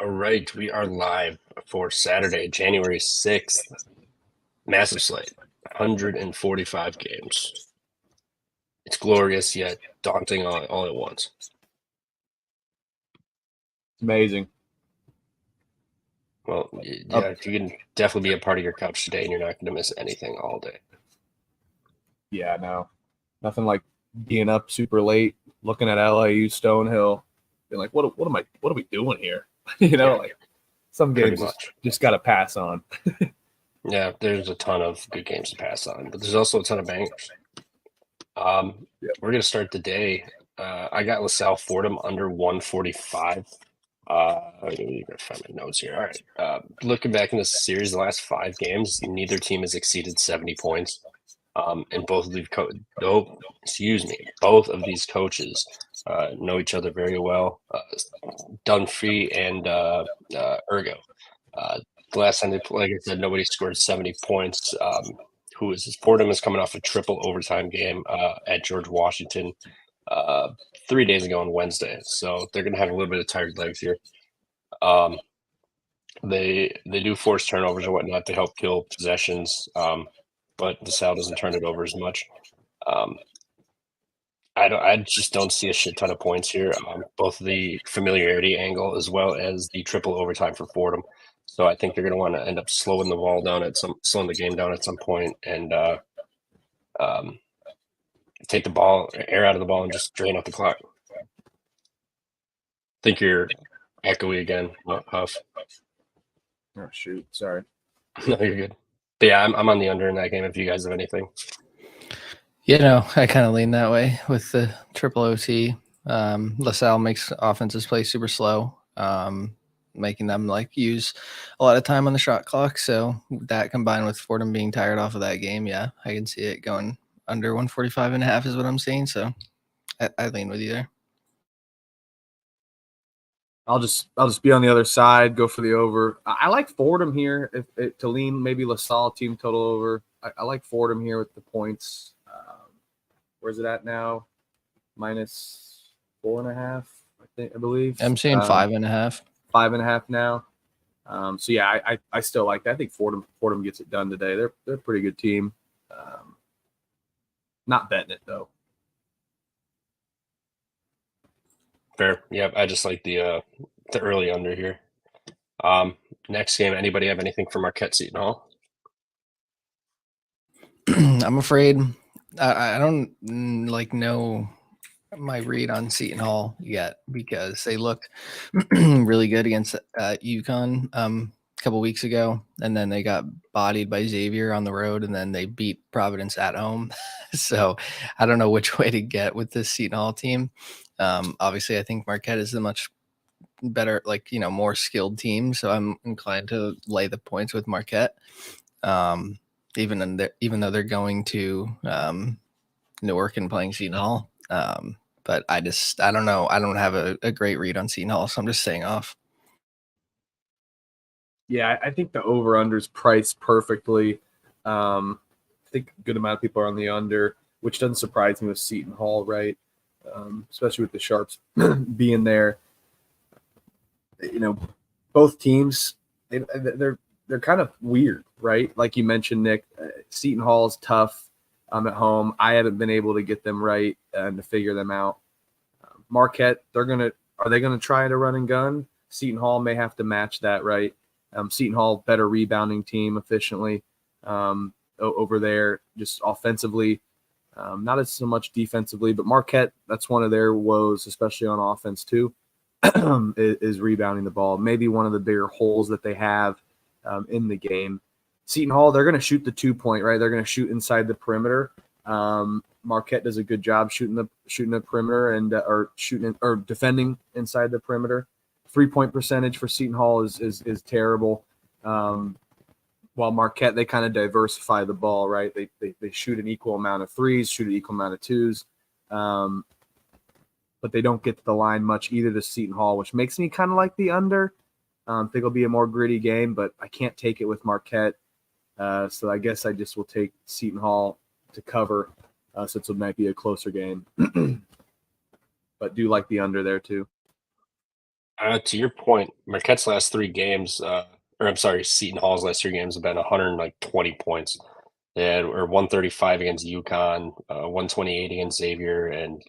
All right, we are live for Saturday, January 6th. Massive slate, 145 games. It's glorious yet daunting all at once. Amazing. Well, yeah, you can definitely be a part of your couch today and you're not going to miss anything all day. Yeah, no, nothing like being up super late, looking at LIU Stonehill, being like, what are we doing here? Yeah, Like some pretty games much. just got to pass on. Yeah, there's a ton of good games to pass on, but there's also a ton of bangers. Yep. We're going to start the day. I got LaSalle Fordham under 145. Let me find my notes here. All right. Looking back in this series, the last 5 games, neither team has exceeded 70 points. And both of these both of these coaches know each other very well. Dunphy and Ergo. The last time they played, like I said, nobody scored 70 points. Fordham is coming off a triple overtime game at George Washington 3 days ago on Wednesday, so they're going to have a little bit of tired legs here. They do force turnovers and whatnot to help kill possessions, but LaSalle doesn't turn it over as much. I just don't see a shit ton of points here. Both the familiarity angle as well as the triple overtime for Fordham. So I think they're going to want to end up slowing the game down at some point, and take the ball, air out of the ball, and just drain out the clock. Think you're echoey again, Huff. Oh shoot, sorry. No, you're good. But yeah, I'm on the under in that game. If you guys have anything, I kind of lean that way with the triple OT. LaSalle makes offenses play super slow, making them use a lot of time on the shot clock. So that combined with Fordham being tired off of that game, yeah, I can see it going under 145.5 is what I'm seeing. So I lean with you there. I'll just be on the other side, go for the over. I like Fordham here to lean maybe LaSalle team total over. I like Fordham here with the points. Where's it at now? -4.5, I believe. I'm seeing 5.5. 5.5 now. So yeah, I still like that. I think Fordham gets it done today. They're a pretty good team. Not betting it though. fair. Yep, I just like the early under here. Next game, anybody have anything for Marquette Seton Hall? I'm afraid I don't know my read on Seton Hall yet because they looked really good against UConn a couple weeks ago, and then they got bodied by Xavier on the road, and then they beat Providence at home. So I don't know which way to get with this Seton Hall team. Obviously, I think Marquette is a much better, more skilled team, so I'm inclined to lay the points with Marquette. Even though they're going to Newark and playing Seton Hall. But I don't know. I don't have a great read on Seton Hall, so I'm just staying off. Yeah, I think the over-under is priced perfectly. I think a good amount of people are on the under, which doesn't surprise me with Seton Hall, right? Especially with the Sharps being there. Both teams, they're kind of weird, right? Like you mentioned, Nick, Seton Hall is tough at home. I haven't been able to get them right and to figure them out. Marquette, are they gonna try to run and gun? Seton Hall may have to match that, right? Seton Hall, better rebounding team efficiently over there, just offensively, not as so much defensively. But Marquette, that's one of their woes, especially on offense too, is rebounding the ball. Maybe one of the bigger holes that they have in the game. Seton Hall, they're going to shoot the 2-point, right? They're going to shoot inside the perimeter. Marquette does a good job shooting the perimeter and or defending inside the perimeter. 3-point percentage for Seton Hall is terrible. While Marquette, they kind of diversify the ball, right? They shoot an equal amount of threes, shoot an equal amount of twos, but they don't get to the line much either to Seton Hall, which makes me kind of like the under. I think it'll be a more gritty game, but I can't take it with Marquette. So I guess I just will take Seton Hall to cover since it might be a closer game. But do like the under there too. To your point, Marquette's last 3 games, or I'm sorry, Seton Hall's last 3 games have been 120 points. They had or 135 against UConn, 128 against Xavier, and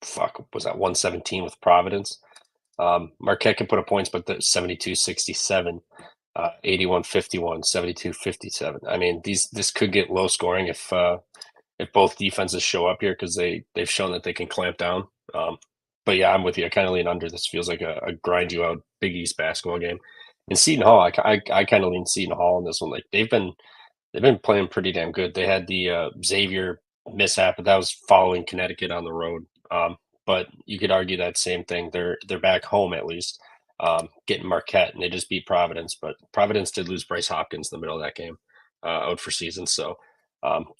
fuck, was that 117 with Providence? Marquette can put up points, but the 72-67, 81-51, 72-57. I mean, this could get low scoring if both defenses show up here because they've shown that they can clamp down. But yeah, I'm with you. I kind of lean under. This feels like a grind you out Big East basketball game. In Seton Hall, I kind of lean Seton Hall in this one. Like they've been playing pretty damn good. They had the Xavier mishap, but that was following Connecticut on the road. But you could argue that same thing. They're back home at least, getting Marquette, and they just beat Providence. But Providence did lose Bryce Hopkins in the middle of that game, out for season. So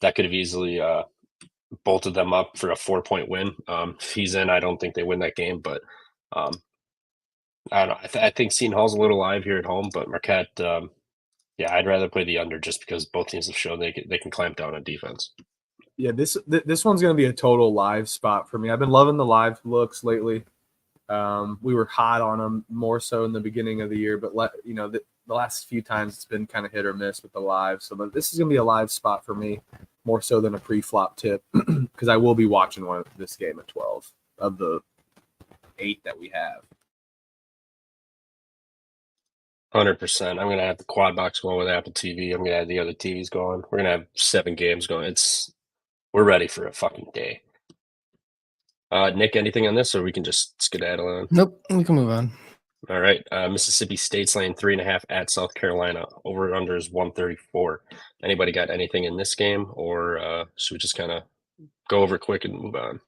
that could have easily bolted them up for a 4-point win. If he's in, I don't think they win that game. But um, I don't know. I think Seton Hall's a little live here at home, but Marquette. Yeah, I'd rather play the under just because both teams have shown they can clamp down on defense. Yeah, this one's going to be a total live spot for me. I've been loving the live looks lately. We were hot on them more so in the beginning of the year, but the last few times it's been kind of hit or miss with the live. So this is going to be a live spot for me more so than a pre-flop tip because I will be watching this game at 12 of the 8 that we have. 100%. I'm gonna have the quad box going with Apple TV. I'm gonna have the other TVs going. We're gonna have 7 games going. We're ready for a fucking day. Nick, anything on this, or we can just skedaddle on? Nope, we can move on. All right. Mississippi State's laying 3.5 at South Carolina. Over under is 134. Anybody got anything in this game, or should we just kind of go over quick and move on?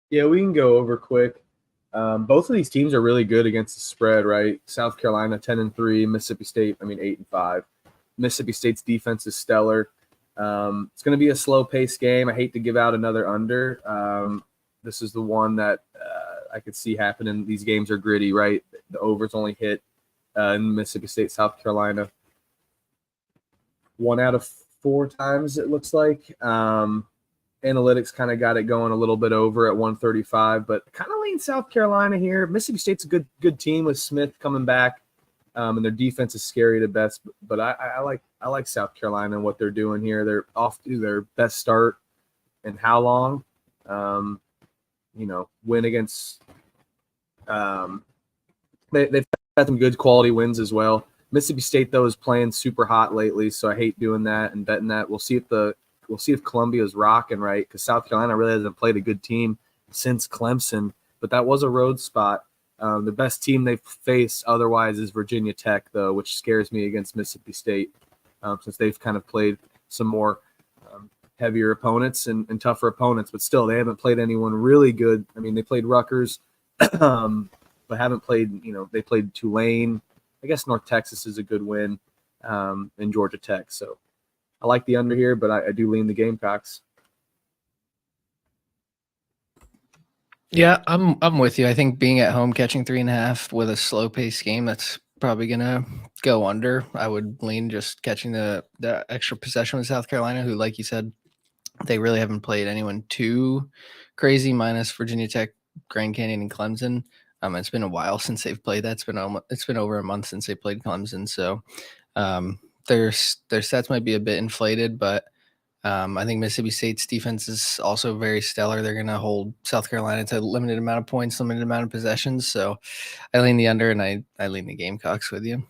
Yeah, we can go over quick. Both of these teams are really good against the spread, right? South Carolina 10-3, Mississippi State, 8-5. Mississippi State's defense is stellar. It's going to be a slow-paced game. I hate to give out another under. This is the one that I could see happening. These games are gritty, right? The overs only hit in Mississippi State, South Carolina 1 out of 4 times, it looks like. Analytics kind of got it going a little bit over at 135, but kind of lean South Carolina here. Mississippi State's a good team with Smith coming back, and their defense is scary at best. But I like South Carolina and what they're doing here. They're off to their best start in how long? Win against. They've had some good quality wins as well. Mississippi State though is playing super hot lately, so I hate doing that and betting that. We'll see if Columbia's rocking, right? Because South Carolina really hasn't played a good team since Clemson, but that was a road spot. The best team they've faced otherwise is Virginia Tech, though, which scares me against Mississippi State since they've kind of played some more heavier opponents and tougher opponents, but still they haven't played anyone really good. I mean, they played Rutgers, but haven't played, they played Tulane. I guess North Texas is a good win, and Georgia Tech. So I like the under here, but I do lean the Gamecocks. Yeah, I'm with you. I think being at home catching 3.5 with a slow paced game, that's probably gonna go under. I would lean just catching the extra possession with South Carolina, who, like you said, they really haven't played anyone too crazy, minus Virginia Tech, Grand Canyon, and Clemson. It's been a while since they've played that. It's been over a month since they played Clemson, so their stats might be a bit inflated, but I think Mississippi State's defense is also very stellar. They're going to hold South Carolina to a limited amount of points, limited amount of possessions. So I lean the under, and I lean the Gamecocks with you.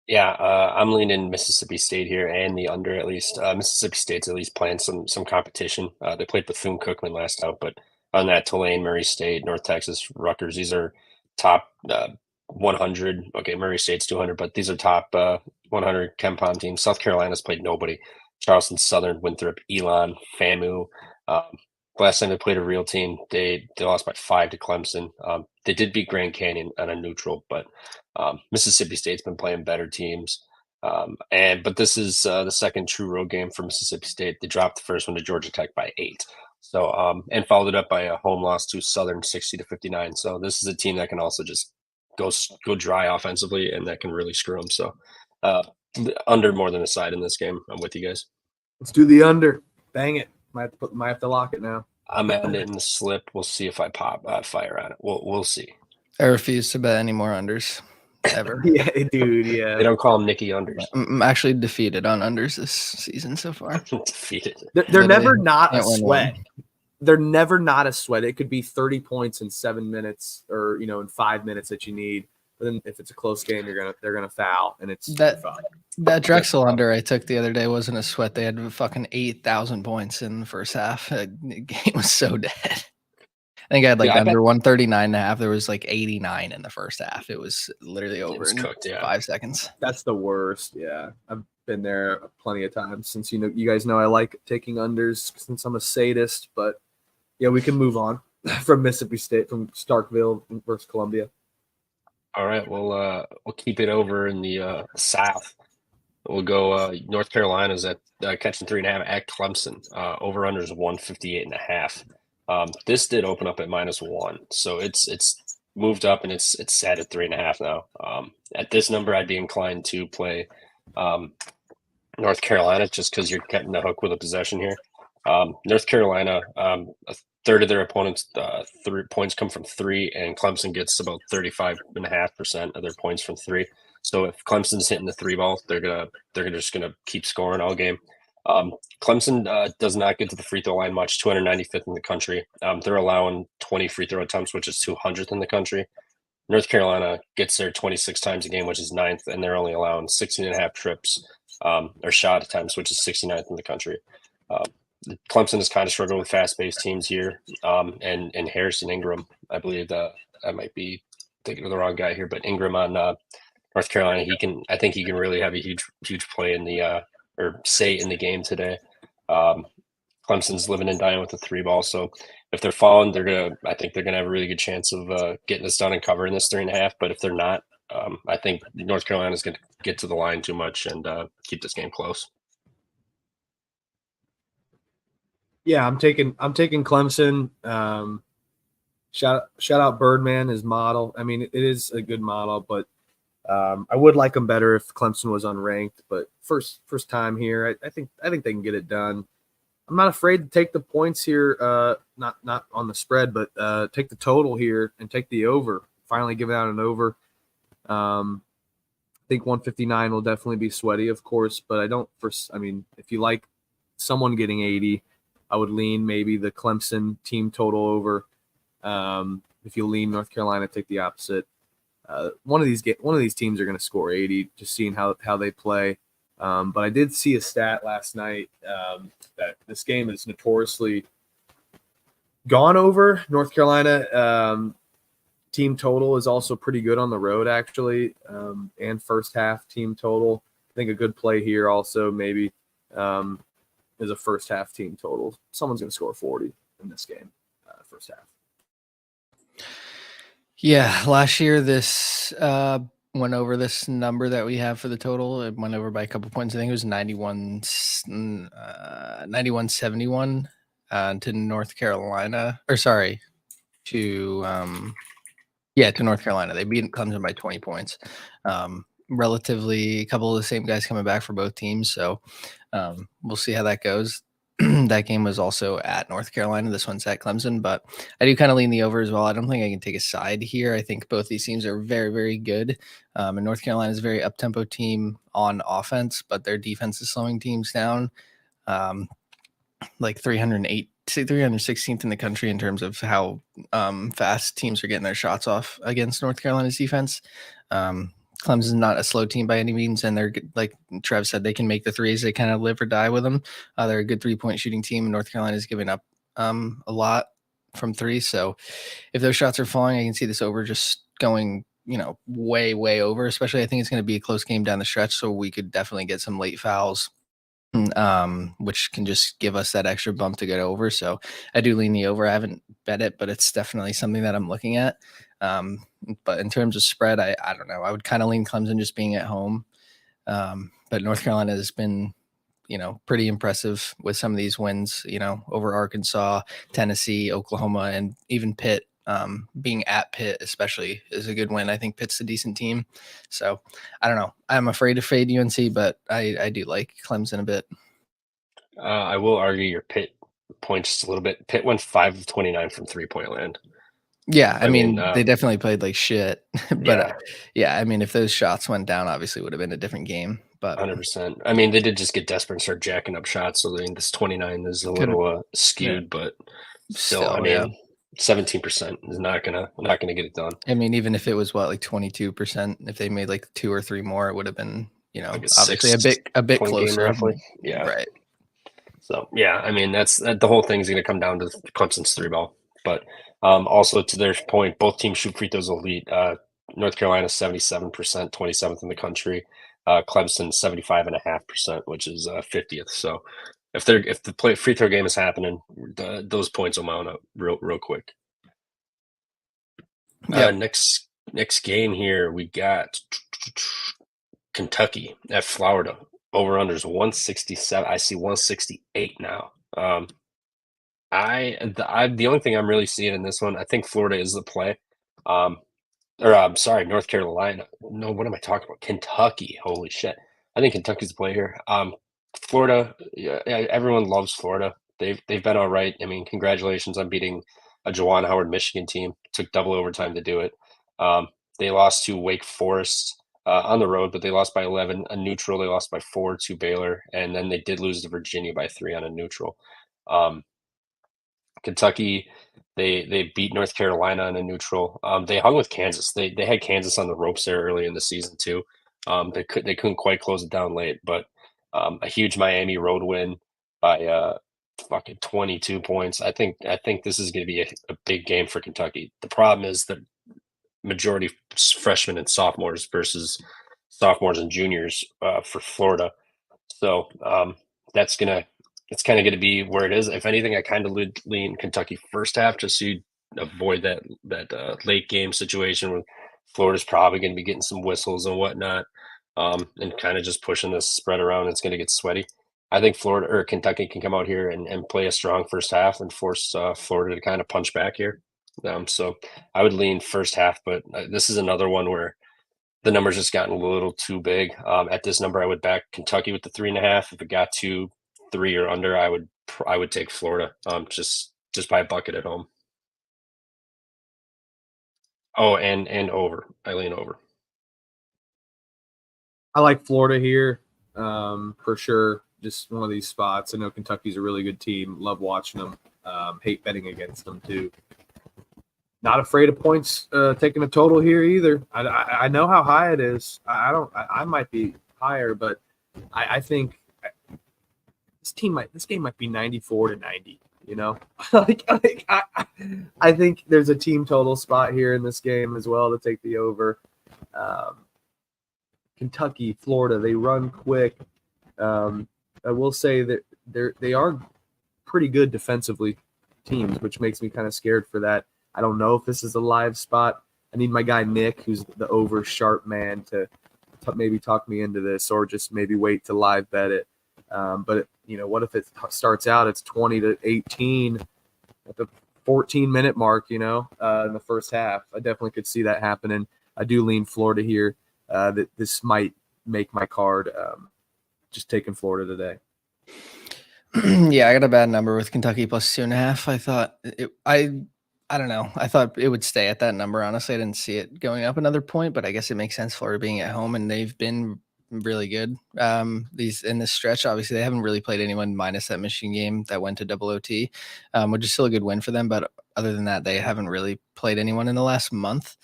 Yeah, I'm leaning Mississippi State here and the under at least. Mississippi State's at least playing some competition. They played Bethune-Cookman last out, but on that, Tulane, Murray State, North Texas, Rutgers, these are top 100. Okay, Murray State's 200, but these are top 100 KenPom teams. South Carolina's played nobody. Charleston Southern, Winthrop, Elon, FAMU. Last time they played a real team, they lost by 5 to Clemson. They did beat Grand Canyon on a neutral, but Mississippi State's been playing better teams. But this is the second true road game for Mississippi State. They dropped the first one to Georgia Tech by 8. So and followed it up by a home loss to Southern 60-59. So this is a team that can also just go dry offensively, and that can really screw them. So under more than a side in this game. I'm with you guys. Let's do the under. Bang it. Might have to lock it now. I'm adding it in the slip. We'll see if I fire on it. We'll see. I refuse to bet any more unders ever. Yeah, dude. They Yeah, don't call him Nicky Unders. I'm actually defeated on unders this season so far. Defeated. they're Literally never not a can't win sweat. one. They're never not a sweat. It could be 30 points in 7 minutes, or in 5 minutes that you need. But then if it's a close game, they're gonna foul, and it's That- fun. That Drexel under I took the other day wasn't a sweat. They had fucking 8,000 points in the first half. The game was so dead. I think I had like Yeah, I bet- under 139.5. There was like 89 in the first half. It was literally over was in cooked, yeah. 5 seconds. That's the worst. Yeah, I've been there plenty of times since you guys know I like taking unders since I'm a sadist. But yeah, we can move on from Mississippi State, from Starkville versus Columbia. All right, we'll keep it over in the South. We'll go North Carolina's at catching 3.5 at Clemson. Over under is 158.5. This did open up at -1, so it's moved up and it's set at 3.5 now. At this number, I'd be inclined to play North Carolina just because you're getting the hook with a possession here. North Carolina, a third of their opponents' 3 points come from 3, and Clemson gets about 35.5% of their points from 3. So if Clemson's hitting the 3 ball, they're just gonna keep scoring all game. Clemson does not get to the free throw line much, 295th in the country. They're allowing 20 free throw attempts, which is 200th in the country. North Carolina gets there 26 times a game, which is 9th, and they're only allowing 16.5 trips or shot attempts, which is 69th in the country. Clemson has kind of struggled with fast-paced teams here, and Harrison Ingram, I believe that I might be thinking of the wrong guy here, but Ingram on North Carolina, I think he can really have a huge play in the or say in the game today. Clemson's living and dying with the 3 ball, so if they're falling, I think they're gonna have a really good chance of getting this done and covering this 3.5. But if they're not, I think North Carolina's gonna get to the line too much and keep this game close. Yeah, I'm taking Clemson. Shout out Birdman, his model. I mean, it is a good model, but I would like them better if Clemson was unranked. But first time here, I think they can get it done. I'm not afraid to take the points here, not on the spread, but take the total here and take the over. Finally giving out an over. I think 159 will definitely be sweaty, of course, but if you like someone getting 80, I would lean maybe the Clemson team total over. If you lean North Carolina, take the opposite. One of these teams are going to score 80, just seeing how they play. But I did see a stat last night that this game is notoriously gone over. North Carolina team total is also pretty good on the road, actually, and first half team total. I think a good play here also maybe is a first half team total. Someone's going to score 40 in this game, first half. Yeah, last year this went over this number that we have for the total. It went over by a couple points. I think it was 91-71 to North Carolina. Or sorry, to North Carolina. They beat Clemson by 20 points. Relatively a couple of the same guys coming back for both teams. So we'll see how that goes. That game was also at North Carolina. This one's at Clemson, but I do kind of lean the over as well. I don't think I can take a side here. I think both these teams are very, very good. And North Carolina is a very up-tempo team on offense, but their defense is slowing teams down. Like 316th in the country in terms of how fast teams are getting their shots off against North Carolina's defense. Clemson's not a slow team by any means, and they're, like Trev said, they can make the threes. They kind of live or die with them. They're a good 3-point shooting team. North Carolina's giving up a lot from 3. So if those shots are falling, I can see this over just going, way, way over. Especially, I think it's going to be a close game down the stretch, so we could definitely get some late fouls, which can just give us that extra bump to get over. So I do lean the over. I haven't bet it, but it's definitely something that I'm looking at. But in terms of spread, I don't know. I would kind of lean Clemson just being at home. But North Carolina has been, pretty impressive with some of these wins, over Arkansas, Tennessee, Oklahoma, and even Pitt. Being at Pitt especially is a good win. I think Pitt's a decent team. So I don't know. I'm afraid to fade UNC, but I do like Clemson a bit. I will argue your Pitt point just a little bit. Pitt went 5 of 29 from 3-point land. Yeah, I mean, mean, they definitely played like shit, but Yeah. yeah, I mean, if those shots went down, obviously would have been a different game. But 100%. I mean, they did just get desperate and start jacking up shots. So I mean, this 29 is a Could've- little skewed, but still, I still, mean, yeah. 17% is not gonna get it done. I mean, even if it was what, like 22%, if they made like 2 or 3 more, it would have been, you know, Like a obviously a bit point game closer. roughly. Yeah. Right. So yeah, I mean the whole thing's going to come down to Clemson's 3 ball. But also to their point, both teams shoot free throws elite. North Carolina 77%, 27th in the country. Clemson 75.5%, which is 50th. So if the free throw game is happening, those points will mount up real quick. Yep. Next game here we got Kentucky at Florida. Over unders 167. I see 168 now. The only thing I'm really seeing in this one, I think Florida is the play. I'm sorry, North Carolina. No, what am I talking about? Kentucky. Holy shit. I think Kentucky's the play here. Florida, yeah, everyone loves Florida. They've been all right. I mean, congratulations on beating a Juwan Howard Michigan team. Took double overtime to do it. They lost to Wake Forest on the road, but they lost by 11. A neutral, they lost by 4 to Baylor, and then they did lose to Virginia by 3 on a neutral. Kentucky, they beat North Carolina on a neutral. They hung with Kansas. They had Kansas on the ropes there early in the season too. They couldn't quite close it down late, but a huge Miami road win by fucking 22 points. I think this is going to be a big game for Kentucky. The problem is that majority freshmen and sophomores versus sophomores and juniors for Florida. So it's kind of going to be where it is. If anything, I kind of lean Kentucky first half just so you avoid that late game situation where Florida's probably going to be getting some whistles and whatnot, and kind of just pushing this spread around. It's going to get sweaty. I think Florida or Kentucky can come out here and play a strong first half and force Florida to kind of punch back here. So I would lean first half, but this is another one where the number's just gotten a little too big. At this number, I would back Kentucky with the 3.5. If it got to 3 or under, I would take Florida. Just by a bucket at home. Oh, and over. I lean over. I like Florida here for sure. Just one of these spots. I know Kentucky's a really good team. Love watching them. Hate betting against them too. Not afraid of points taking a total here either. I know how high it is. I might be higher, but I think this game might be 94-90. You know, I think there's a team total spot here in this game as well to take the over. Kentucky, Florida, they run quick. I will say that they are pretty good defensively teams, which makes me kind of scared for that. I don't know if this is a live spot. I need my guy Nick, who's the over sharp man, to maybe talk me into this, or just maybe wait to live bet it. But what if it starts out it's 20-18 at the 14-minute mark? In the first half, I definitely could see that happening. I do lean Florida here. That this might make my card. Just taking Florida today. Yeah, I got a bad number with Kentucky plus 2.5. I thought I don't know. I thought it would stay at that number. Honestly, I didn't see it going up another point, but I guess it makes sense Florida being at home, and they've been really good. These in this stretch, obviously they haven't really played anyone minus that Michigan game that went to double OT, which is still a good win for them. But other than that, they haven't really played anyone in the last month.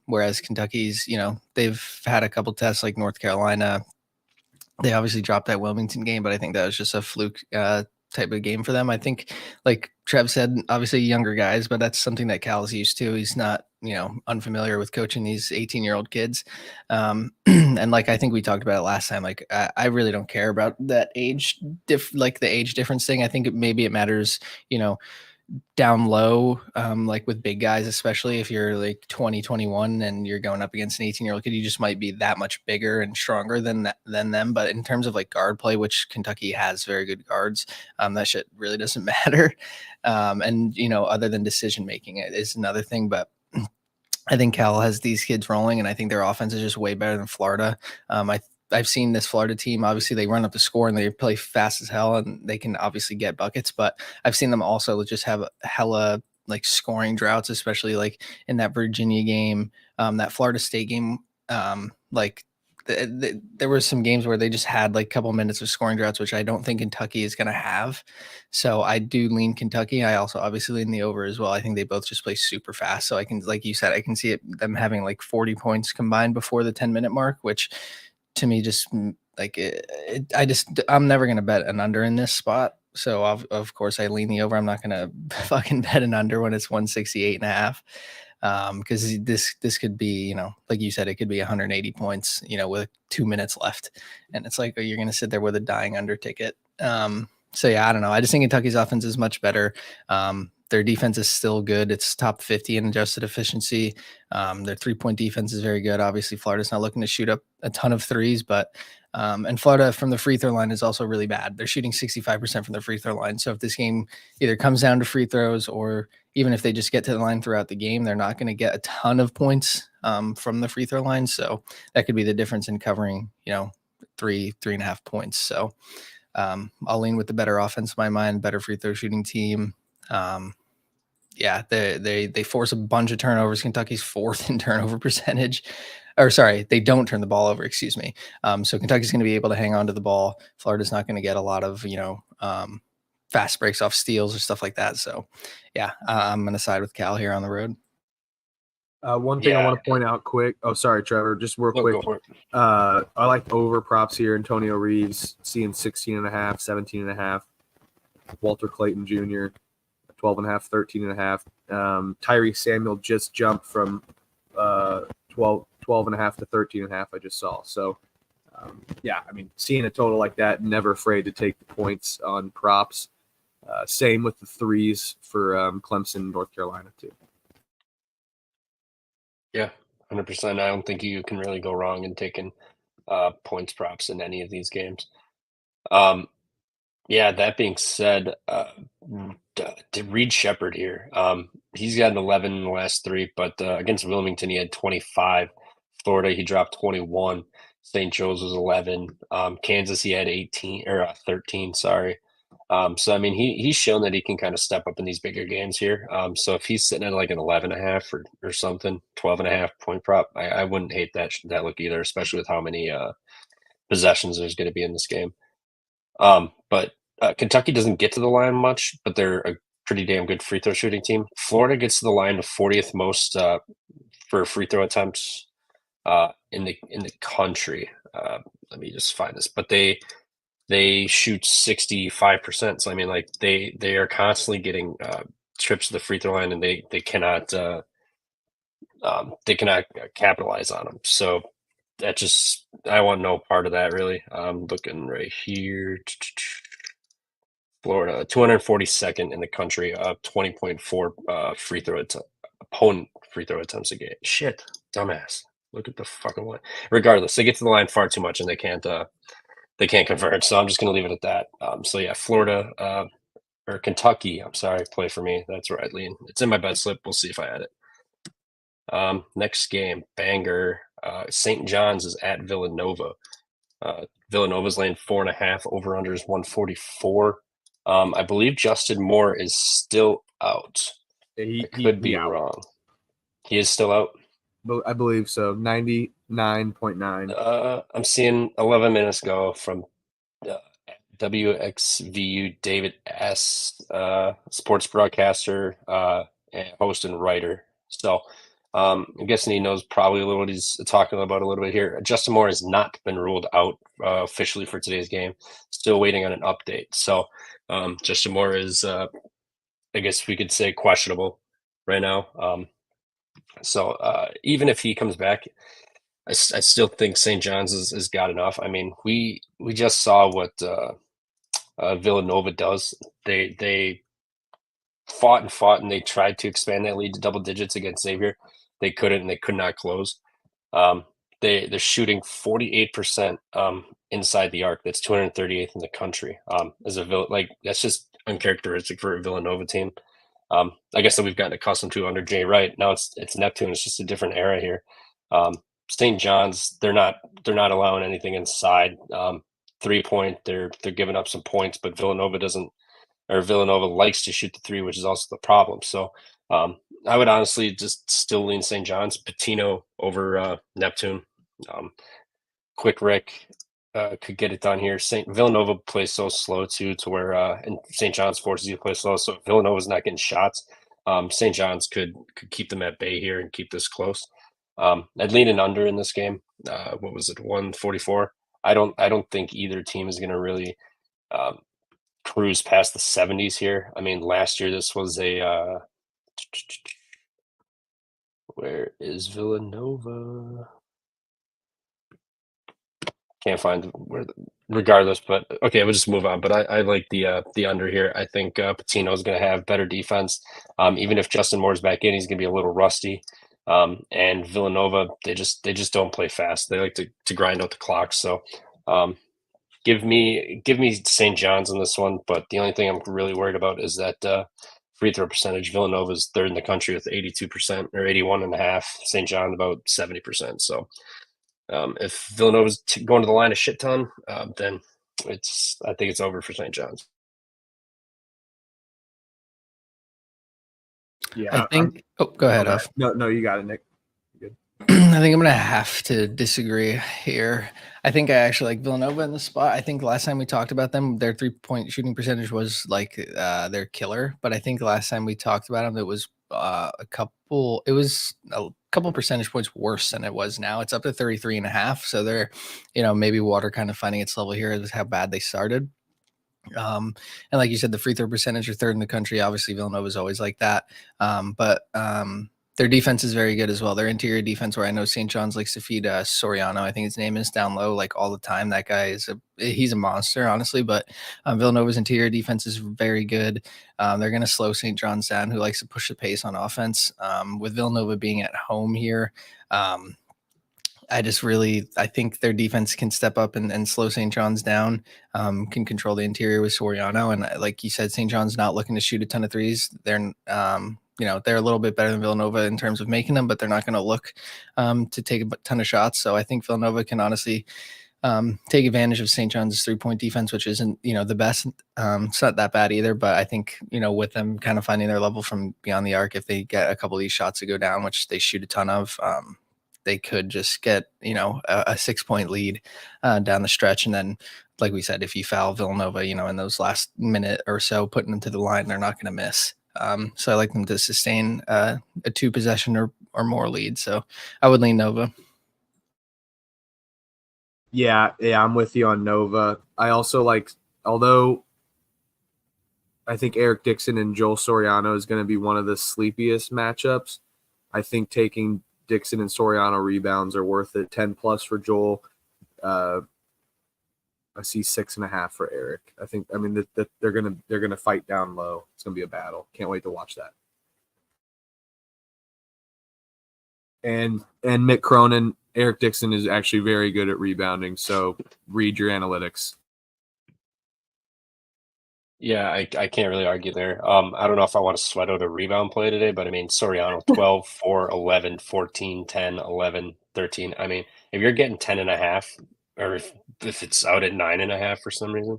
Whereas Kentucky's, they've had a couple tests like North Carolina. They obviously dropped that Wilmington game, but I think that was just a fluke type of game for them. I think, like Trev said, obviously younger guys, but that's something that Cal's used to. He's not, unfamiliar with coaching these 18-year-old kids. And like I think we talked about it last time. Like I really don't care about that age the age difference thing. I think maybe it matters, down low, like with big guys, especially if you're like 20, 21 and you're going up against an 18-year-old kid, you just might be that much bigger and stronger than them. But in terms of like guard play, which Kentucky has very good guards, that shit really doesn't matter. And other than decision making, it is another thing. But I think Cal has these kids rolling, and I think their offense is just way better than Florida. I I've seen this Florida team. Obviously, they run up the score and they play fast as hell, and they can obviously get buckets. But I've seen them also just have hella like scoring droughts, especially like in that Virginia game, that Florida State game. Like there were some games where they just had like a couple minutes of scoring droughts, which I don't think Kentucky is going to have. So I do lean Kentucky. I also obviously lean the over as well. I think they both just play super fast. So I can, like you said, I can see them having like 40 points combined before the 10-minute mark, which to me just like I'm never going to bet an under in this spot. So of course I lean the over. I'm not going to fucking bet an under when it's 168.5. Because this could be, like you said, it could be 180 points, with 2 minutes left, and it's like, you're going to sit there with a dying under ticket. So yeah, I don't know. I just think Kentucky's offense is much better. Their defense is still good. It's top 50 in adjusted efficiency. Their 3-point defense is very good. Obviously, Florida's not looking to shoot up a ton of threes, but and Florida from the free throw line is also really bad. They're shooting 65% from the free throw line. So if this game either comes down to free throws, or even if they just get to the line throughout the game, they're not going to get a ton of points from the free throw line. So that could be the difference in covering, 3.5 points. So I'll lean with the better offense in my mind, better free throw shooting team. Yeah, they force a bunch of turnovers. Kentucky's 4th in turnover percentage. Or sorry, they don't turn the ball over, excuse me. So Kentucky's going to be able to hang on to the ball. Florida's not going to get a lot of, fast breaks off steals or stuff like that. So yeah, I'm going to side with Cal here on the road. One thing I want to point out quick. Oh, sorry, Trevor. Just real quick. I like over props here. Antonio Reeves seeing 16.5, 17.5. Walter Clayton Jr. 12.5, 13.5. Tyree Samuel just jumped from 12.5 to 13.5. I just saw. So yeah, I mean, seeing a total like that, never afraid to take the points on props. Same with the threes for Clemson, North Carolina too. Yeah, 100%. I don't think you can really go wrong in taking points props in any of these games. Yeah, that being said, Reed Shepherd here. He's got an 11 in the last 3, but against Wilmington, he had 25. Florida, he dropped 21. St. Joe's was 11. Kansas, he had 18 or 13. Sorry. So I mean, he's shown that he can kind of step up in these bigger games here. So if he's sitting at like an 11.5 or something, 12.5 point prop, I wouldn't hate that look either, especially with how many possessions there's going to be in this game. But Kentucky doesn't get to the line much, but they're a pretty damn good free throw shooting team. Florida gets to the line the 40th most for free throw attempts in the country. Let me just find this, but they shoot 65%. So I mean, like they are constantly getting trips to the free throw line, and they cannot capitalize on them. So that just, I want no part of that really. I'm looking right here. Florida, 242nd in the country, 20.4 free throw opponent free throw attempts a game. Shit, dumbass. Look at the fucking line. Regardless, they get to the line far too much and they can't convert. So I'm just gonna leave it at that. So yeah, Florida or Kentucky, I'm sorry, play for me. That's where I'd lean. It's in my bet slip. We'll see if I add it. Next game, banger. St. John's is at Villanova. Villanova's laying 4.5. Over under is 144. I believe Justin Moore is still out. He could be wrong. He is still out? I believe so. 99.9. I'm seeing 11 minutes ago from WXVU David S., sports broadcaster, and host and writer. So I'm guessing he knows probably a little what he's talking about a little bit here. Justin Moore has not been ruled out officially for today's game. Still waiting on an update. So Justin Moore is, I guess we could say, questionable right now. So even if he comes back, I still think St. John's has got enough. I mean, we just saw what Villanova does. They fought and they tried to expand that lead to double digits against Xavier. They couldn't, and they could not close. They're shooting 48% inside the arc. That's 238th in the country. That's just uncharacteristic for a Villanova team. I guess that we've gotten accustomed to under Jay Wright. Now it's Neptune. It's just a different era here. St. John's, they're not allowing anything inside. 3-point, they're giving up some points, but Villanova likes to shoot the three, which is also the problem. So I would honestly just still lean St. John's. Patino over Neptune. Quick Rick could get it done here. Villanova plays so slow too, to where and St. John's forces you to play slow. So if Villanova's not getting shots, St. John's could keep them at bay here and keep this close. I'd lean an under in this game. What was it, 144? I don't think either team is going to really cruise past the 70s here. I mean, last year this was a where is Villanova? Can't find where. Regardless, but okay, we'll just move on. But I like the under here. I think Patino is going to have better defense. Even if Justin Moore's back in, he's going to be a little rusty. And Villanova, they just don't play fast. They like to grind out the clock. So give me St. John's in this one. But the only thing I'm really worried about is that free throw percentage. Villanova is third in the country with 82% or 81.5. St. John about 70%. So if Villanova's going to the line a shit ton, then I think it's over for St. John's. Yeah, I think. Go ahead, Huff. No, you got it, Nick. Good. I think I'm gonna have to disagree here. I think I actually like Villanova in the spot. I think last time we talked about them, their 3-point shooting percentage was like their killer. But I think last time we talked about them, it was a couple percentage points worse than it was now. It's up to 33.5. So they're, maybe water kind of finding its level here is how bad they started. And like you said, the free throw percentage are third in the country. Obviously, Villanova is always like that. But their defense is very good as well. Their interior defense, where I know St. John's likes to feed Soriano, I think his name is, down low like all the time. That guy he's a monster, honestly. But Villanova's interior defense is very good. They're going to slow St. John's down, who likes to push the pace on offense. With Villanova being at home here, I think their defense can step up and slow St. John's down, can control the interior with Soriano. And like you said, St. John's not looking to shoot a ton of threes. They're they're a little bit better than Villanova in terms of making them, but they're not going to look to take a ton of shots. So I think Villanova can honestly take advantage of St. John's 3-point defense, which isn't, the best. It's not that bad either, but I think, with them kind of finding their level from beyond the arc, if they get a couple of these shots to go down, which they shoot a ton of, they could just get, a 6-point lead down the stretch. And then, like we said, if you foul Villanova, in those last minute or so, putting them to the line, they're not going to miss. So I like them to sustain a 2-possession or more lead. So I would lean Nova. Yeah, I'm with you on Nova. I also like, although I think Eric Dixon and Joel Soriano is going to be one of the sleepiest matchups, I think taking Dixon and Soriano rebounds are worth it. 10 plus for Joel. I see 6.5 for Eric. They're gonna fight down low. It's gonna be a battle. Can't wait to watch that. And Mick Cronin, Eric Dixon is actually very good at rebounding. So read your analytics. Yeah, I can't really argue there. I don't know if I want to sweat out a rebound play today, but Soriano 12, 4, 11, 14, 10, 11, 13. If you're getting 10.5, or if it's out at 9.5 for some reason,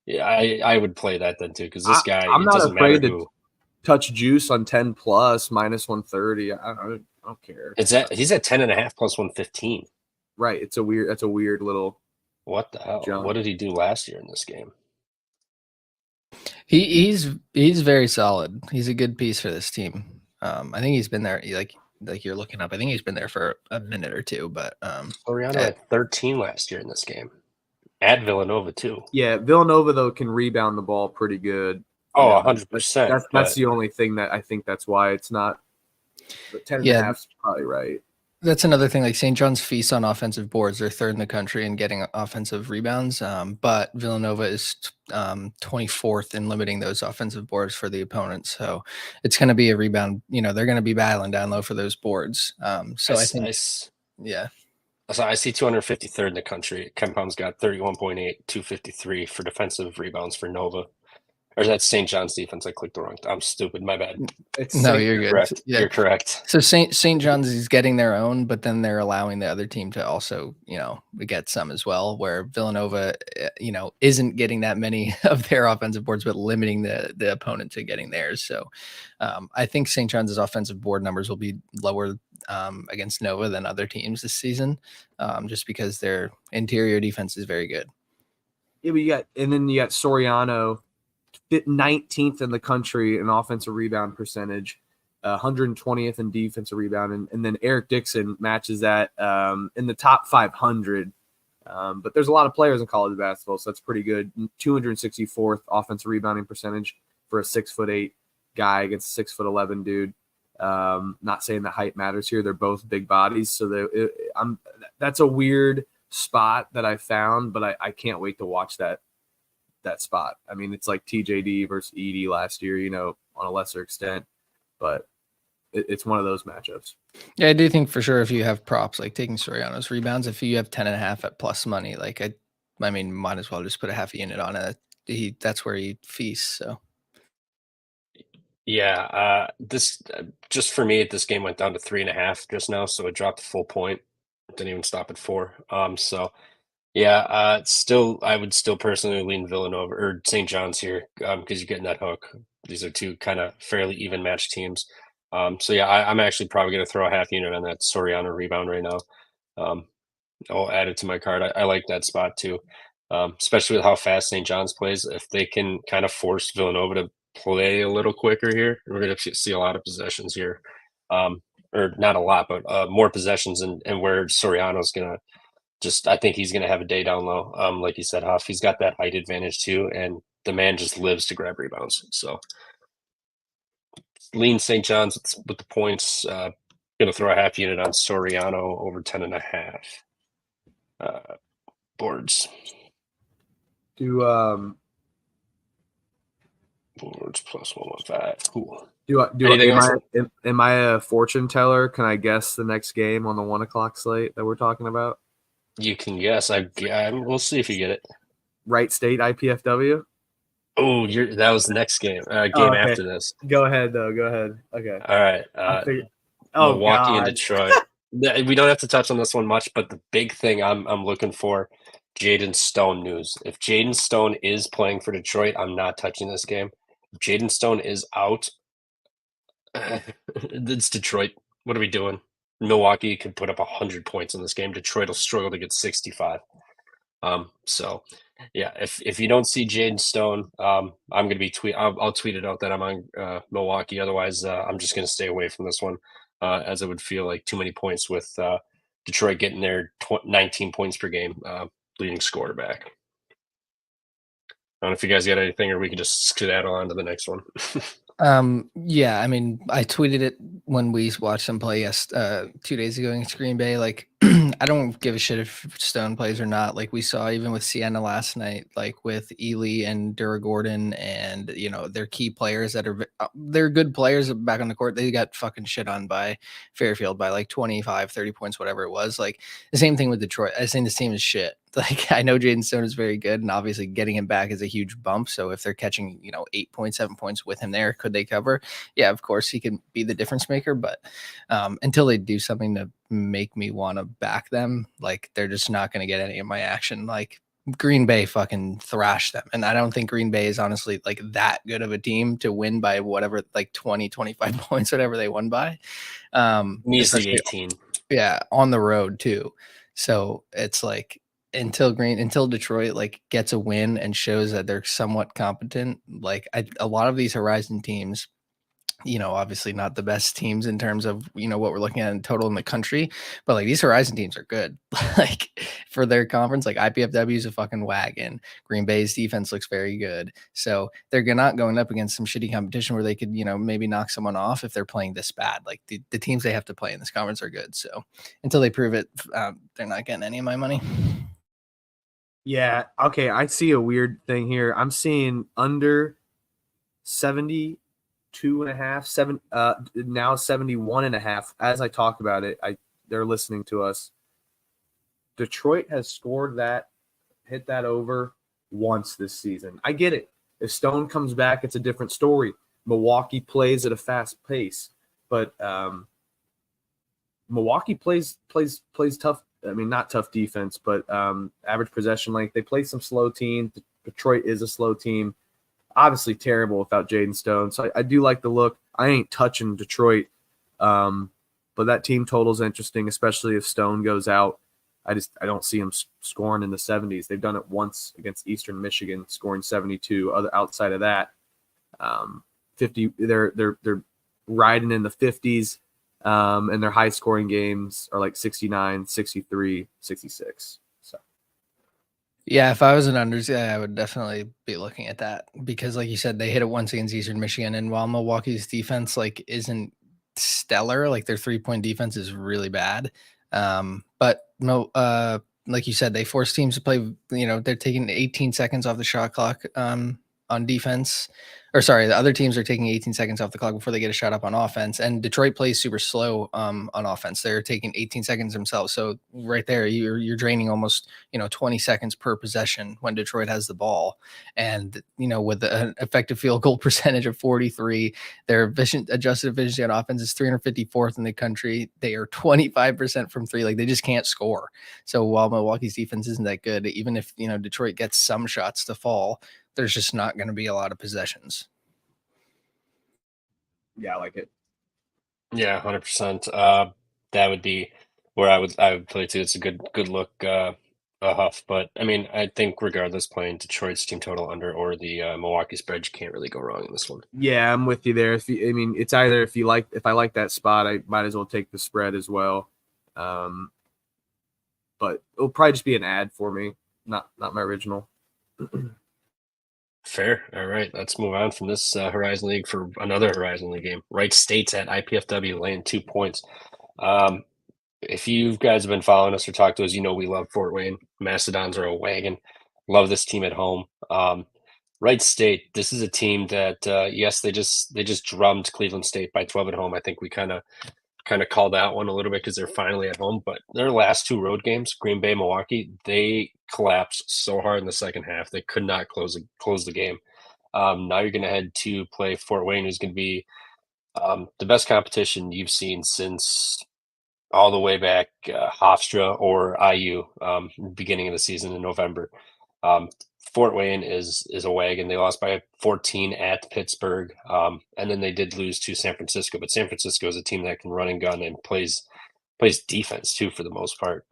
yeah, I would play that then too, because this guy, I'm not afraid to who touch juice on 10 plus minus 130. I don't care. He's at 10.5 plus 115. Right. That's a weird little. What the hell? jump. What did he do last year in this game? He's very solid. He's a good piece for this team. I think he's been there like you're looking up. I think he's been there for a minute or two, but Soriano had 13 last year in this game. At Villanova too. Yeah, Villanova though can rebound the ball pretty good. Oh, 100%. That's the only thing that I think that's why it's not. But 10.5 is probably right. That's another thing. Like St. John's feasts on offensive boards. They're third in the country in getting offensive rebounds, but Villanova is 24th in limiting those offensive boards for the opponents. So it's going to be a rebound. They're going to be battling down low for those boards. So I think, yeah. So I see 253rd in the country. KenPom's got 31.8, 253 for defensive rebounds for Nova. Or that's St. John's defense. I clicked the wrong. I'm stupid. My bad. It's No, St. you're good. Correct. Yeah. You're correct. So St. John's is getting their own, but then they're allowing the other team to also, get some as well. Where Villanova, isn't getting that many of their offensive boards, but limiting the opponent to getting theirs. So I think St. John's offensive board numbers will be lower against Nova than other teams this season, just because their interior defense is very good. Yeah, but then you got Soriano, 19th in the country in offensive rebound percentage, 120th in defensive rebound, and then Eric Dixon matches that in the top 500. But there's a lot of players in college basketball, so that's pretty good. 264th offensive rebounding percentage for a 6'8" guy against a 6'11" dude. Not saying that height matters here; they're both big bodies, so that's a weird spot that I found, but I can't wait to watch that spot. I mean, it's like TJD versus Edie last year, on a lesser extent, but it's one of those matchups. Yeah, I do think for sure if you have props like taking Soriano's rebounds, if you have 10.5 at plus money, like I mean, might as well just put a half a unit on it. That's where he feasts. So Yeah, this just for me, this game went down to 3.5 just now, so it dropped a full point. Didn't even stop at 4. So yeah, I would still personally lean Villanova or St. John's here because you're getting that hook. These are two kind of fairly even matched teams. So yeah, I'm actually probably going to throw a half unit on that Soriano rebound right now. I'll add it to my card. I like that spot too, especially with how fast St. John's plays. If they can kind of force Villanova to play a little quicker here, we're going to see a lot of possessions here. Or not a lot, but more possessions and where Soriano's going to I think he's going to have a day down low. Like you said, Huff, he's got that height advantage too, and the man just lives to grab rebounds. So lean St. John's with the points. Going to throw a half unit on Soriano over 10.5 boards. Do boards plus 115. Cool. Am I a fortune teller? Can I guess the next game on the 1 o'clock slate that we're talking about? You can guess. We'll see if you get it. Wright State IPFW. Oh, that was the next game. Okay. After this. Go ahead, though. Go ahead. Okay. All right. Milwaukee and Detroit. We don't have to touch on this one much, but the big thing I'm looking for, Jaden Stone news. If Jaden Stone is playing for Detroit, I'm not touching this game. If Jaden Stone is out, it's Detroit. What are we doing? Milwaukee could put up 100 points in this game. Detroit will struggle to get 65. So yeah, if you don't see Jaden Stone, I'm going to be I'll tweet it out that I'm on Milwaukee. Otherwise, I'm just going to stay away from this one, as it would feel like too many points with Detroit getting their 19 points per game leading quarterback. I don't know if you guys got anything, or we can just skedaddle on to the next one. Yeah, I mean, I tweeted it when we watched them play 2 days ago against Green Bay. Like, I don't give a shit if Stone plays or not. Like we saw even with Siena last night, like with Ely and Dura Gordon and, their key players that they're good players back on the court. They got fucking shit on by Fairfield by like 25, 30 points, whatever it was. Like the same thing with Detroit. I think this team is shit. Like I know Jaden Stone is very good, and obviously getting him back is a huge bump. So if they're catching, 8 points, 7 points with him there, could they cover? Yeah, of course he can be the difference maker. But until they do something to make me want to back them, like they're just not going to get any of my action. Like Green Bay fucking thrashed them. And I don't think Green Bay is honestly like that good of a team to win by whatever, like 20, 25 points, whatever they won by. Measly 18. Yeah, on the road too. So it's like, until Detroit like gets a win and shows that they're somewhat competent, like a lot of these Horizon teams, obviously not the best teams in terms of what we're looking at in total in the country, but like these Horizon teams are good. Like for their conference, like IPFW is a fucking wagon. Green Bay's defense looks very good, so they're not going up against some shitty competition where they could maybe knock someone off if they're playing this bad. Like the teams they have to play in this conference are good. So until they prove it, they're not getting any of my money. Yeah. Okay. I see a weird thing here. I'm seeing under 72.5, now 71.5. As I talk about it, they're listening to us. Detroit has scored hit that over once this season. I get it. If Stone comes back, it's a different story. Milwaukee plays at a fast pace, but Milwaukee plays tough. I mean, not tough defense, but average possession length. They play some slow teams. Detroit is a slow team. Obviously terrible without Jaden Stone. So I do like the look. I ain't touching Detroit, but that team total is interesting, especially if Stone goes out. I don't see them scoring in the 70s. They've done it once against Eastern Michigan, scoring 72. Outside of that, 50. They're riding in the 50s, and their high scoring games are like 69, 63, 66. So. Yeah, if I was an unders, I would definitely be looking at that because, like you said, they hit it once against Eastern Michigan, and while Milwaukee's defense isn't stellar, like their 3-point defense is really bad. But no, like you said, they force teams to play. They're taking 18 seconds off the shot clock on defense. Or sorry, the other teams are taking 18 seconds off the clock before they get a shot up on offense. And Detroit plays super slow on offense. They're taking 18 seconds themselves. So right there, you're draining almost 20 seconds per possession when Detroit has the ball. And with an effective field goal percentage of 43, their adjusted efficiency on offense is 354th in the country. They are 25% from three. Like they just can't score. So while Milwaukee's defense isn't that good, even if Detroit gets some shots to fall, there's just not going to be a lot of possessions. Yeah, I like it. Yeah, 100%. That would be where I would play too. It's a good look, Huff. But I mean, I think regardless, playing Detroit's team total under or the Milwaukee spread, you can't really go wrong in this one. Yeah, I'm with you there. It's either if I like that spot, I might as well take the spread as well. But it'll probably just be an ad for me, not my original. Fair. All right, let's move on from this Horizon League for another Horizon League game. Wright State's at IPFW laying 2 points. If you guys have been following us or talked to us, we love Fort Wayne. Mastodons are a wagon. Love this team at home. Wright State, this is a team that yes, they just drummed Cleveland State by 12 at home. I think we kind of called that one a little bit because they're finally at home. But their last two road games, Green Bay, Milwaukee, they collapsed so hard in the second half they could not close the game. Now you're going to head to play Fort Wayne, who's going to be the best competition you've seen since all the way back Hofstra or IU, beginning of the season in November. Fort Wayne is a wagon. They lost by 14 at Pittsburgh, and then they did lose to San Francisco. But San Francisco is a team that can run and gun and plays defense too for the most part.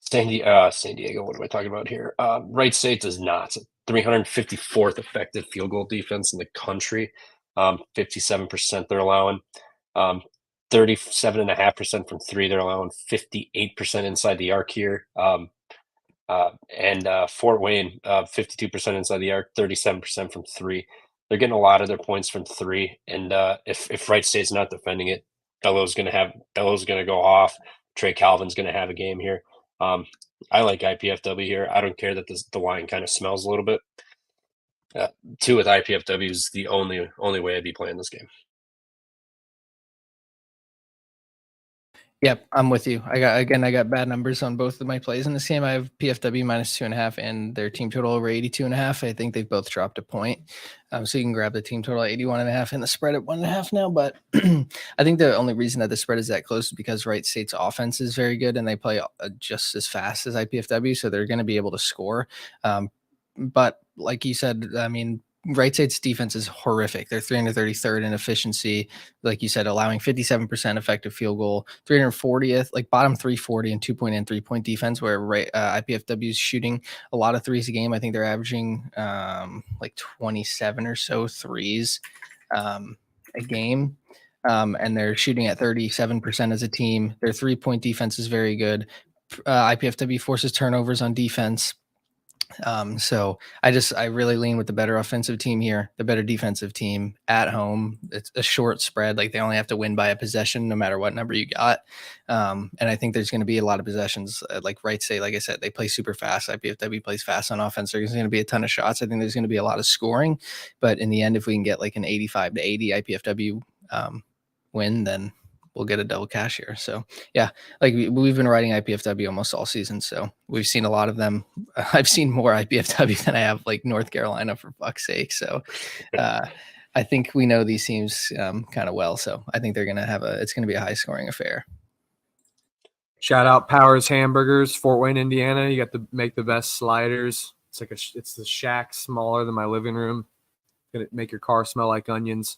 San Diego, what am I talking about here? Wright State does not. 354th effective field goal defense in the country. 57% they're allowing. 37.5% from three. They're allowing 58% inside the arc here. And Fort Wayne, 52% inside the arc, 37% from three. They're getting a lot of their points from three. And if Wright State's not defending it, Bellows going to go off. Trey Calvin's going to have a game here. I like IPFW here. I don't care that the line kind of smells a little bit. 2 with IPFW is the only way I'd be playing this game. Yep, I'm with you. I got bad numbers on both of my plays in this game. I have PFW -2.5 and their team total over 82.5. I think they've both dropped a point. So you can grab the team total at 81.5 and the spread at 1.5 now. But I think the only reason that the spread is that close is because Wright State's offense is very good and they play just as fast as IPFW. So they're going to be able to score. But like you said, I mean, Wright State's defense is horrific. They're 333rd in efficiency, like you said, allowing 57% effective field goal, 340th, like bottom 340 in 2-point and 3-point defense, where IPFW is shooting a lot of threes a game. I think they're averaging like 27 or so threes a game. And they're shooting at 37% as a team. Their 3-point defense is very good. IPFW forces turnovers on defense. So I really lean with the better offensive team here, the better defensive team at home. It's a short spread. Like they only have to win by a possession, no matter what number you got. And I think there's going to be a lot of possessions. Like Wright State, like I said, they play super fast. IPFW plays fast on offense. There's going to be a ton of shots. I think there's going to be a lot of scoring, but in the end, if we can get like an 85-80 IPFW win, then we'll get a double cash here. So yeah, like we've been writing IPFW almost all season, so we've seen a lot of them. I've seen more IPFW than I have like North Carolina, for fuck's sake. So I think we know these teams kind of well. So I think they're gonna have it's gonna be a high scoring affair. Shout out Powers Hamburgers, Fort Wayne, Indiana. You got to make the best sliders. It's the shack smaller than my living room. Gonna make your car smell like onions.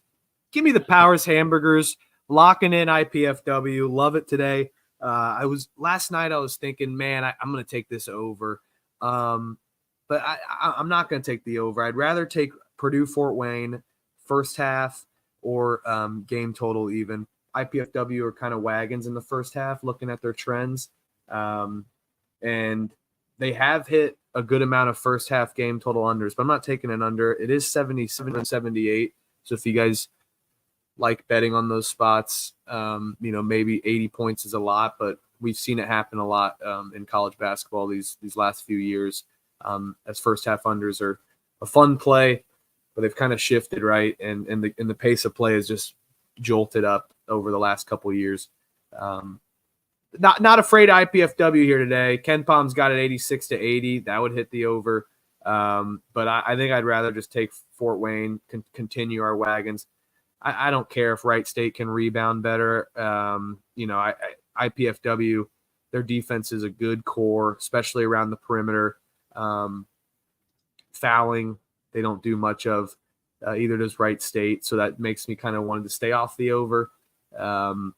Give me the Powers Hamburgers. Locking in IPFW. Love it today. Last night I was thinking, man, I'm gonna take this over. But I'm not gonna take the over. I'd rather take Purdue Fort Wayne first half or game total even. IPFW are kind of wagons in the first half, looking at their trends. And they have hit a good amount of first half game total unders, but I'm not taking an under. It is 77 and 78. So if you guys like betting on those spots, maybe 80 points is a lot, but we've seen it happen a lot in college basketball these last few years. As first half unders are a fun play, but they've kind of shifted, right? And the pace of play has just jolted up over the last couple of years. Not afraid of IPFW here today. Ken Palm's got it 86 to 80. That would hit the over. But I think I'd rather just take Fort Wayne, continue our wagons. I don't care if Wright State can rebound better. IPFW, their defense is a good core, especially around the perimeter. Fouling, they don't do much of. Either does Wright State, so that makes me kind of wanted to stay off the over, and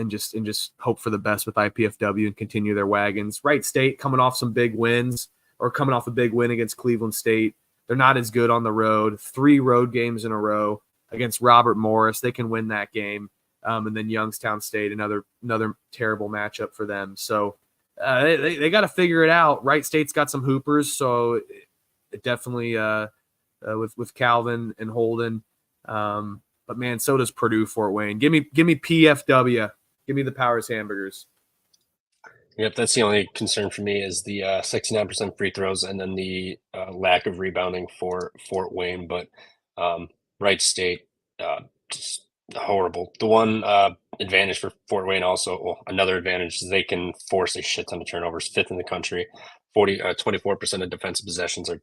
just hope for the best with IPFW and continue their wagons. Wright State coming off some big wins, or coming off a big win against Cleveland State. They're not as good on the road. 3 road games in a row against Robert Morris. They can win that game, and then Youngstown State, another terrible matchup for them. So they got to figure it out. Wright State's got some hoopers, so it definitely. With Calvin and Holden. But man, so does Purdue Fort Wayne. Give me PFW. Give me the Powers Hamburgers. Yep, that's the only concern for me is the 69% free throws and then the lack of rebounding for Fort Wayne. But Wright State, just horrible. The one advantage for Fort Wayne also, well, another advantage is they can force a shit ton of turnovers. 5th in the country. 24% of defensive possessions are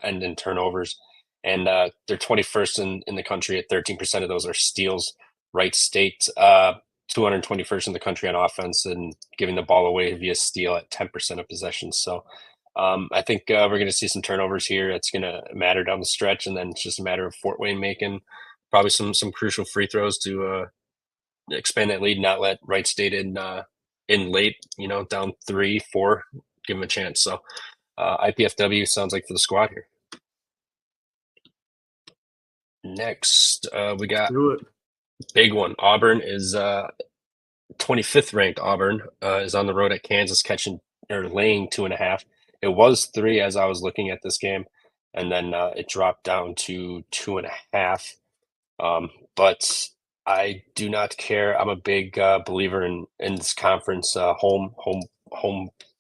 end in turnovers. And they're 21st in the country at 13% of those are steals. Wright State, 221st in the country on offense and giving the ball away via steal at 10% of possessions. So I think we're going to see some turnovers here. It's going to matter down the stretch, and then it's just a matter of Fort Wayne making probably some crucial free throws to expand that lead, not let Wright State in late, down 3-4, give them a chance. So IPFW sounds like for the squad here. Next, we got big one. Auburn is 25th ranked. Auburn is on the road at Kansas, laying 2.5. It was 3 as I was looking at this game, and then it dropped down to 2.5. But I do not care. I'm a big believer in this conference home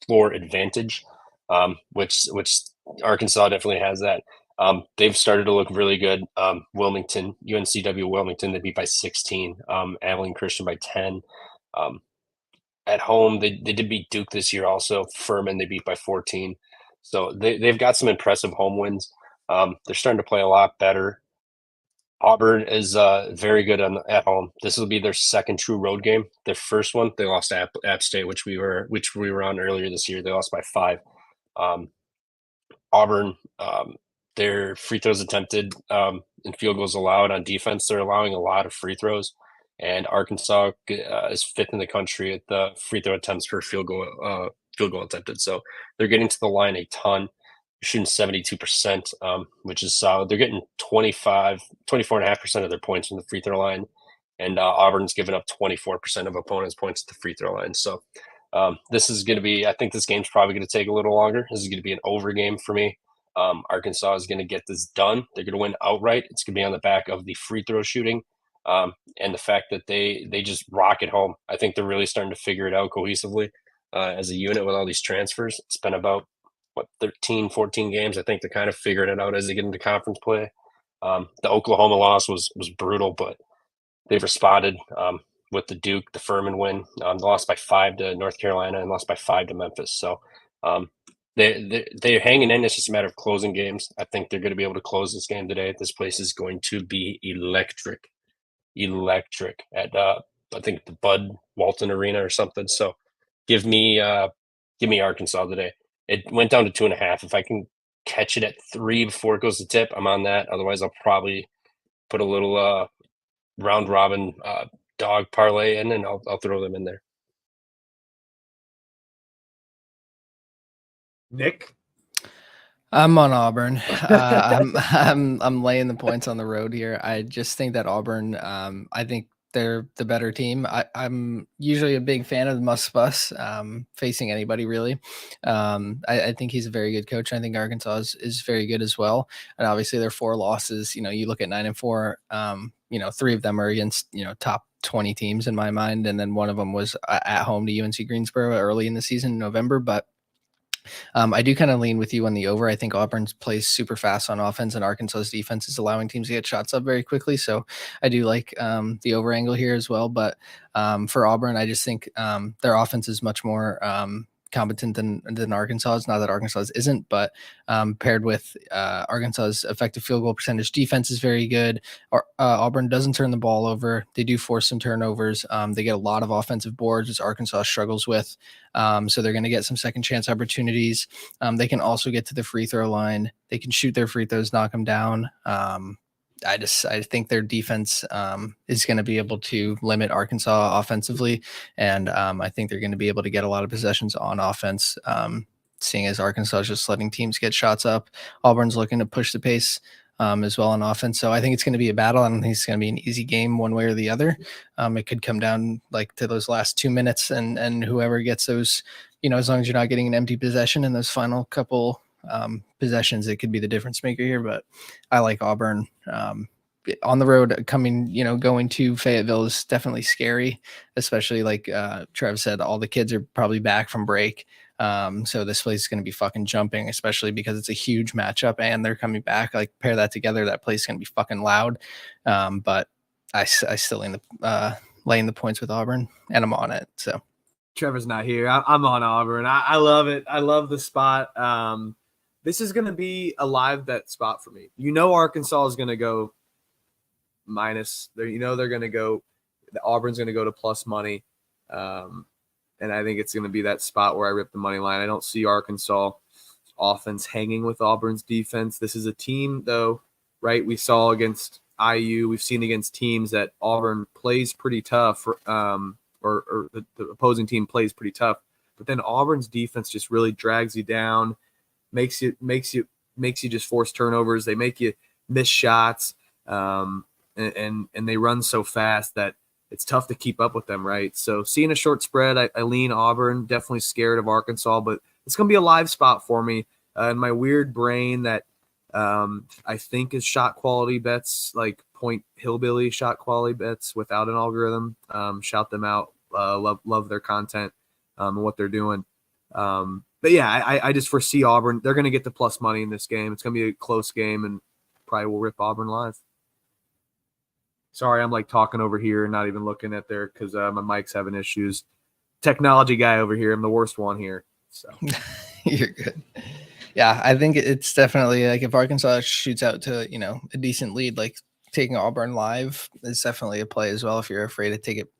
floor advantage, which Arkansas definitely has that. They've started to look really good. Wilmington, UNCW Wilmington, they beat by 16. Abilene Christian by 10. At home, they did beat Duke this year also. Furman, they beat by 14. So they've got some impressive home wins. They're starting to play a lot better. Auburn is very good at home. This will be their second true road game. Their first one, they lost to App State, which we were on earlier this year. They lost by 5. Auburn, their free throws attempted and field goals allowed on defense, they're allowing a lot of free throws. And Arkansas is 5th in the country at the free throw attempts per field goal attempted. So they're getting to the line a ton, shooting 72%, which is solid. They're getting 24.5% of their points from the free throw line. And Auburn's given up 24% of opponents' points at the free throw line. So this is going to be, I think this game's probably going to take a little longer. This is going to be an over game for me. Arkansas is going to get this done. They're going to win outright. It's going to be on the back of the free throw shooting and the fact that they just rock at home. I think they're really starting to figure it out cohesively as a unit with all these transfers. It's been about, 13, 14 games. I think they're kind of figuring it out as they get into conference play. The Oklahoma loss was brutal, but they've responded. with the Duke, the Furman win. They lost by 5 to North Carolina and lost by 5 to Memphis. So they're hanging in. It's just a matter of closing games. I think they're going to be able to close this game today. This place is going to be electric at I think the Bud Walton Arena or something. So give me Arkansas today. It went down to 2.5. If I can catch it at 3 before it goes to tip, I'm on that. Otherwise, I'll probably put a little round robin dog parlay in, and I'll throw them in there. Nick? I'm on Auburn. I'm laying the points on the road here. I just think that Auburn. I think they're the better team. I'm usually a big fan of the Muss Bus facing anybody really. I think he's a very good coach. I think Arkansas is very good as well. And obviously their 4 losses. You look at 9-4. 3 of them are against top 20 teams in my mind, and then one of them was at home to UNC Greensboro early in the season in November, but. I do kind of lean with you on the over. I think Auburn plays super fast on offense, and Arkansas's defense is allowing teams to get shots up very quickly. So I do like the over angle here as well. But for Auburn, I just think their offense is much more competent than Arkansas's. Not that Arkansas's isn't, but paired with Arkansas's effective field goal percentage, defense is very good. Auburn doesn't turn the ball over. They do force some turnovers. They get a lot of offensive boards, which Arkansas struggles with. So they're going to get some second chance opportunities. They can also get to the free throw line. They can shoot their free throws, knock them down. I think their defense is going to be able to limit Arkansas offensively, and I think they're going to be able to get a lot of possessions on offense. Seeing as Arkansas is just letting teams get shots up, Auburn's looking to push the pace as well on offense. So I think it's going to be a battle. I don't think it's going to be an easy game one way or the other. It could come down like to those last 2 minutes, and whoever gets those, as long as you're not getting an empty possession in those final couple possessions, it could be the difference maker here. But I like Auburn on the road. Going to Fayetteville is definitely scary, especially like Trev said, all the kids are probably back from break. So this place is going to be fucking jumping, especially because it's a huge matchup and they're coming back. Like pair that together, that place is going to be fucking loud. But I still laying the points with Auburn, and I'm on it. So Trevor's not here. I'm on Auburn. I love it. I love the spot. This is going to be a live bet spot for me. Arkansas is going to go minus. They're going to go. The Auburn's going to go to plus money. And I think it's going to be that spot where I rip the money line. I don't see Arkansas offense hanging with Auburn's defense. This is a team, though, right? We saw against IU. We've seen against teams that Auburn plays pretty tough, or the opposing team plays pretty tough. But then Auburn's defense just really drags you down, makes you just force turnovers. They make you miss shots, and they run so fast that it's tough to keep up with them, right? So seeing a short spread, I lean Auburn. Definitely scared of Arkansas, but it's going to be a live spot for me. In my weird brain that I think is shot quality bets, like Point Hillbilly shot quality bets without an algorithm. Shout them out. Love their content and what they're doing. But yeah, I just foresee Auburn. They're going to get the plus money in this game. It's going to be a close game, and probably will rip Auburn live. Sorry, I'm like talking over here and not even looking at there because my mic's having issues. Technology guy over here. I'm the worst one here. So you're good. Yeah, I think it's definitely like if Arkansas shoots out to, a decent lead, like taking Auburn live is definitely a play as well if you're afraid to take it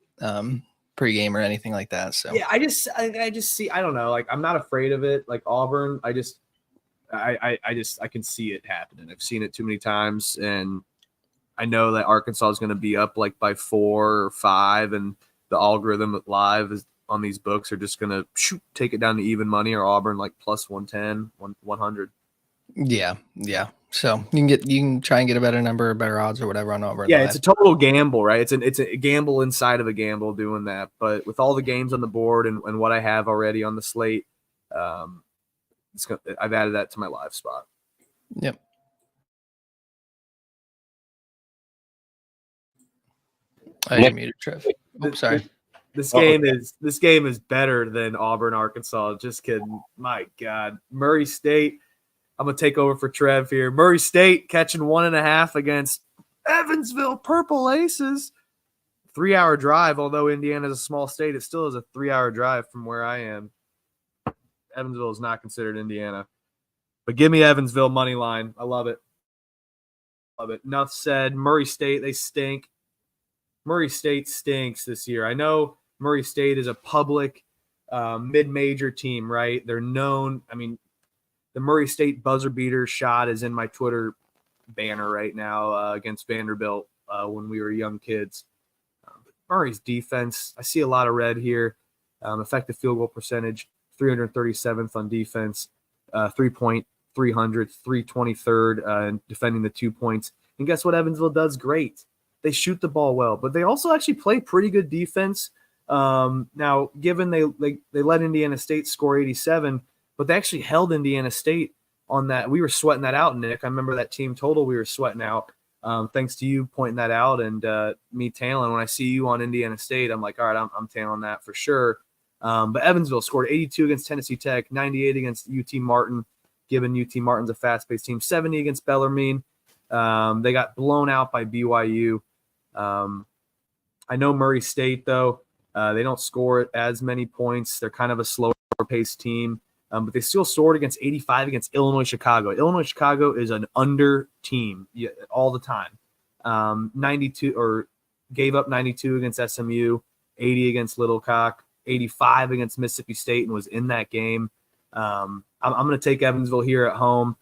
pregame or anything like that. So yeah, I just see, I don't know, like I'm not afraid of it. Like Auburn, I can see it happening. I've seen it too many times, and I know that Arkansas is going to be up like by 4 or 5, and the algorithm live is on these books are just going to take it down to even money, or Auburn like plus 110, 100. Yeah. So you can try and get a better number, better odds, or whatever on Auburn. Yeah, it's a total gamble, right? It's a gamble inside of a gamble doing that. But with all the games on the board and what I have already on the slate, I've added that to my live spot. Yep. I muted Trev. Oops, sorry. This game is better than Auburn, Arkansas. Just kidding. My God. Murray State. I'm going to take over for Trev here. Murray State catching 1.5 against Evansville Purple Aces. 3-hour drive. Although Indiana is a small state, it still is a 3-hour drive from where I am. Evansville is not considered Indiana, but give me Evansville money line. I love it. Love it. Enough said. Murray State, they stink. Murray State stinks this year. I know Murray State is a public mid-major team, right? They're known. I mean, the Murray State buzzer beater shot is in my Twitter banner right now against Vanderbilt when we were young kids. Murray's defense, I see a lot of red here. Effective field goal percentage, 337th on defense, 3-point 300, 323rd, defending the 2 points. And guess what Evansville does great? They shoot the ball well, but they also actually play pretty good defense. Now, given they let Indiana State score 87, but they actually held Indiana State on that. We were sweating that out, Nick. I remember that team total we were sweating out. Thanks to you pointing that out and me tailing. When I see you on Indiana State, I'm like, all right, I'm tailing that for sure. But Evansville scored 82 against Tennessee Tech, 98 against UT Martin, given UT Martin's a fast-paced team, 70 against Bellarmine. They got blown out by BYU. I know Murray State, though, they don't score as many points. They're kind of a slower-paced team, but they still scored against 85 against Illinois Chicago. Illinois Chicago is an under team all the time. 92 or gave up 92 against SMU, 80 against Littlecock, 85 against Mississippi State, and was in that game. I'm going to take Evansville here at home.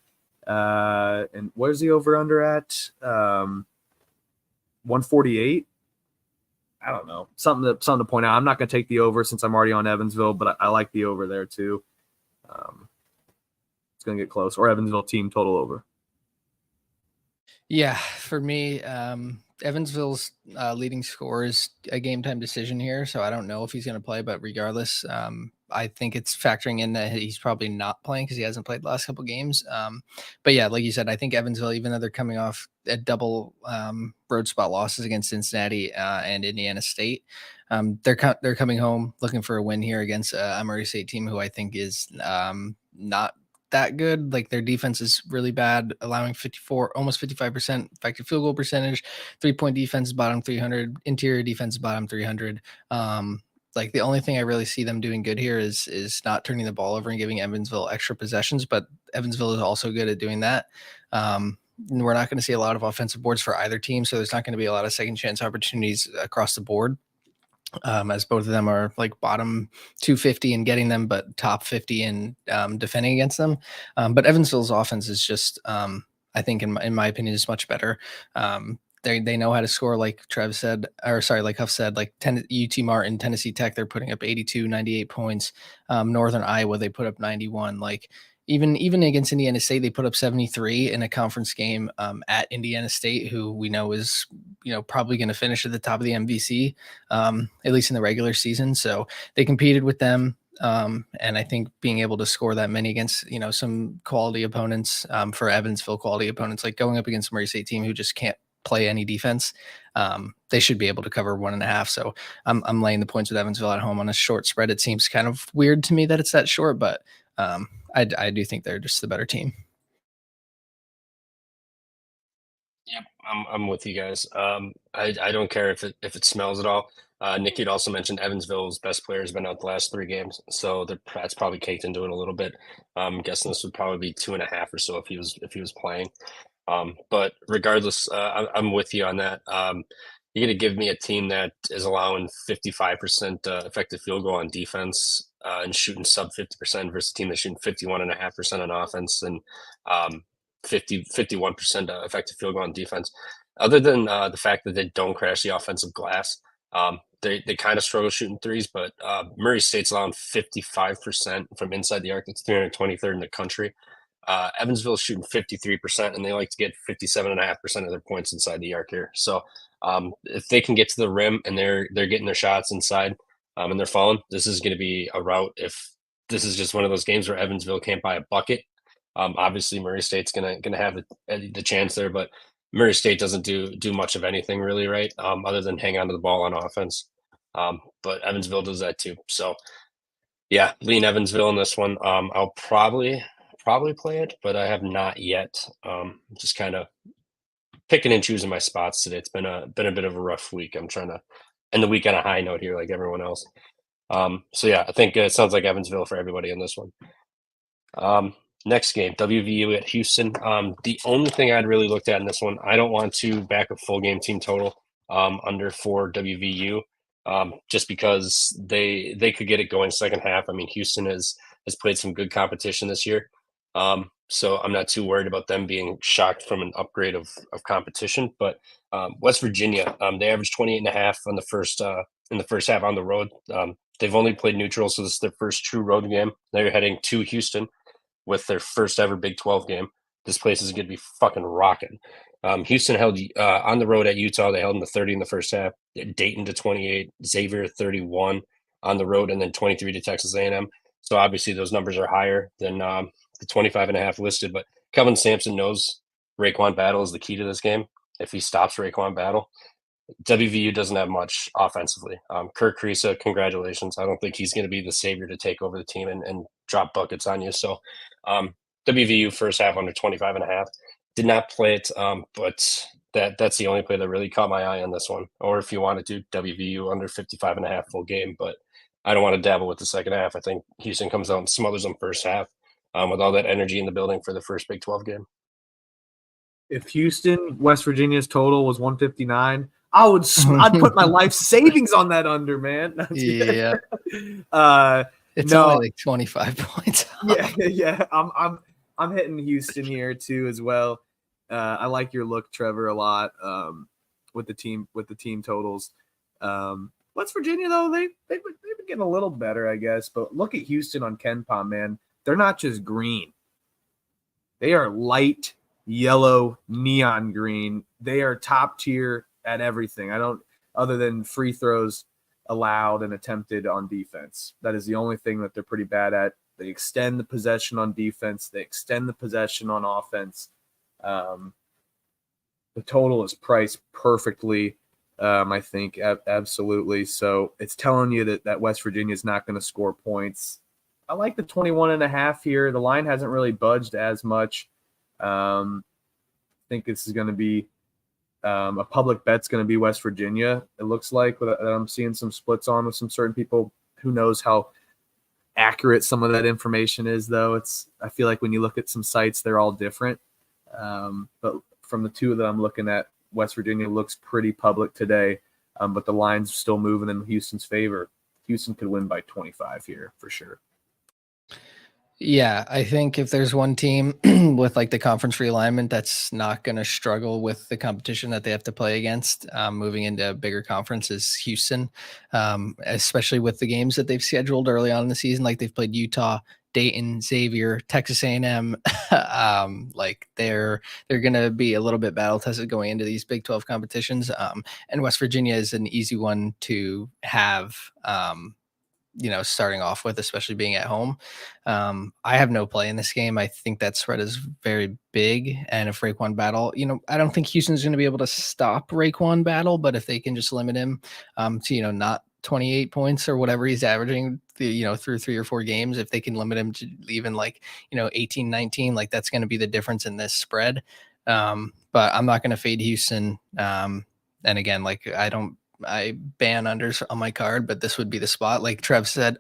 And where's the over-under at? 148. I don't know. Something to point out. I'm not going to take the over since I'm already on Evansville, but I like the over there too. It's going to get close. Or Evansville team total over. Yeah, for me, Evansville's leading scorer is a game time decision here, so I don't know if he's going to play, but regardless, I think it's factoring in that he's probably not playing because he hasn't played the last couple games. But yeah, like you said, I think Evansville, even though they're coming off a double road spot losses against Cincinnati and Indiana State, they're coming home looking for a win here against a Murray State team who I think is not that good. Like their defense is really bad, allowing 54, almost 55% effective field goal percentage. 3-point defense is bottom 300. Interior defense is bottom 300. Like the only thing I really see them doing good here is not turning the ball over and giving Evansville extra possessions, but Evansville is also good at doing that. We're not going to see a lot of offensive boards for either team, so there's not going to be a lot of second chance opportunities across the board. As both of them are like bottom 250 in getting them, but top 50 in defending against them. But Evansville's offense is just, I think, in my opinion, is much better. They know how to score, like Trev said, or sorry, like Huff said, like UT Martin, Tennessee Tech, they're putting up 82, 98 points. Northern Iowa, they put up 91. Like even against Indiana State, they put up 73 in a conference game at Indiana State, who we know is, probably going to finish at the top of the MVC, at least in the regular season. So they competed with them. And I think being able to score that many against, some quality opponents for Evansville, quality opponents, like going up against a Murray State team who just can't play any defense, they should be able to cover 1.5. So I'm laying the points with Evansville at home on a short spread. It seems kind of weird to me that it's that short, but I do think they're just the better team. Yep, I'm with you guys. I don't care if it smells at all. Nick, you'd also mentioned Evansville's best player has been out the last 3 games, so that's probably caked into it a little bit. I'm guessing this would probably be 2.5 or so if he was playing. But regardless, I'm with you on that. You're going to give me a team that is allowing 55% effective field goal on defense and shooting sub 50% versus a team that's shooting 51.5% on offense and 51% effective field goal on defense. Other than the fact that they don't crash the offensive glass, they kind of struggle shooting threes, but Murray State's allowing 55% from inside the arc. That's 323rd in the country. Evansville's shooting 53%, and they like to get 57.5% of their points inside the arc here. So if they can get to the rim and they're getting their shots inside and they're falling, this is going to be a rout. If this is just one of those games where Evansville can't buy a bucket, obviously Murray State's gonna have the chance there, but Murray State doesn't do much of anything really, right? Other than hang on to the ball on offense. But Evansville does that too. So yeah, lean Evansville in this one. I'll probably play it, but I have not yet. Just kind of picking and choosing my spots today. It's been a bit of a rough week. I'm trying to end the week on a high note here, like everyone else. So yeah, I think it sounds like Evansville for everybody in this one. Next game, WVU at Houston. The only thing I'd really looked at in this one, I don't want to back a full game team total under for WVU, just because they could get it going second half. I mean, Houston has played some good competition this year, so I'm not too worried about them being shocked from an upgrade of competition. But West Virginia, they averaged 28.5 on the first in the first half on the road. They've only played neutral, so this is their first true road game. They're heading to Houston with their first ever Big 12 game. This place is going to be fucking rocking. Houston held on the road at Utah. They held them to 30 in the first half. Dayton to 28, Xavier 31 on the road, and then 23 to Texas A&M. So obviously those numbers are higher than the 25.5 listed. But Kelvin Sampson knows Raekwon Battle is the key to this game. If he stops Raekwon Battle, WVU doesn't have much offensively. Kirk Kriisa, congratulations. I don't think he's going to be the savior to take over the team and drop buckets on you. So WVU first half under 25.5. Did not play it, but that's the only play that really caught my eye on this one. Or if you want to do WVU under 55.5 full game, but I don't want to dabble with the second half. I think Houston comes out and smothers them first half with all that energy in the building for the first Big 12 game. If Houston, West Virginia's total was 159, I'd put my life savings on that under, man. Yeah. It's no. only like 25 points. Yeah. I'm hitting Houston here too as well. I like your look, Trevor, a lot with the team totals. West Virginia though, they've been getting a little better, I guess. But look at Houston on KenPom, man. They're not just green; they are light yellow, neon green. They are top tier at everything. Other than free throws allowed and attempted on defense. That is the only thing that they're pretty bad at. They extend the possession on defense. They extend the possession on offense. The total is priced perfectly, I think, absolutely. So it's telling you that West Virginia is not going to score points. I like the 21.5 here. The line hasn't really budged as much. I think this is going to be a public bet's going to be West Virginia. It looks like I'm seeing some splits on with some certain people. Who knows how accurate some of that information is, though. I feel like when you look at some sites, they're all different. But from the two that I'm looking at, West Virginia looks pretty public today, but the line's still moving in Houston's favor. Houston could win by 25 here for sure. Yeah, I think if there's one team with like the conference realignment that's not going to struggle with the competition that they have to play against moving into a bigger conference is Houston, especially with the games that they've scheduled early on in the season. Like they've played Utah, Dayton, Xavier, Texas A&M. Like they're going to be a little bit battle tested going into these Big 12 competitions. And West Virginia is an easy one to have. Starting off with, especially being at home. I have no play in this game. I think that spread is very big. And if Raekwon Battle, I don't think Houston's going to be able to stop Raekwon Battle, but if they can just limit him to, not 28 points or whatever he's averaging, through 3 or 4 games, if they can limit him to even 18, 19, like that's going to be the difference in this spread. But I'm not going to fade Houston. And again, I ban unders on my card, but this would be the spot. Like Huff said,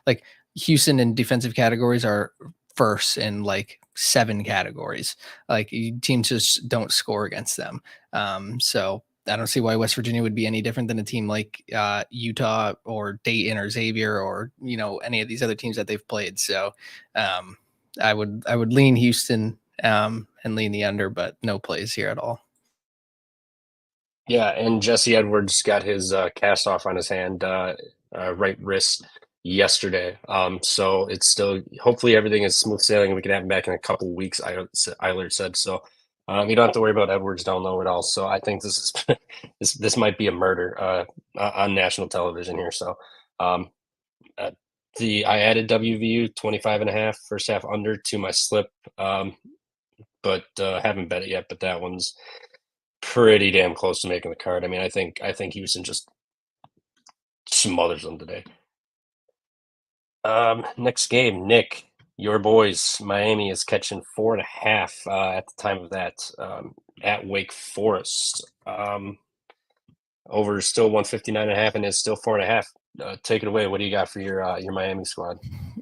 like Houston in defensive categories are first in 7 categories. Like teams just don't score against them. So I don't see why West Virginia would be any different than a team like Utah or Dayton or Xavier or any of these other teams that they've played. So I would lean Houston and lean the under, but no plays here at all. Yeah, and Jesse Edwards got his cast off on his hand, right wrist yesterday. So it's still, hopefully everything is smooth sailing and we can have him back in a couple weeks, Eilert said. So you don't have to worry about Edwards down low at all. So I think this is this might be a murder on national television here. So I added WVU 25.5 first half under to my slip, but haven't bet it yet. But that one's pretty damn close to making the card. I mean, I think Houston just smothers them today. Next game, Nick, your boys, Miami is catching 4.5 at the time of that at Wake Forest. Over is still 159.5, and it's still 4.5. Take it away. What do you got for your Miami squad?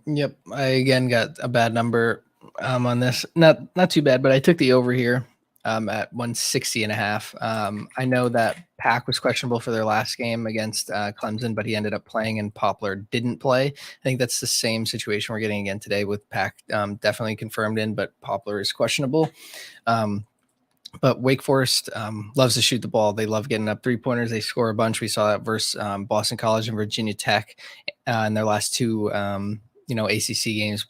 Yep, I again got a bad number on this. Not too bad, but I took the over here at 160.5. I know that Pack was questionable for their last game against Clemson, but he ended up playing, and Poplar didn't play. I think that's the same situation we're getting again today with Pack definitely confirmed in, but Poplar is questionable. But Wake Forest loves to shoot the ball. They love getting up 3-pointers. They score a bunch. We saw that versus Boston College and Virginia Tech in their last two, ACC games.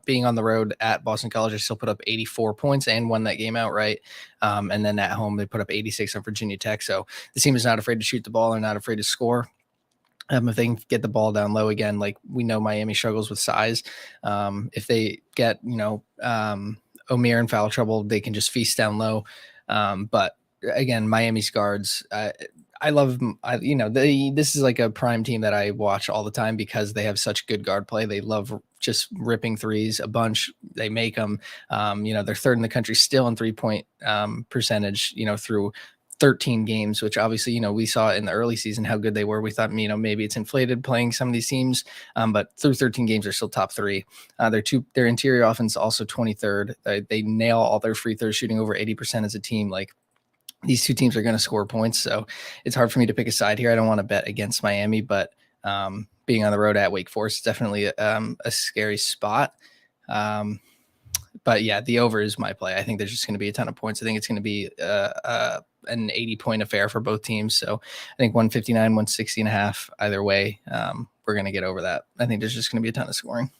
Being on the road at Boston College, they still put up 84 points and won that game outright. And then at home, they put up 86 on Virginia Tech. So the team is not afraid to shoot the ball. They're not afraid to score. If they can get the ball down low again, like we know Miami struggles with size. If they get, Omier in foul trouble, they can just feast down low. But again, Miami's guards, I love them. This is like a prime team that I watch all the time because they have such good guard play. They love just ripping threes a bunch. They make them. They're third in the country still in 3-point percentage. Through 13 games, which obviously, we saw in the early season how good they were. We thought, maybe it's inflated playing some of these teams, but through 13 games, they're still top 3. Their interior offense also 23rd. They nail all their free throws, shooting over 80% as a team. Like these two teams are going to score points, so it's hard for me to pick a side here. I don't want to bet against Miami, but being on the road at Wake Forest is definitely a scary spot. But yeah, the over is my play. I think there's just going to be a ton of points. I think it's going to be an 80-point affair for both teams. So I think 159, 160.5, either way, we're going to get over that. I think there's just going to be a ton of scoring.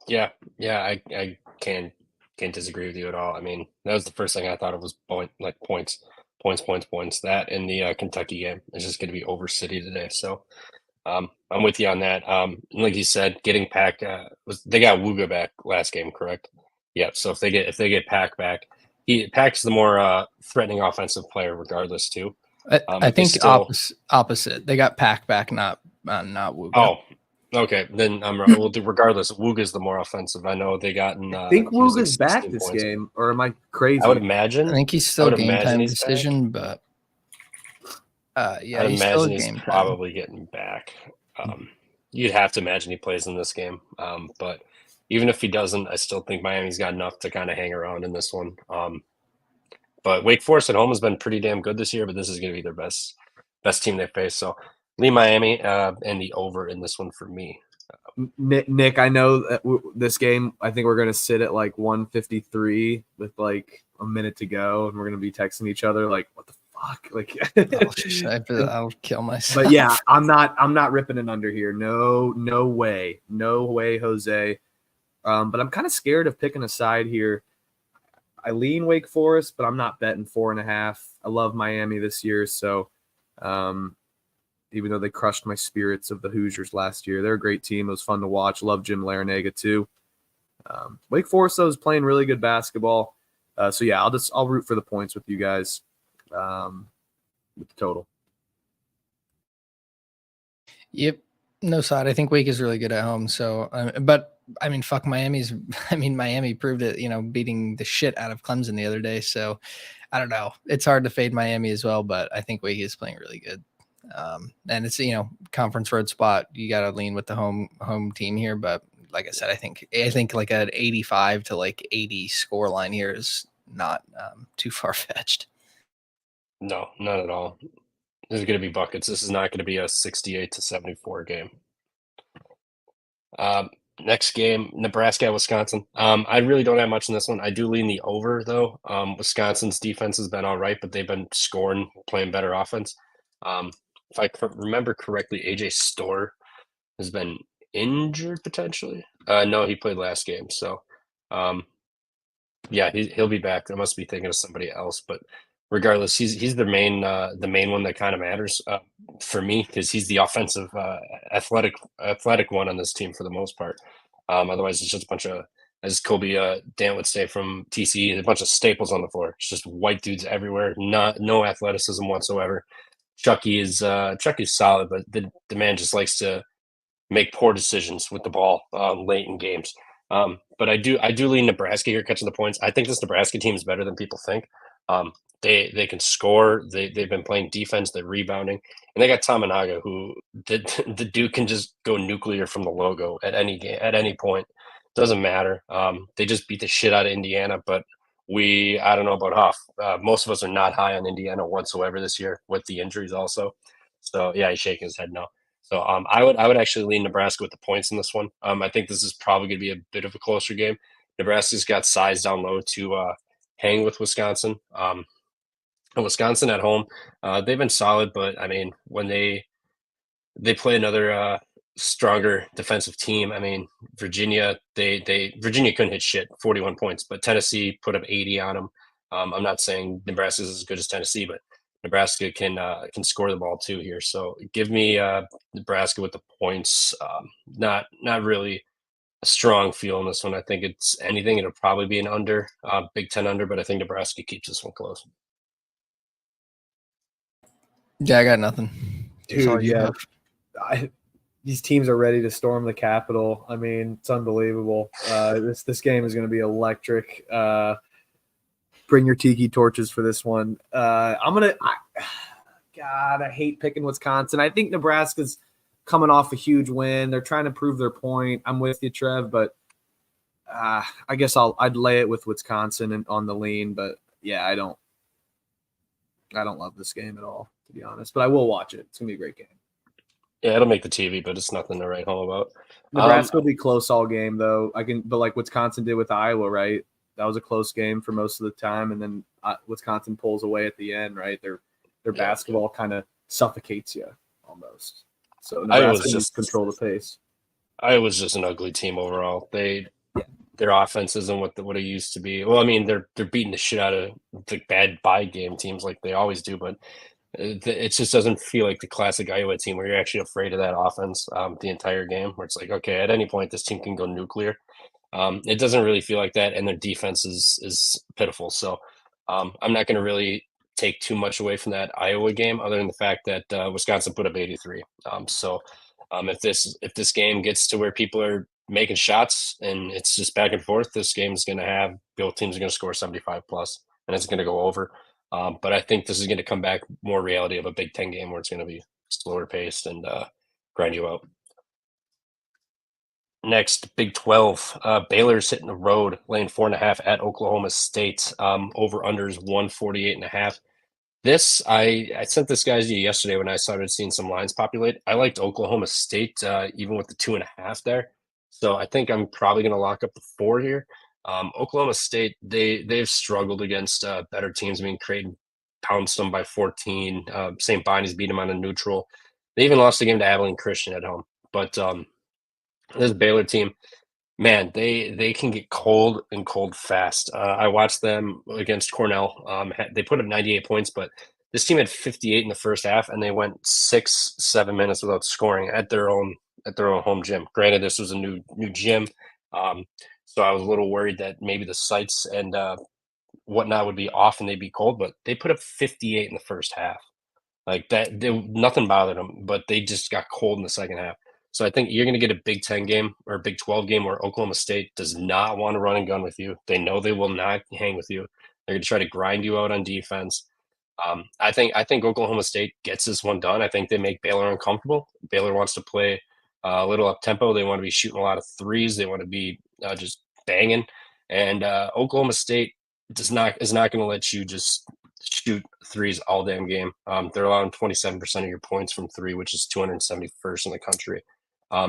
Yeah, I can't disagree with you at all. I mean, that was the first thing I thought of was points. That in the Kentucky game is just going to be over City today. So I'm with you on that. Like you said, getting Pack they got Wooga back last game, correct? Yeah. So if they get Pack back, Pack's the more threatening offensive player, regardless too. I think opposite. They got Pack back, not Wooga. Oh, okay. Then I'm right. Well, regardless, Wooga's the more offensive. I know they got. I think Wooga's back this game, or am I crazy? I would imagine. I think he's still game time decision, but I'd imagine he's probably getting back. You'd have to imagine he plays in this game. But even if he doesn't, I still think Miami's got enough to kind of hang around in this one. But Wake Forest at home has been pretty damn good this year, but this is going to be their best team they face. So leave Miami and the over in this one for me. Nick, I know that this game, I think we're going to sit at like 153 with like a minute to go, and we're going to be texting each other like, what the fuck? Like, I'll kill myself. But yeah, I'm not ripping an under here. No way, Jose. But I'm kind of scared of picking a side here. I lean Wake Forest, but I'm not betting 4.5. I love Miami this year, so even though they crushed my spirits of the Hoosiers last year, they're a great team. It was fun to watch. Love Jim Larinaga too. Wake Forest though is playing really good basketball. So yeah, I'll root for the points with you guys with the total. Yep, no side. I think Wake is really good at home. So, but I mean, fuck Miami proved it. Beating the shit out of Clemson the other day. So I don't know. It's hard to fade Miami as well, but I think Wake is playing really good. And it's conference road spot. You got to lean with the home team here, but like I said, I think like an 85 to like 80 score line here is not too far fetched. No, not at all. This is going to be buckets. This is not going to be a 68 to 74 game. Next game, Nebraska, Wisconsin. I really don't have much in this one. I do lean the over though. Wisconsin's defense has been all right, but they've been scoring, playing better offense. If I remember correctly, AJ Storr has been injured potentially. No, he played last game. So, yeah, he'll be back. I must be thinking of somebody else, but regardless, he's the main one that kind of matters for me because he's the offensive, athletic one on this team for the most part. Otherwise, it's just a bunch of, as Kobe Dan would say from TCE, a bunch of staples on the floor. It's just white dudes everywhere. No athleticism whatsoever. Chucky is solid, but the man just likes to make poor decisions with the ball late in games. But I do lean Nebraska here catching the points. I think this Nebraska team is better than people think. They can score. They've been playing defense. They're rebounding, and they got Tamanaga, who the dude can just go nuclear from the logo at any game at any point. Doesn't matter. They just beat the shit out of Indiana, but I don't know about Huff. Most of us are not high on Indiana whatsoever this year with the injuries also. So yeah, he's shaking his head no. So I would actually lean Nebraska with the points in this one. I think this is probably going to be a bit of a closer game. Nebraska's got size down low to hang with Wisconsin. Wisconsin at home, they've been solid, but I mean when they play another stronger defensive team. I mean Virginia, Virginia couldn't hit shit, 41 points, but Tennessee put up 80 on them. I'm not saying Nebraska's as good as Tennessee, but Nebraska can score the ball too here. So give me Nebraska with the points. Not really a strong feel in this one. I think it's anything. It'll probably be an under, Big Ten under, but I think Nebraska keeps this one close. Yeah, I got nothing. Dude, yeah. These teams are ready to storm the Capitol. I mean, it's unbelievable. This game is going to be electric. Bring your tiki torches for this one. God, I hate picking Wisconsin. I think Nebraska's coming off a huge win. They're trying to prove their point. I'm with you, Trev, but I guess I'd lay it with Wisconsin and on the lean. But yeah, I don't love this game at all, to be honest. But I will watch it. It's gonna be a great game. Yeah, it'll make the TV, but it's nothing to write home about. Nebraska will be close all game, though. But like Wisconsin did with Iowa, right? That was a close game for most of the time, and then Wisconsin pulls away at the end, right? Their basketball kind of suffocates you almost. So Nebraska just control the pace. Iowa's just an ugly team overall. Their offense isn't what it used to be. Well, I mean, they're beating the shit out of the bad bye game teams like they always do, but it just doesn't feel like the classic Iowa team where you're actually afraid of that offense the entire game, where it's like, okay, at any point this team can go nuclear. It doesn't really feel like that, and their defense is pitiful. So I'm not going to really take too much away from that Iowa game, other than the fact that Wisconsin put up 83. If this game gets to where people are making shots and it's just back and forth, this game is going to have both teams are going to score 75 plus, and it's going to go over. But I think this is going to come back more reality of a Big Ten game where it's going to be slower paced and grind you out. Next, Big 12. Baylor's hitting the road, laying 4.5 at Oklahoma State. Over unders 148.5. This I sent this guys to you yesterday when I started seeing some lines populate. I liked Oklahoma State even with the 2.5 there. So I think I'm probably going to lock up the 4 here. Oklahoma State, they've struggled against better teams. I mean, Creighton pounced them by 14. St. Bonnie's beat them on a neutral. They even lost the game to Abilene Christian at home. But this Baylor team, man, they can get cold and cold fast. I watched them against Cornell. They put up 98 points, but this team had 58 in the first half, and they went 6-7 minutes without scoring at their own home gym. Granted, this was a new gym. So I was a little worried that maybe the sights and whatnot would be off and they'd be cold, but they put up 58 in the first half. Like that, nothing bothered them, but they just got cold in the second half. So I think you're going to get a Big 10 game or a Big 12 game where Oklahoma State does not want to run and gun with you. They know they will not hang with you. They're going to try to grind you out on defense. I think Oklahoma State gets this one done. I think they make Baylor uncomfortable. Baylor wants to play a little up tempo. They want to be shooting a lot of threes. They want to be just banging. And Oklahoma State is not going to let you just shoot threes all damn game. They're allowing 27% of your points from three, which is 271st in the country.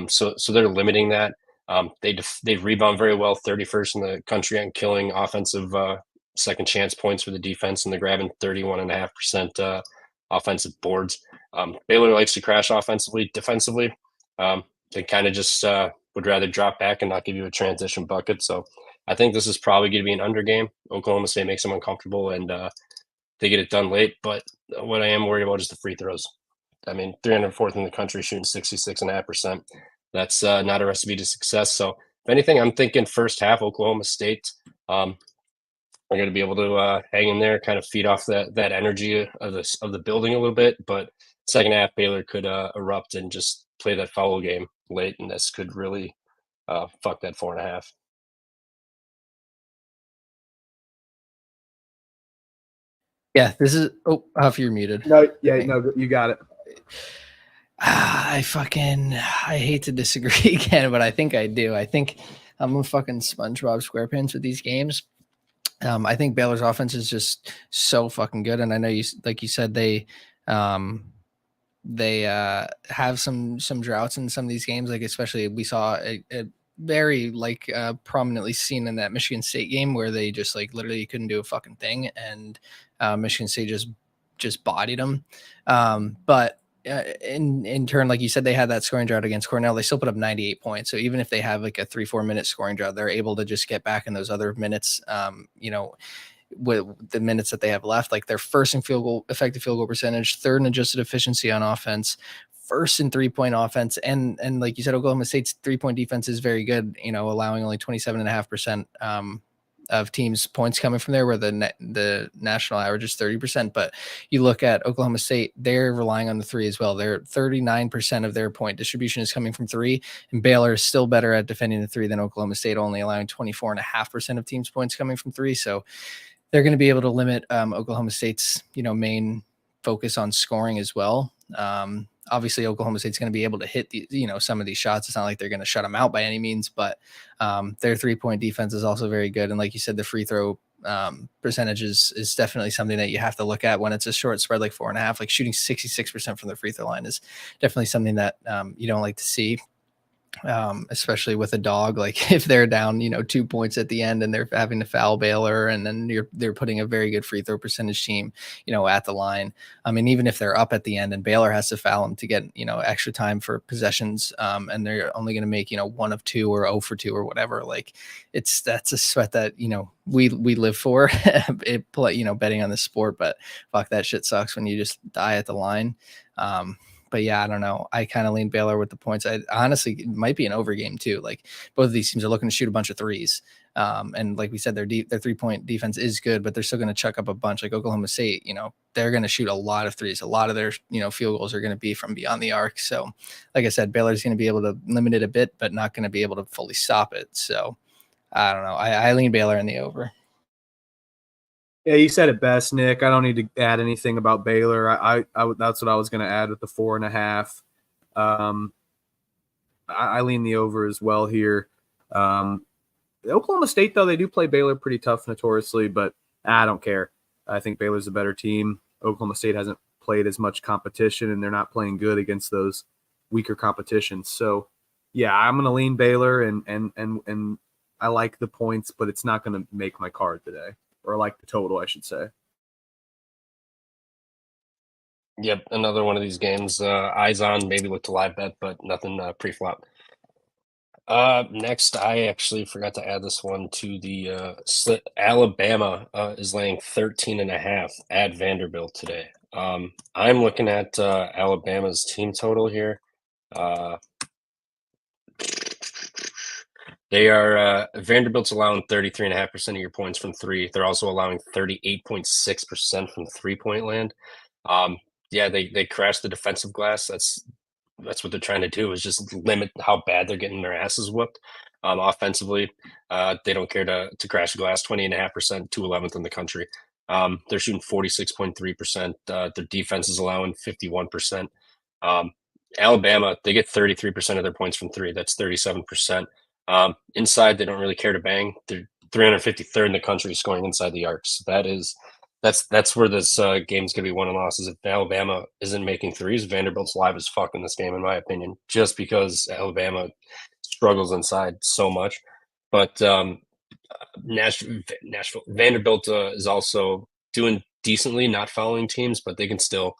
So they're limiting that. They rebound very well, 31st in the country on killing offensive second chance points for the defense, and they're grabbing 31.5% offensive boards. Baylor likes to crash offensively. Defensively, they kind of just would rather drop back and not give you a transition bucket. So I think this is probably going to be an under game. Oklahoma State makes them uncomfortable, and they get it done late. But what I am worried about is the free throws. I mean, 304th in the country, shooting 66.5%. That's not a recipe to success. So if anything, I'm thinking first half Oklahoma State are going to be able to hang in there, kind of feed off that energy of the building a little bit. But second half, Baylor could erupt and just play that foul game late, and this could really fuck that 4.5. Yeah, this is. Oh, Huff, you're muted. No, yeah, no, you got it. I hate to disagree again, but I think I do. I think I'm a fucking SpongeBob SquarePants with these games. I think Baylor's offense is just so fucking good, and I know you, like you said, they have some droughts in some of these games. Like especially we saw a very prominently seen in that Michigan State game where they just like literally couldn't do a fucking thing, and Michigan State just bodied them. But in turn, like you said, they had that scoring drought against Cornell. They still put up 98 points. So even if they have like a 3-4 minute scoring drought, they're able to just get back in those other minutes. With the minutes that they have left, like they're first in effective field goal percentage, third in adjusted efficiency on offense, first in 3-point offense, and like you said, Oklahoma State's 3-point defense is very good. Allowing only 27.5% of teams' points coming from there, where the national average is 30%. But you look at Oklahoma State, they're relying on the three as well. They're 39% of their point distribution is coming from three, and Baylor is still better at defending the three than Oklahoma State, only allowing 24.5% of teams' points coming from three. So they're going to be able to limit Oklahoma State's main focus on scoring as well. Obviously, Oklahoma State's going to be able to hit some of these shots. It's not like they're going to shut them out by any means, but their 3-point defense is also very good. And like you said, the free throw percentage is definitely something that you have to look at when it's a short spread like 4.5. Like shooting 66% from the free throw line is definitely something that you don't like to see. Especially with a dog, like if they're down 2 points at the end and they're having to foul Baylor, and then they're putting a very good free throw percentage team at the line. I mean, even if they're up at the end and Baylor has to foul them to get extra time for possessions, and they're only going to make 1 of 2 or 0 for 2 or whatever, like that's a sweat that we live for. Betting on the sport, but fuck, that shit sucks when you just die at the line. But yeah, I don't know. I kind of lean Baylor with the points. I honestly, it might be an over game too. Like both of these teams are looking to shoot a bunch of threes. And like we said, their 3-point defense is good, but they're still going to chuck up a bunch. Like Oklahoma State, they're going to shoot a lot of threes. A lot of their, field goals are going to be from beyond the arc. So like I said, Baylor's going to be able to limit it a bit, but not going to be able to fully stop it. So I don't know. I lean Baylor in the over. Yeah, you said it best, Nick. I don't need to add anything about Baylor. I that's what I was going to add with the 4.5. I lean the over as well here. Oklahoma State, though, they do play Baylor pretty tough notoriously, but I don't care. I think Baylor's a better team. Oklahoma State hasn't played as much competition, and they're not playing good against those weaker competitions. So, yeah, I'm going to lean Baylor, and I like the points, but it's not going to make my card today. Or like the total, I should say. Yep, another one of these games. Eyes on, maybe look to live bet, but nothing pre-flop. Next, I actually forgot to add this one to the slit. Alabama is laying 13.5 at Vanderbilt today. I'm looking at Alabama's team total here. They are Vanderbilt's allowing 33.5% of your points from three. They're also allowing 38.6% from the 3-point land. Yeah, they crashed the defensive glass. That's what they're trying to do, is just limit how bad they're getting their asses whooped. Offensively, they don't care to crash the glass. 20.5% to 11th in the country. They're shooting 46.3%. Their defense is allowing 51%. Alabama, they get 33% of their points from three. That's 37%. Inside, they don't really care to bang. They're 353rd in the country scoring inside the arc. So that's where this game's gonna be won and lost. Is if Alabama isn't making threes, Vanderbilt's live as fuck in this game, in my opinion, just because Alabama struggles inside so much. But Nashville, Vanderbilt is also doing decently, not following teams, but they can still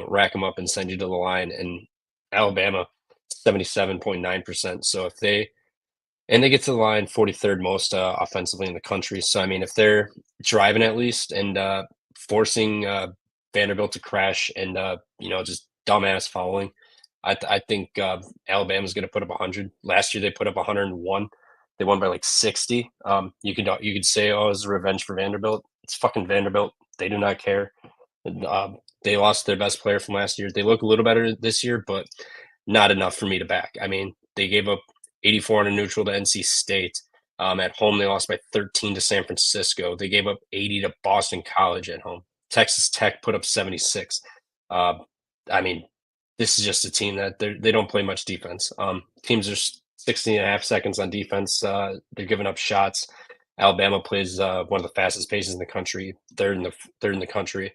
rack them up and send you to the line. And Alabama, 77.9%. So if they get to the line 43rd most offensively in the country. So, I mean, if they're driving at least and forcing Vanderbilt to crash and, just dumbass fouling, I think Alabama's going to put up 100. Last year, they put up 101. They won by like 60. You could say, oh, it's a revenge for Vanderbilt. It's fucking Vanderbilt. They do not care. They lost their best player from last year. They look a little better this year, but not enough for me to back. I mean, they gave up 84 on a neutral to NC State. At home, they lost by 13 to San Francisco. They gave up 80 to Boston College at home. Texas Tech put up 76. I mean, this is just a team that they don't play much defense. Teams are 16 and a half seconds on defense. They're giving up shots. Alabama plays one of the fastest paces in the country. Third in the country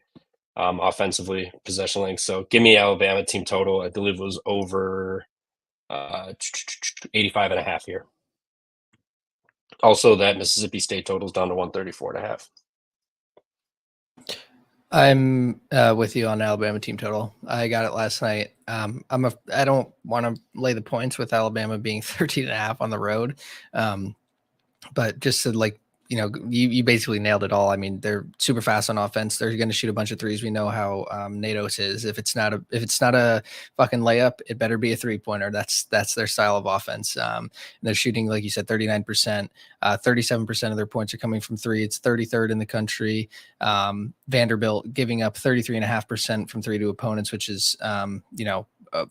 offensively, possession length. So give me Alabama team total. I believe it was over 85 and a half here. Also, that Mississippi State total is down to 134 and a half. I'm with you on Alabama team total. I got it last night. I don't want to lay the points with Alabama being 13 and a half on the road. But just to you basically nailed it all. I mean, they're super fast on offense. They're going to shoot a bunch of threes. We know how Natos is. If it's not a fucking layup, it better be a 3-pointer. That's their style of offense. And they're shooting, like you said, 39%. 37% of their points are coming from three. It's 33rd in the country. Vanderbilt giving up 33.5% from three to opponents, which is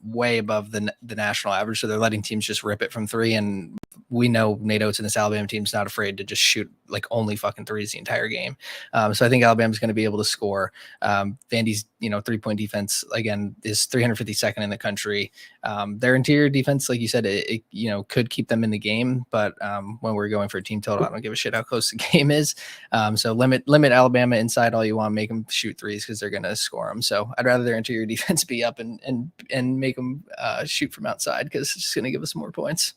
way above the national average. So they're letting teams just rip it from three. And we know Natos and this Alabama team is not afraid to just shoot like only fucking threes the entire game. So I think Alabama's going to be able to score. Vandy's, 3-point defense, again, is 352nd in the country. Their interior defense, like you said, it could keep them in the game. But when we're going for a team total, I don't give a shit how close the game is. So limit Alabama inside all you want, make them shoot threes because they're going to score them. So I'd rather their interior defense be up and make them shoot from outside because it's just going to give us more points.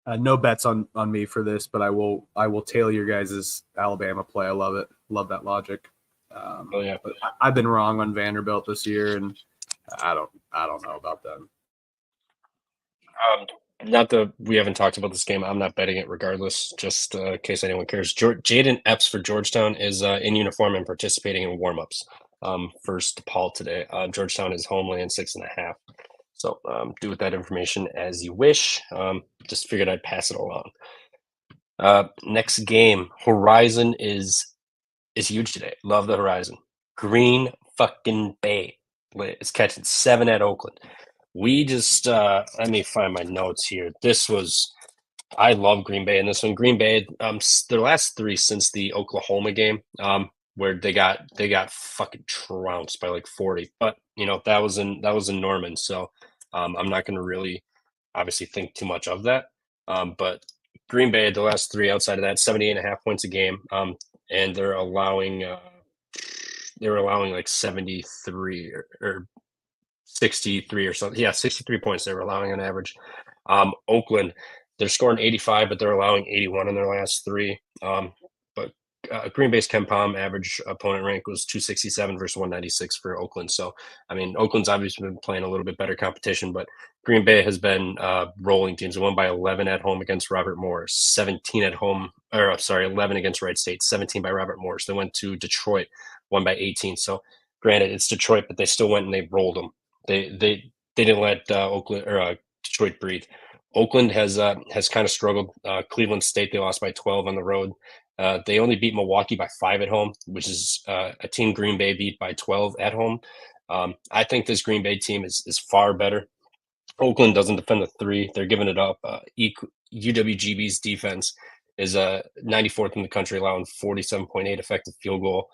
No bets on me for this, but I will tail your guys' Alabama play. I love it. Love that logic. Yeah. But I've been wrong on Vanderbilt this year, and I don't know about them. Not that we haven't talked about this game. I'm not betting it regardless, just in case anyone cares. Jaden Epps for Georgetown is in uniform and participating in warmups. First DePaul today. Georgetown is home laying 6.5. So do with that information as you wish. Just figured I'd pass it along. Next game, Horizon is huge today. Love the Horizon. Green fucking Bay is catching 7 at Oakland. We just let me find my notes here. I love Green Bay in this one. Green Bay, their last 3 since the Oklahoma game, where they got fucking trounced by like 40. But that was in Norman, so I'm not going to really obviously think too much of that. But Green Bay, the last 3 outside of that, 78.5 points a game, and they're allowing like 73 or 63 or something. Yeah, 63 points they were allowing on average. Oakland, they're scoring 85, but they're allowing 81 in their last 3. But Green Bay's KenPom average opponent rank was 267 versus 196 for Oakland. So, I mean, Oakland's obviously been playing a little bit better competition, but Green Bay has been rolling teams. They won by 11 at home against Robert Morris, 17 at home, 11 against Wright State, 17 by Robert Morris. They went to Detroit, won by 18. So, granted, it's Detroit, but they still went and they rolled them. They didn't let Oakland or Detroit breathe. Oakland has kind of struggled. Cleveland State, they lost by 12 on the road. They only beat Milwaukee by 5 at home, which is a team Green Bay beat by 12 at home. I think this Green Bay team is far better. Oakland doesn't defend the 3. They're giving it up. UWGB's defense is 94th in the country, allowing 47.8 effective field goal.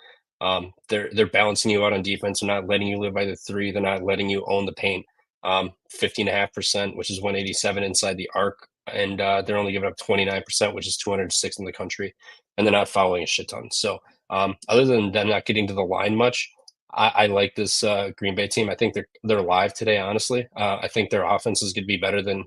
They're balancing you out on defense. They're not letting you live by the 3. They're not letting you own the paint. 50.5%, which is 187 inside the arc. And they're only giving up 29%, which is 206 in the country. And they're not fouling a shit ton. So other than them not getting to the line much, I like this Green Bay team. I think they're live today, honestly. I think their offense is going to be better than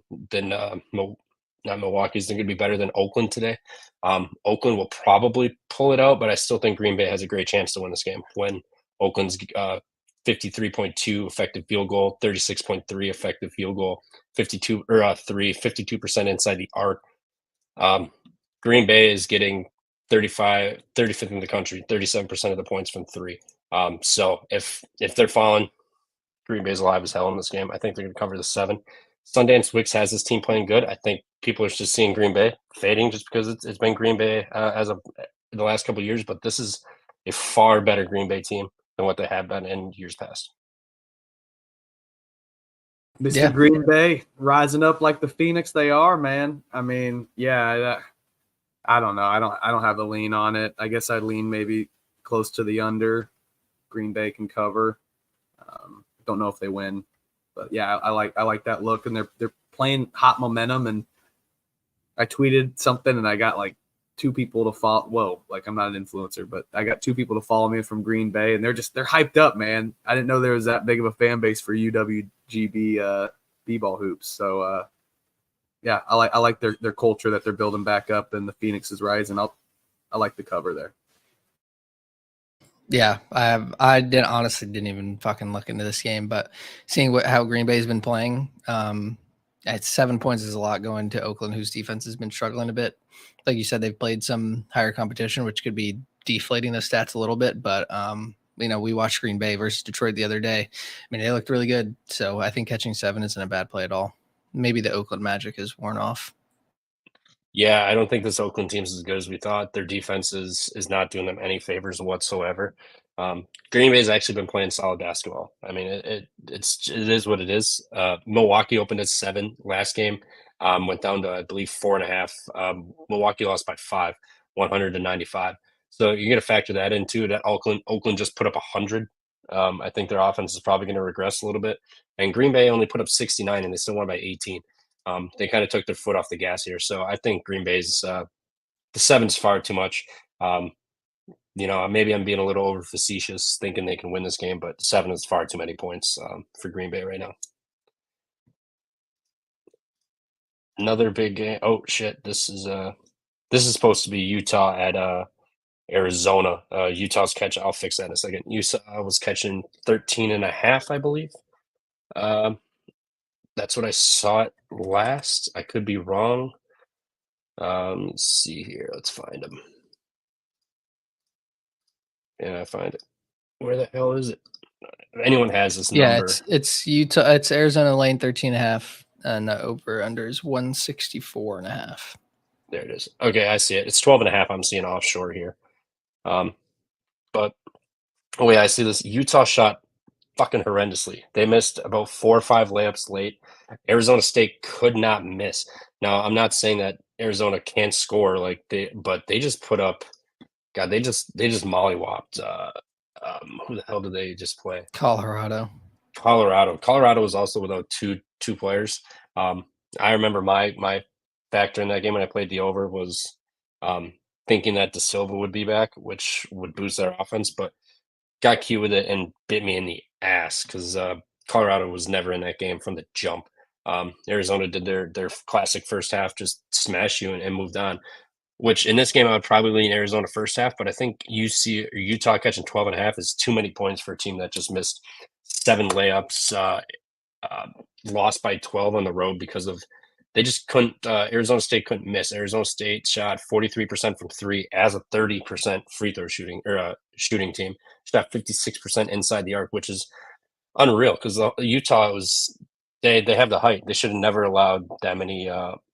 not Milwaukee's. They're going to be better than Oakland today. Oakland will probably pull it out, but I still think Green Bay has a great chance to win this game when Oakland's 53.2 effective field goal, 36.3 effective field goal, 52% inside the arc. Green Bay is getting 35th in the country, 37% of the points from 3. So if they're falling, Green Bay's alive as hell in this game. I think they're going to cover the 7. Sundance Wicks has this team playing good. I think people are just seeing Green Bay fading just because it's been Green Bay as of the last couple of years, but this is a far better Green Bay team than what they have been in years past. Mr. Green Bay rising up like the Phoenix they are, man. I mean, I don't know. I don't have a lean on it. I guess I'd lean maybe close to the under. Green Bay can cover. Don't know if they win, but yeah, I like that look, and they're playing hot momentum. And I tweeted something, and I got like 2 people to follow. Whoa, like I'm not an influencer, but I got 2 people to follow me from Green Bay, and they're hyped up, man. I didn't know there was that big of a fan base for UWGB b-ball hoops. So yeah, I like their culture that they're building back up, and the Phoenix is rising. I like the cover there. Yeah, I didn't even fucking look into this game, but seeing how Green Bay's been playing, at 7 points is a lot going to Oakland, whose defense has been struggling a bit. Like you said, they've played some higher competition, which could be deflating the stats a little bit. But we watched Green Bay versus Detroit the other day. I mean, they looked really good. So I think catching 7 isn't a bad play at all. Maybe the Oakland magic is worn off. Yeah, I don't think this Oakland team's as good as we thought. Their defense is not doing them any favors whatsoever. Green Bay's actually been playing solid basketball. I mean, it is what it is. Milwaukee opened at 7 last game, went down to I believe 4.5. Milwaukee lost by 5, 100-95. So you're going to factor that in too. That Oakland just put up 100. I think their offense is probably going to regress a little bit. And Green Bay only put up 69, and they still won by 18. They kind of took their foot off the gas here. So I think Green Bay's the 7's far too much. Maybe I'm being a little over facetious thinking they can win this game, but 7 is far too many points for Green Bay right now. Another big game. Oh shit! This is supposed to be Utah at Arizona. Utah's catch. I'll fix that in a second. Utah was catching 13.5, I believe. That's what I saw it last. I could be wrong. Let's see here. Let's find them. Yeah, I find it. Where the hell is it? If anyone has this number. It's Utah. It's Arizona lane 13.5, and the over under is 164.5. There it is. Okay, I see it. It's 12.5. I'm seeing offshore here. But I see this. Utah shot fucking horrendously. They missed about 4 or 5 layups late. Arizona State could not miss. Now, I'm not saying that Arizona can't score but they just put up. God, they just mollywopped. Who the hell did they just play? Colorado was also without two players. I remember my factor in that game when I played the over was thinking that De Silva would be back, which would boost their offense, but got cute with it and bit me in the ass because Colorado was never in that game from the jump. Arizona did their classic first half, just smash you and moved on. Which in this game I would probably lean Arizona first half, but I think Utah catching 12.5 is too many points for a team that just missed 7 layups, lost by 12 on the road because of they just couldn't. Arizona State couldn't miss. Arizona State shot 43% from 3 as a 30% free throw shooting team. Shot 56% inside the arc, which is unreal because Utah was. They have the height. They should have never allowed that many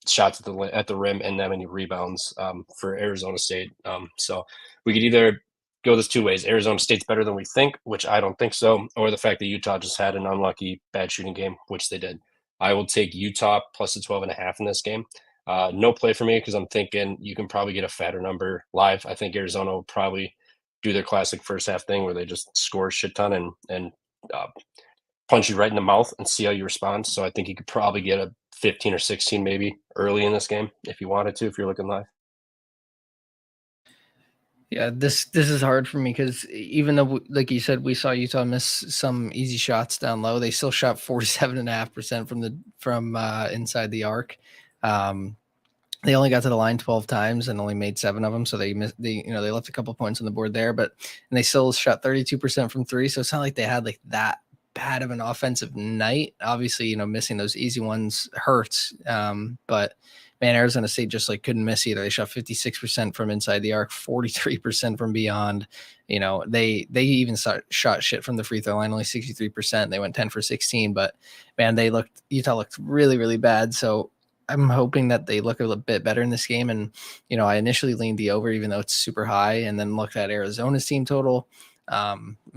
shots at the rim and that many rebounds for Arizona State. So we could either go this 2 ways. Arizona State's better than we think, which I don't think so, or the fact that Utah just had an unlucky bad shooting game, which they did. I will take Utah plus the 12.5 in this game. No play for me because I'm thinking you can probably get a fatter number live. I think Arizona will probably do their classic first half thing where they just score a shit ton and punch you right in the mouth and see how you respond. So I think you could probably get a 15 or 16 maybe early in this game if you wanted to, if you're looking live. Yeah, this is hard for me because even though, like you said, we saw Utah miss some easy shots down low, they still shot 47.5% from inside the arc. They only got to the line 12 times and only made 7 of them, so they left a couple points on the board there, and they still shot 32% from 3. So it's not like they had like that bad of an offensive night. Obviously, missing those easy ones hurts. But man, Arizona State just couldn't miss either. They shot 56% from inside the arc, 43% from beyond. They even shot shit from the free throw line, only 63%. They went 10 for 16, but man, Utah looked really, really bad. So I'm hoping that they look a little bit better in this game. And, I initially leaned the over, even though it's super high, and then looked at Arizona's team total.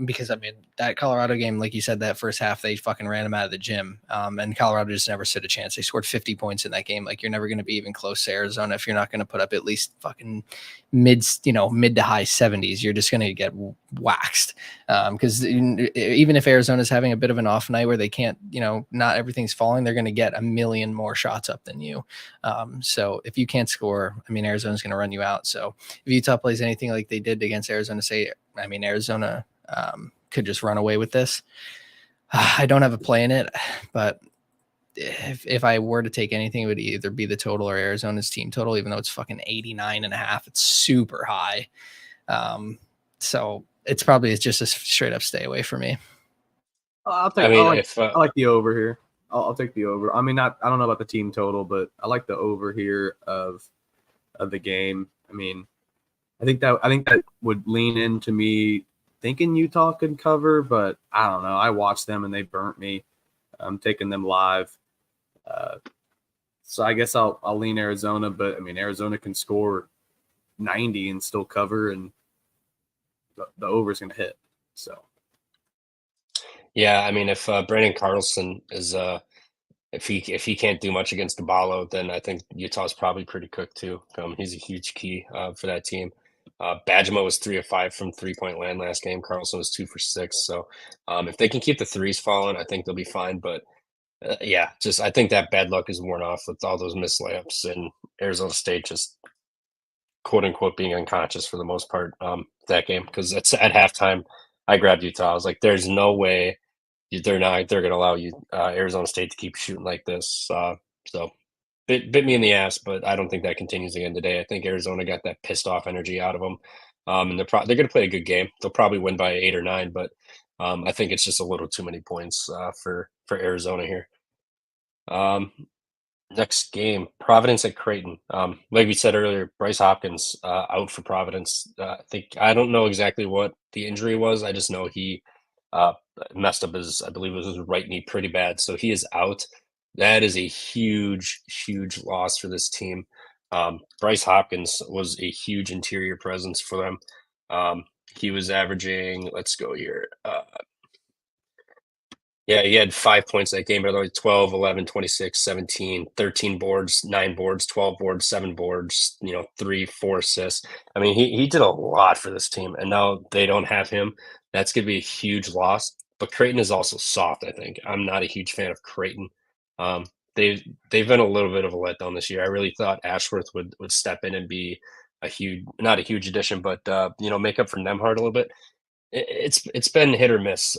Because I mean that Colorado game, like you said, that first half they fucking ran them out of the gym, and Colorado just never stood a chance. They scored 50 points in that game. Like you're never going to be even close to Arizona if you're not going to put up at least fucking mid to high 70s. You're just going to get waxed because even if Arizona's having a bit of an off night where they can't, not everything's falling, they're going to get a million more shots up than you. So if you can't score, I mean Arizona's going to run you out. So if Utah plays anything like they did against Arizona State, I mean, Arizona could just run away with this. I don't have a play in it, but if I were to take anything, it would either be the total or Arizona's team total, even though it's fucking 89.5. It's super high. So it's just a straight up stay away for me. I like the over here. I'll take the over. I mean, I don't know about the team total, but I like the over here of the game. I mean, I think that would lean into me thinking Utah could cover, but I don't know. I watched them and they burnt me. I'm taking them live. So I guess I'll lean Arizona, but I mean, Arizona can score 90 and still cover, and the over is going to hit. So. Yeah. I mean, if Brandon Carlson is, if he can't do much against Dabalo, then I think Utah's probably pretty cooked too. He's a huge key for that team. Bajema was 3 of 5 from 3-point land last game. Carlson was 2 for 6. So if they can keep the threes falling, I think they'll be fine. But I think that bad luck is worn off with all those missed layups and Arizona State just quote unquote being unconscious for the most part that game. Because it's at halftime, I grabbed Utah. I was like, there's no way they're going to allow Arizona State to keep shooting like this. So bit me in the ass, but I don't think that continues again today. I think Arizona got that pissed off energy out of them, and they're going to play a good game. They'll probably win by 8 or 9, but I think it's just a little too many points for Arizona here. Next game, Providence at Creighton. Like we said earlier, Bryce Hopkins out for Providence. I don't know exactly what the injury was. I just know he messed up I believe it was his right knee pretty bad. So he is out. That is a huge, huge loss for this team. Bryce Hopkins was a huge interior presence for them. He was averaging, let's go here. He had 5 points that game, by the way, 12, 11, 26, 17, 13 boards, 9 boards, 12 boards, 7 boards, 3, 4 assists. I mean, he did a lot for this team, and now they don't have him. That's going to be a huge loss. But Creighton is also soft, I think. I'm not a huge fan of Creighton. They've been a little bit of a letdown this year. I really thought Ashworth would step in and be not a huge addition, but make up for Nembhard a little bit. It's been hit or miss.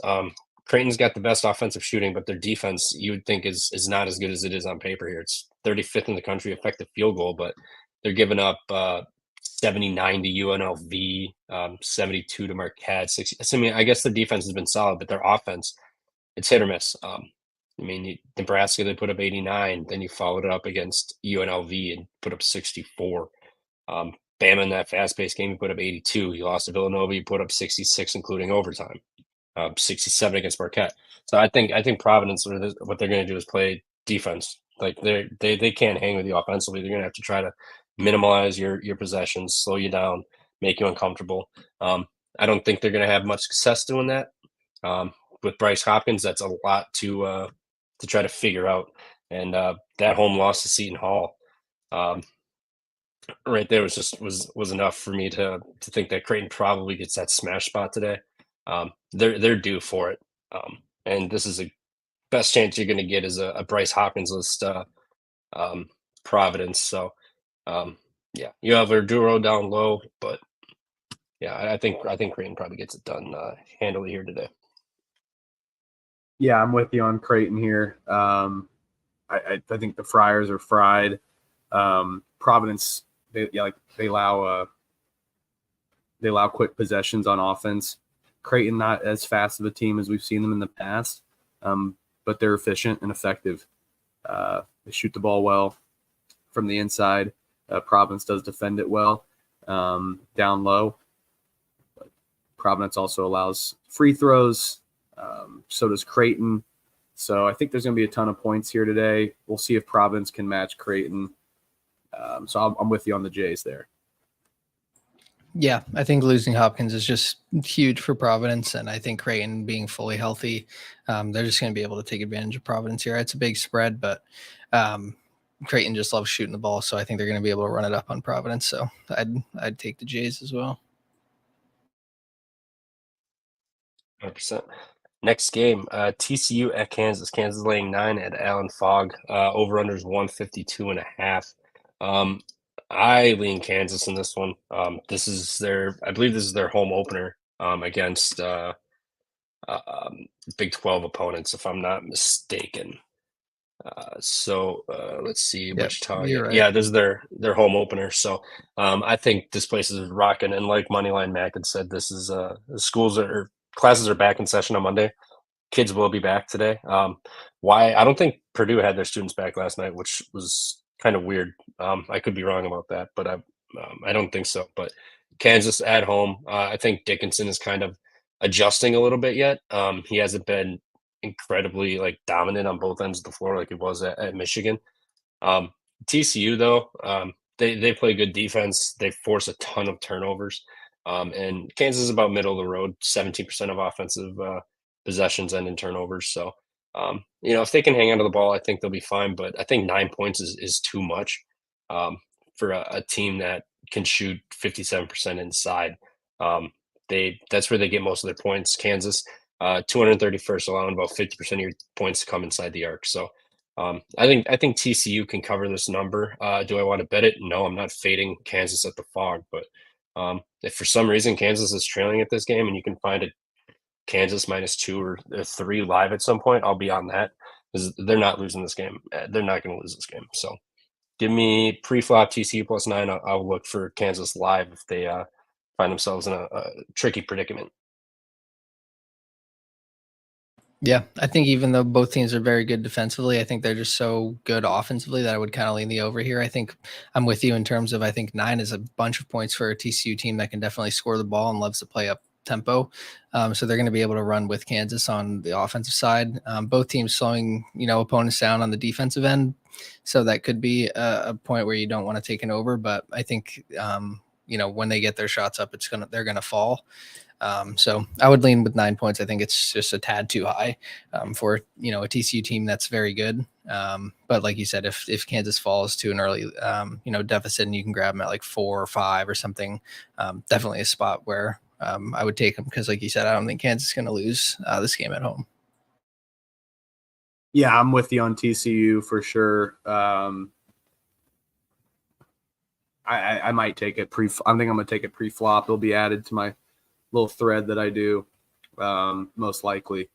Creighton's got the best offensive shooting, but their defense you would think is not as good as it is on paper here. It's 35th in the country effective field goal, but they're giving up 79 to UNLV, 72 to Marquette, 60. I mean, I guess the defense has been solid, but their offense, it's hit or miss. Nebraska, they put up 89. Then you followed it up against UNLV and put up 64. Bama in that fast-paced game, you put up 82. You lost to Villanova, you put up 66, including overtime. 67 against Marquette. So I think Providence, what they're going to do is play defense. Like they can't hang with you offensively. They're going to have to try to minimize your possessions, slow you down, make you uncomfortable. I don't think they're going to have much success doing that. With Bryce Hopkins, that's a lot to try to figure out. And that home loss to Seton Hall, right there was enough for me to think that Creighton probably gets that smash spot today. They're due for it. And this is the best chance you're going to get is a Bryce Hopkins list Providence. So, you have Verduro down low, but I think Creighton probably gets it done handily here today. Yeah, I'm with you on Creighton here. I think the Friars are fried. Providence, they allow quick possessions on offense. Creighton not as fast of a team as we've seen them in the past, but they're efficient and effective. They shoot the ball well from the inside. Providence does defend it well down low. But Providence also allows free throws. So does Creighton. So I think there's going to be a ton of points here today. We'll see if Providence can match Creighton. So I'm with you on the Jays there. Yeah, I think losing Hopkins is just huge for Providence, and I think Creighton being fully healthy, they're just going to be able to take advantage of Providence here. It's a big spread, but Creighton just loves shooting the ball, so I think they're going to be able to run it up on Providence. So I'd take the Jays as well. 100%. Next game, TCU at Kansas. Kansas laying 9 at Allen Fogg. Over under is 152.5. I lean Kansas in this one. This is I believe this is their home opener against Big 12 opponents, if I'm not mistaken. Let's see, Yep, Wichita. you're right. Yeah, this is their home opener. So I think this place is rocking. And like Moneyline Mac had said, this is classes are back in session on Monday. Kids will be back today. Why? I don't think Purdue had their students back last night, which was kind of weird. I could be wrong about that, but I don't think so. But Kansas at home, I think Dickinson is kind of adjusting a little bit yet. He hasn't been incredibly like dominant on both ends of the floor like it was at Michigan. TCU though, they play good defense. They force a ton of turnovers. And Kansas is about middle of the road, 17% of offensive possessions and in turnovers. So, if they can hang onto the ball, I think they'll be fine. But I think 9 points is too much for a team that can shoot 57% inside. That's where they get most of their points. Kansas, 231st, allowing about 50% of your points to come inside the arc. So, I think TCU can cover this number. Do I want to bet it? No, I'm not fading Kansas at the Fog, but if for some reason Kansas is trailing at this game and you can find a Kansas -2 or 3 live at some point, I'll be on that because they're not losing this game. They're not going to lose this game. So give me pre-flop TCU +9. I'll look for Kansas live if they find themselves in a tricky predicament. Yeah, I think even though both teams are very good defensively, I think they're just so good offensively that I would kind of lean the over here. I think I'm with you in terms of I think 9 is a bunch of points for a TCU team that can definitely score the ball and loves to play up tempo. So they're going to be able to run with Kansas on the offensive side. Both teams slowing, opponents down on the defensive end. So that could be a point where you don't want to take an over, but I think, when they get their shots up, they're going to fall. So I would lean with 9 points. I think it's just a tad too high for a TCU team that's very good. But like you said, if Kansas falls to an early deficit and you can grab them at like 4 or 5 or something, definitely a spot where I would take them because, like you said, I don't think Kansas is going to lose this game at home. Yeah, I'm with you on TCU for sure. I might take it I think I'm going to take it pre-flop. It'll be added to my little thread that I do, most likely.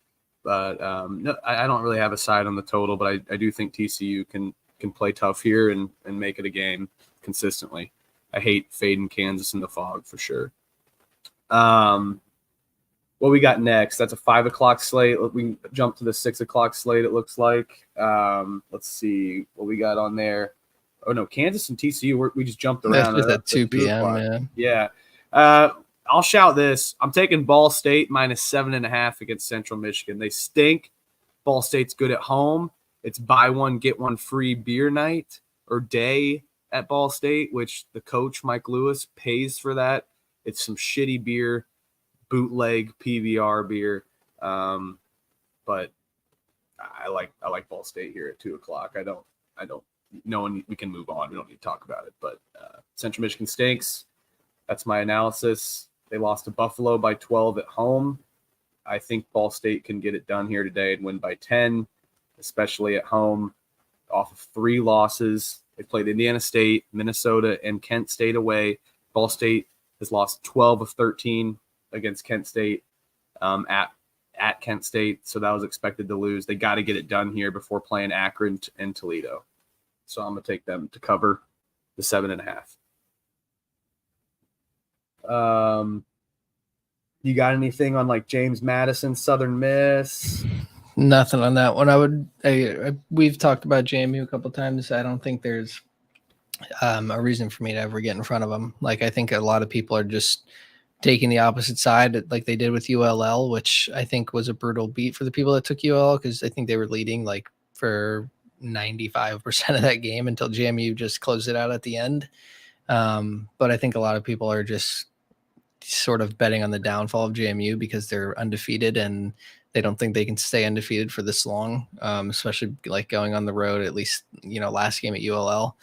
But no, I don't really have a side on the total, but I do think TCU can play tough here and make it a game consistently. I hate fading Kansas in the Fog for sure. What we got next? That's a 5 o'clock slate. We can jump to the 6 o'clock slate, it looks like. Let's see what we got on there. Oh, no, Kansas and TCU, we just jumped around. That's at 2 p.m., yeah. I'll shout this. I'm taking Ball State -7.5 against Central Michigan. They stink. Ball State's good at home. It's buy one, get one free beer night or day at Ball State, which the coach, Mike Lewis, pays for that. It's some shitty beer, bootleg PBR beer. But I like Ball State here at 2 o'clock. I don't know, and we can move on. We don't need to talk about it. But Central Michigan stinks. That's my analysis. They lost to Buffalo by 12 at home. I think Ball State can get it done here today and win by 10, especially at home. Off of 3 losses, they played Indiana State, Minnesota, and Kent State away. Ball State has lost 12 of 13 against Kent State at Kent State, so that was expected to lose. They got to get it done here before playing Akron and Toledo. So I'm going to take them to cover the 7.5. You got anything on like James Madison, Southern Miss? Nothing on that one. We've talked about JMU a couple times. I don't think there's a reason for me to ever get in front of them. Like, I think a lot of people are just taking the opposite side like they did with ULL, which I think was a brutal beat for the people that took ULL because I think they were leading like for 95% of that game until JMU just closed it out at the end. But I think a lot of people are just sort of betting on the downfall of JMU because they're undefeated and they don't think they can stay undefeated for this long, especially like going on the road, at least, last game at ULL.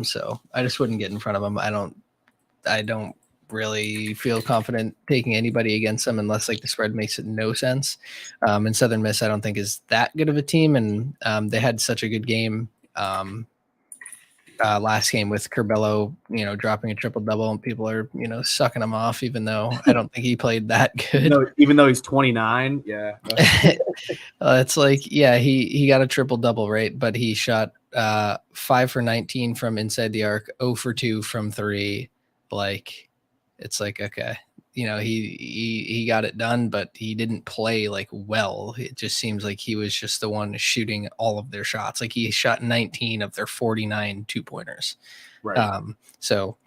So I just wouldn't get in front of them. I don't really feel confident taking anybody against them unless like the spread makes it no sense. And Southern Miss, I don't think is that good of a team. And they had such a good game last game with Curbelo, dropping a triple double, and people are, sucking him off, even though I don't think he played that good. Even though he's 29. Yeah. It's like, yeah, he got a triple double, right? But he shot 5 for 19 from inside the arc, 0 for 2 from 3. Like, it's like, okay, he got it done, but he didn't play like well. It just seems like he was just the one shooting all of their shots. Like he shot 19 of their 49 2-pointers. Right. So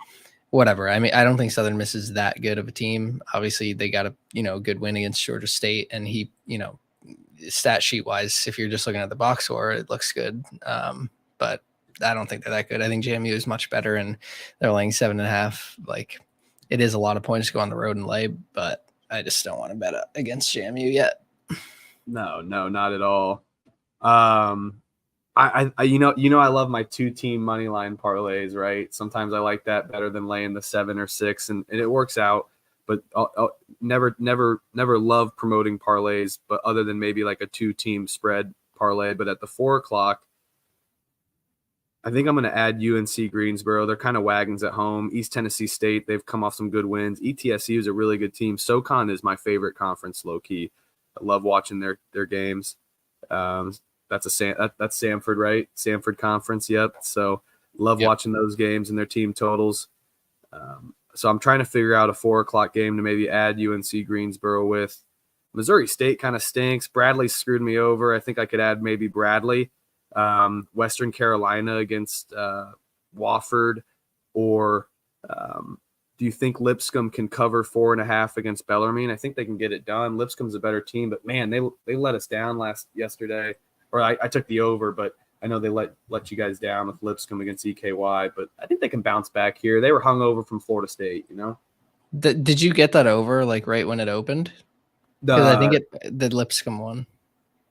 whatever. I mean, I don't think Southern Miss is that good of a team. Obviously they got a, good win against Georgia State, and he, stat sheet wise, if you're just looking at the box score, it looks good. But I don't think they're that good. I think JMU is much better, and they're laying 7.5. Like, it is a lot of points to go on the road and lay, but I just don't want to bet against JMU yet. No, not at all. I love my 2-team money line parlays, right? Sometimes I like that better than laying the 7 or 6, and it works out. But I'll never love promoting parlays, but other than maybe like a 2-team spread parlay. But at the 4 o'clock, I think I'm going to add UNC Greensboro. They're kind of wagons at home. East Tennessee State, they've come off some good wins. ETSU is a really good team. SoCon is my favorite conference, low key. I love watching their games. That's Samford, right? Samford Conference, yep. So love watching those games and their team totals. So I'm trying to figure out a 4 o'clock game to maybe add UNC Greensboro with. Missouri State kind of stinks. Bradley screwed me over. I think I could add maybe Bradley. Western Carolina against Wofford, or do you think Lipscomb can cover 4.5 against Bellarmine? I think they can get it done. Lipscomb's a better team, but man, they let us down yesterday. Or I took the over, but I know they let you guys down with Lipscomb against EKY. But I think they can bounce back here. They were hung over from Florida State, Did you get that over like right when it opened? I think the Lipscomb one.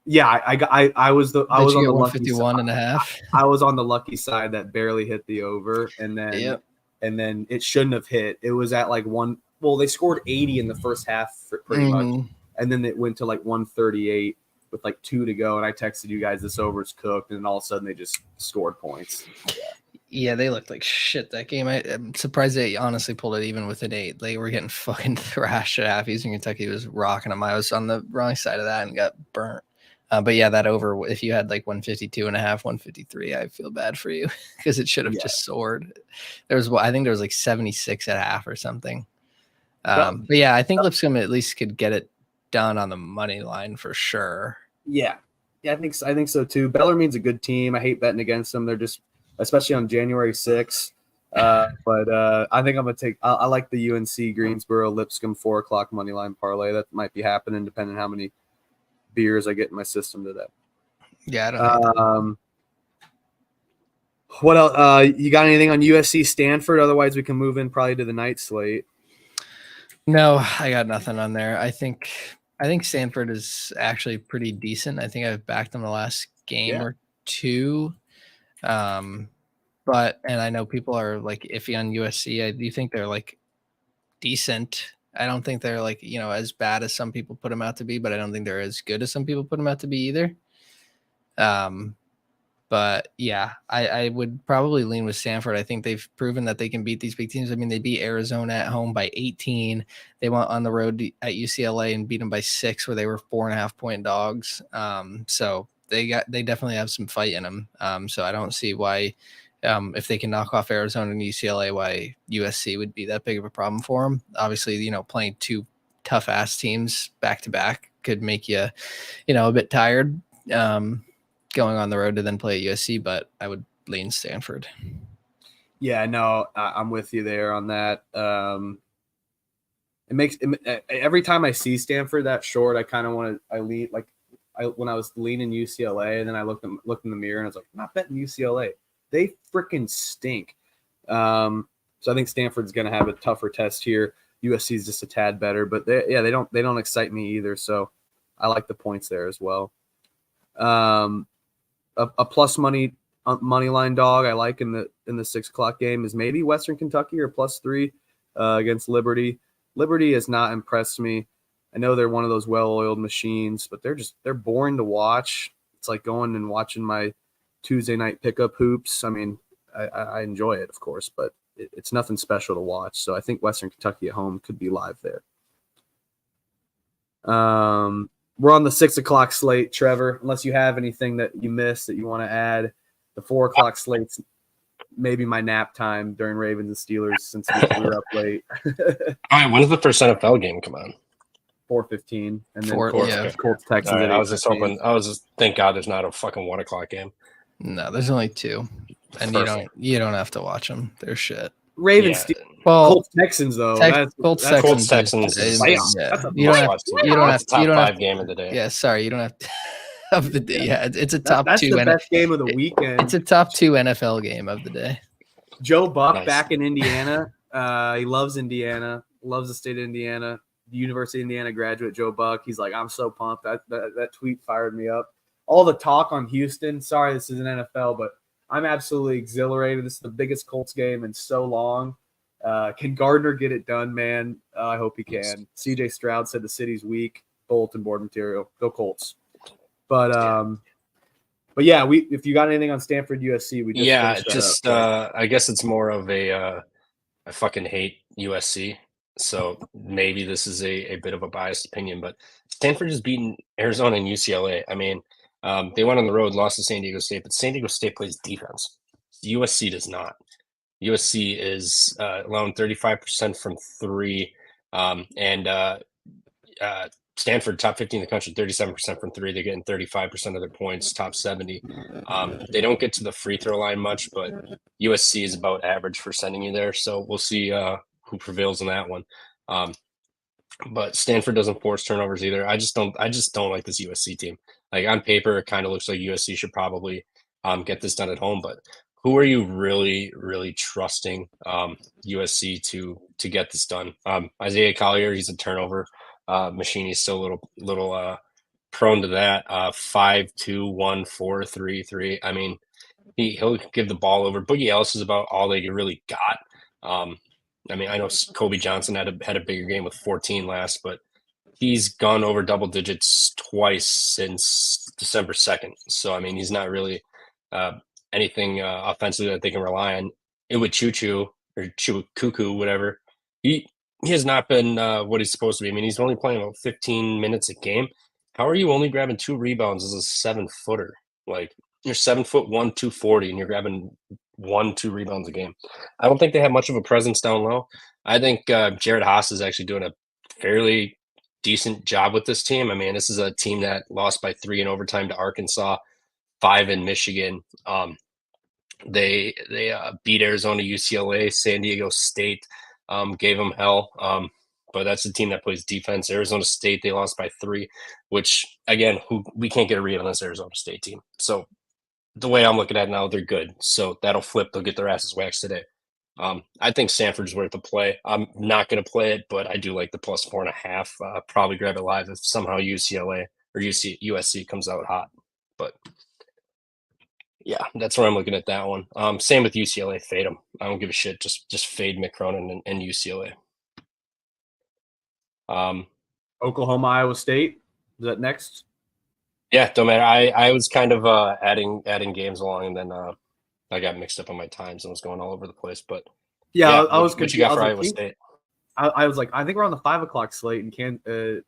Yeah, I was on the 151.5. I was on the lucky side that barely hit the over, and then it shouldn't have hit. It was at like one. Well, they scored 80 in the first half pretty much, and then it went to like 138 with like 2 to go. And I texted you guys, this over is cooked, and then all of a sudden they just scored points. Yeah, they looked like shit that game. I'm surprised they honestly pulled it even with an 8. They were getting fucking thrashed at half. Eastern Kentucky was rocking them. I was on the wrong side of that and got burnt. But yeah, that over, if you had like 152.5, 153, I feel bad for you because it should have just soared. I think there was like 76 at half or something. But yeah, I think Lipscomb at least could get it done on the money line for sure. Yeah, I think so too. Bellarmine's a good team. I hate betting against them. They're just, especially on January 6th. But I think I'm gonna take. I like the UNC Greensboro Lipscomb 4 o'clock money line parlay. That might be happening depending on how many beers I get in my system today. Yeah, I don't know. What else? You got anything on USC Stanford? Otherwise, we can move in probably to the night slate. No, I got nothing on there. I think Stanford is actually pretty decent. I think I've backed them the last game or two. But I know people are like iffy on USC. I do think they're like decent. I don't think they're like, as bad as some people put them out to be, but I don't think they're as good as some people put them out to be either. But yeah, I would probably lean with Stanford. I think they've proven that they can beat these big teams. I mean, they beat Arizona at home by 18. They went on the road at UCLA and beat them by 6, where they were 4.5-point dogs. So they definitely have some fight in them. So I don't see why, if they can knock off Arizona and UCLA, why USC would be that big of a problem for them. Obviously, playing 2 tough ass teams back to back could make you, a bit tired. Going on the road to then play at USC, but I would lean Stanford. Yeah, no, I'm with you there on that. It makes every time I see Stanford that short, I kind of want to. I lean like when I was leaning UCLA, and then I looked in the mirror and I was like, I'm not betting UCLA. They freaking stink. So I think Stanford's going to have a tougher test here. USC is just a tad better, but they don't excite me either. So I like the points there as well. A plus money line dog I like in the 6 o'clock game is maybe Western Kentucky or +3 against Liberty. Liberty has not impressed me. I know they're one of those well-oiled machines, but they're boring to watch. It's like going and watching my Tuesday night pickup hoops. I mean, I enjoy it, of course, but it's nothing special to watch. So I think Western Kentucky at home could be live there. We're on the 6 o'clock slate, Trevor, unless you have anything that you missed that you want to add. The 4 o'clock slate's maybe my nap time during Ravens and Steelers since we were up late. All right, when's the first NFL game come on? 4:15, and then Colts Texans. Right, I was just hoping. Thank God there's not a fucking 1 o'clock game. No, there's only 2, and Perfect. you don't have to watch them. They're shit. Ravens, Yeah. Well, Colts Texans though. Colts Texans is- is- yeah. that's a You don't have must-watch. you don't That's have the you top don't 5 have game of the day. yeah. Sorry, you don't have to, of the day. Yeah, it's a top That's 2 the and best game of the weekend. it's a top 2 NFL game of the day. Joe Buck Nice. back in Indiana. He loves Indiana, loves the state of Indiana. The University of Indiana graduate Joe Buck. He's like, I'm so pumped. That tweet fired me up. All the talk on Houston. Sorry, this is an NFL, but I'm absolutely exhilarated. This is the biggest Colts game in so long. Can Gardner get it done, man? I hope he can. CJ Stroud said the city's weak. Bulletin board material. Go Colts. But yeah, if you got anything on Stanford USC, we just finished that up. I guess it's more of I fucking hate USC, so maybe this is a bit of a biased opinion, but Stanford has beaten Arizona and UCLA. I mean, they went on the road, lost to San Diego State, but San Diego State plays defense. USC does not. USC is allowing 35% from 3, and Stanford, top 50 in the country, 37% from 3. They're getting 35% of their points, top 70. They don't get to the free throw line much, but USC is about average for sending you there. So we'll see who prevails in that one. But Stanford doesn't force turnovers either. I just don't like this USC team. Like on paper, it kind of looks like USC should probably get this done at home. But who are you really, really trusting USC to get this done? Isaiah Collier, he's a turnover machine. He's still a little prone to that. 5-2, 1, 4, 3, 3. I mean, he'll give the ball over. Boogie Ellis is about all they really got. I mean, I know Kobe Johnson had a bigger game with 14 last, but he's gone over double digits twice since December 2nd. So I mean, he's not really anything offensively that they can rely on. Iwuchuchu or Cuckoo, whatever. He has not been what he's supposed to be. I mean, he's only playing about 15 minutes a game. How are you only grabbing 2 rebounds as a 7-footer? Like, you're 7'1", 240, and you're grabbing 1-2 rebounds a game. I don't think they have much of a presence down low. I think Jared Haas is actually doing a fairly decent job with this team. I mean, this is a team that lost by 3 in overtime to Arkansas, 5 in Michigan. They beat Arizona, UCLA, San Diego State, gave them hell. But that's a team that plays defense. Arizona State, they lost by 3, which, again, we can't get a read on this Arizona State team. So the way I'm looking at it now, they're good. So that'll flip. They'll get their asses waxed today. I think Stanford's worth a play. I'm not going to play it, but I do like the plus 4.5. Probably grab it live if somehow UCLA or USC comes out hot. But yeah, that's where I'm looking at that one. Same with UCLA. Fade them. I don't give a shit. Just fade Mick Cronin and UCLA. Oklahoma, Iowa State. Is that next? Yeah, don't matter. I was kind of adding games along, and then I got mixed up on my times and was going all over the place. But yeah, I was what confused. you got for Iowa State? I was like, I think we're on the 5 o'clock slate, and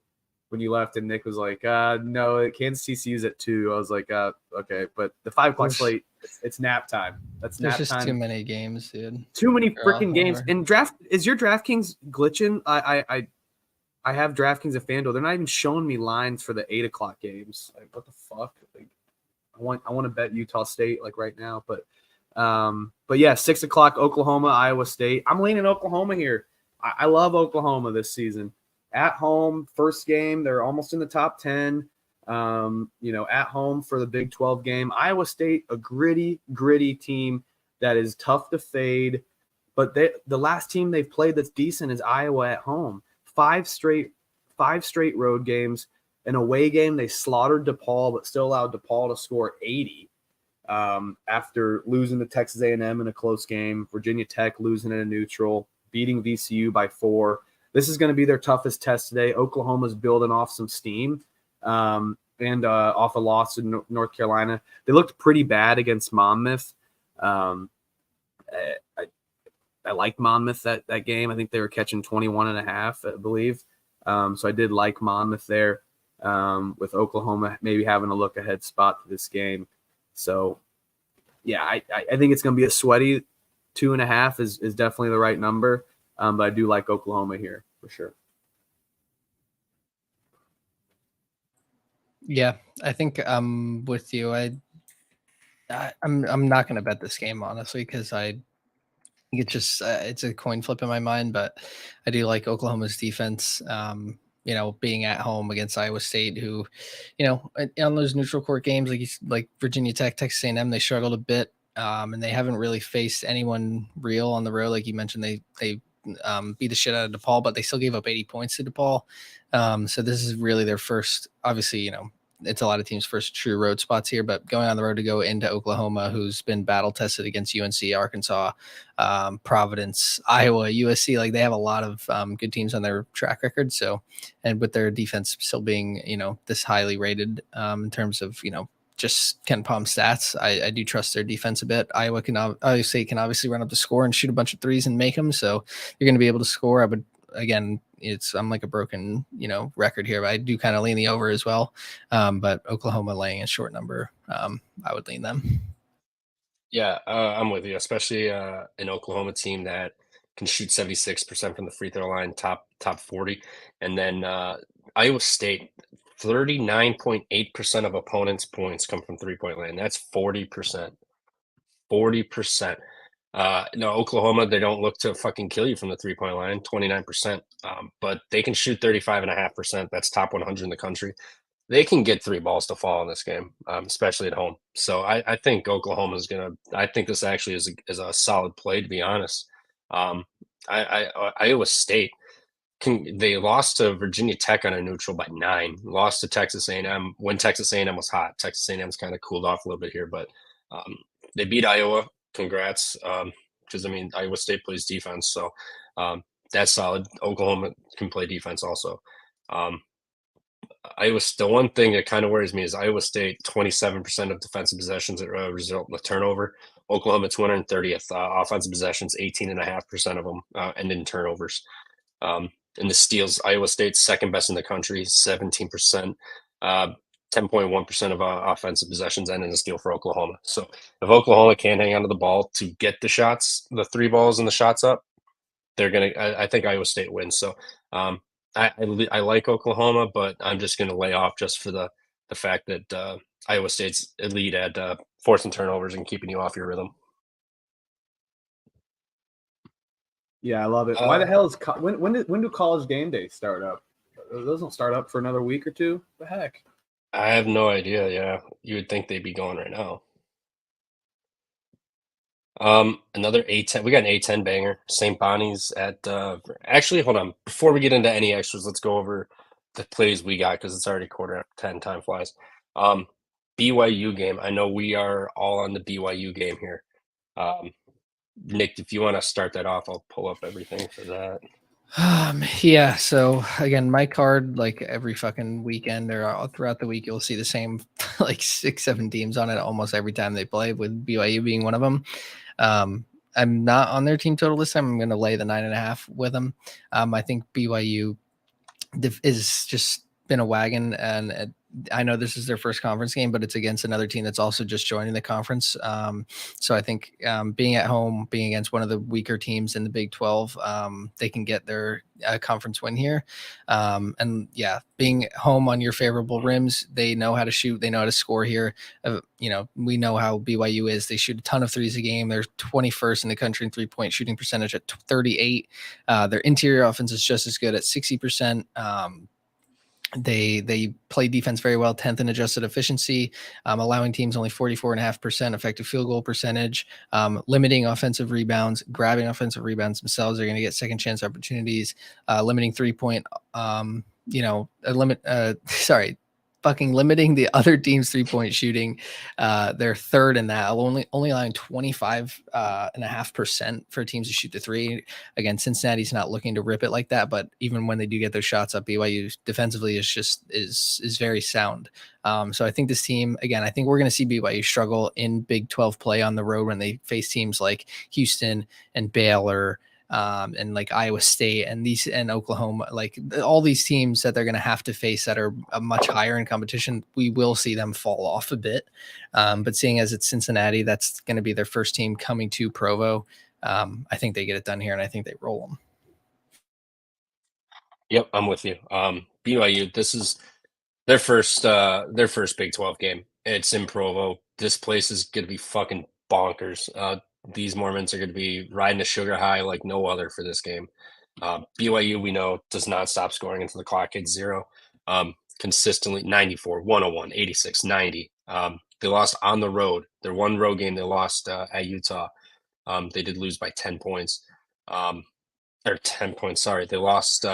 when you left, and Nick was like, no, Kansas TCU's at 2. I was like, okay, but the 5 o'clock slate, it's nap time. That's There's nap just time. too many games, dude. Too many They're all freaking games. over. And is your DraftKings glitching? I have DraftKings at FanDuel. They're not even showing me lines for the 8 o'clock games. Like, what the fuck? Like, I want to bet Utah State like right now, but yeah, 6 o'clock Oklahoma, Iowa State. I'm leaning Oklahoma here. I love Oklahoma this season. At home, first game, they're almost in the top 10. At home for the Big 12 game. Iowa State, a gritty team that is tough to fade. but the last team they've played that's decent is Iowa at home. Five straight road games. An away game, they slaughtered DePaul, but still allowed DePaul to score 80 after losing to Texas A&M in a close game. Virginia Tech losing in a neutral, beating VCU by 4. This is going to be their toughest test today. Oklahoma's building off some steam and off a loss in North Carolina. They looked pretty bad against Monmouth. I liked Monmouth that game. I think they were catching 21.5, I believe. So I did like Monmouth there. With Oklahoma maybe having a look ahead spot to this game. So, yeah, I think it's going to be a sweaty 2.5 is definitely the right number. But I do like Oklahoma here for sure. Yeah, I think I'm with you. I'm not going to bet this game, honestly, because I think it's just it's a coin flip in my mind. But I do like Oklahoma's defense. Being at home against Iowa State, who, on those neutral court games, like Virginia Tech, Texas A&M, they struggled a bit, and they haven't really faced anyone real on the road. Like you mentioned, they beat the shit out of DePaul, but they still gave up 80 points to DePaul. So this is really their first, obviously, it's a lot of teams' first true road spots here, but going on the road to go into Oklahoma, who's been battle tested against UNC, Arkansas, Providence, Iowa, USC, like they have a lot of good teams on their track record. So, and with their defense still being, this highly rated in terms of, just KenPom stats, I do trust their defense a bit. Iowa can obviously run up the score and shoot a bunch of threes and make them. So you're going to be able to score. I would, again, I'm like a broken, record here, but I do kind of lean the over as well. But Oklahoma laying a short number, I would lean them. Yeah, I'm with you, especially an Oklahoma team that can shoot 76% from the free throw line, top 40. And then Iowa State, 39.8% of opponents' points come from three-point land. That's 40%. 40%. No, Oklahoma, they don't look to fucking kill you from the three-point line, 29%. But they can shoot 35.5%. That's top 100 in the country. They can get 3 balls to fall in this game, especially at home. So I think Oklahoma is going to – I think this actually is a solid play, to be honest. Iowa State, they lost to Virginia Tech on a neutral by 9, lost to Texas A&M when Texas A&M was hot. Texas A&M's kind of cooled off a little bit here, but they beat Iowa. Congrats, because Iowa State plays defense, so that's solid. Oklahoma can play defense also. The one thing that kind of worries me is Iowa State 27% of defensive possessions result in a turnover. Oklahoma 230th offensive possessions, 18.5% of them end in turnovers. And the steals, Iowa State's second best in the country, 17%. 10.1% of offensive possessions end in a steal for Oklahoma. So if Oklahoma can't hang onto the ball to get the shots, the 3 balls and the shots up, they're going to – I think Iowa State wins. So I like Oklahoma, but I'm just going to lay off just for the fact that Iowa State's elite at forcing turnovers and keeping you off your rhythm. Yeah, I love it. Why the hell is when do college game days start up? Those don't start up for another week or two. The heck? I have no idea. Yeah, you would think they'd be going right now. Another A10. We got an A10 banger. St. Bonnie's at. Actually, hold on. Before we get into any extras, let's go over the plays we got because it's already 9:45. Time flies. BYU game. I know we are all on the BYU game here. Nick, if you want to start that off, I'll pull up everything for that. Yeah. So again, my card, like every fucking weekend or all throughout the week, you'll see the same like 6-7 teams on it almost every time they play, with BYU being one of them. I'm not on their team total this time. I'm going to lay the 9.5 with them. I think BYU is just been a wagon, and I know this is their first conference game, but it's against another team that's also just joining the conference. So I think being at home, being against one of the weaker teams in the Big 12, they can get their conference win here. And yeah, being home on your favorable rims, they know how to shoot. They know how to score here. We know how BYU is. They shoot a ton of threes a game. They're 21st in the country in 3-point shooting percentage at 38. Their interior offense is just as good at 60%. They play defense very well, 10th in adjusted efficiency, allowing teams only 44.5% effective field goal percentage, limiting offensive rebounds, grabbing offensive rebounds themselves. They're going to get second chance opportunities, limiting 3-point, limiting the other team's 3-point shooting. They're third in that, only allowing 25.5% for teams to shoot the three. Again, Cincinnati's not looking to rip it like that, but even when they do get those shots up, BYU defensively is very sound. So I think this team, again, I think we're going to see BYU struggle in Big 12 play on the road when they face teams like Houston and Baylor, and like Iowa State and Oklahoma, like all these teams that they're going to have to face that are much higher in competition. We will see them fall off a bit. But seeing as it's Cincinnati, that's going to be their first team coming to Provo. I think they get it done here, and I think they roll them. Yep, I'm with you. BYU, this is their first Big 12 game. It's in Provo. This place is going to be fucking bonkers. These Mormons are going to be riding a sugar high like no other for this game. BYU, we know, does not stop scoring until the clock hits zero. Consistently 94, 101, 86, 90. They lost on the road. Their one road game, they lost at Utah. They did lose by 10 points. Or 10 points, sorry. They lost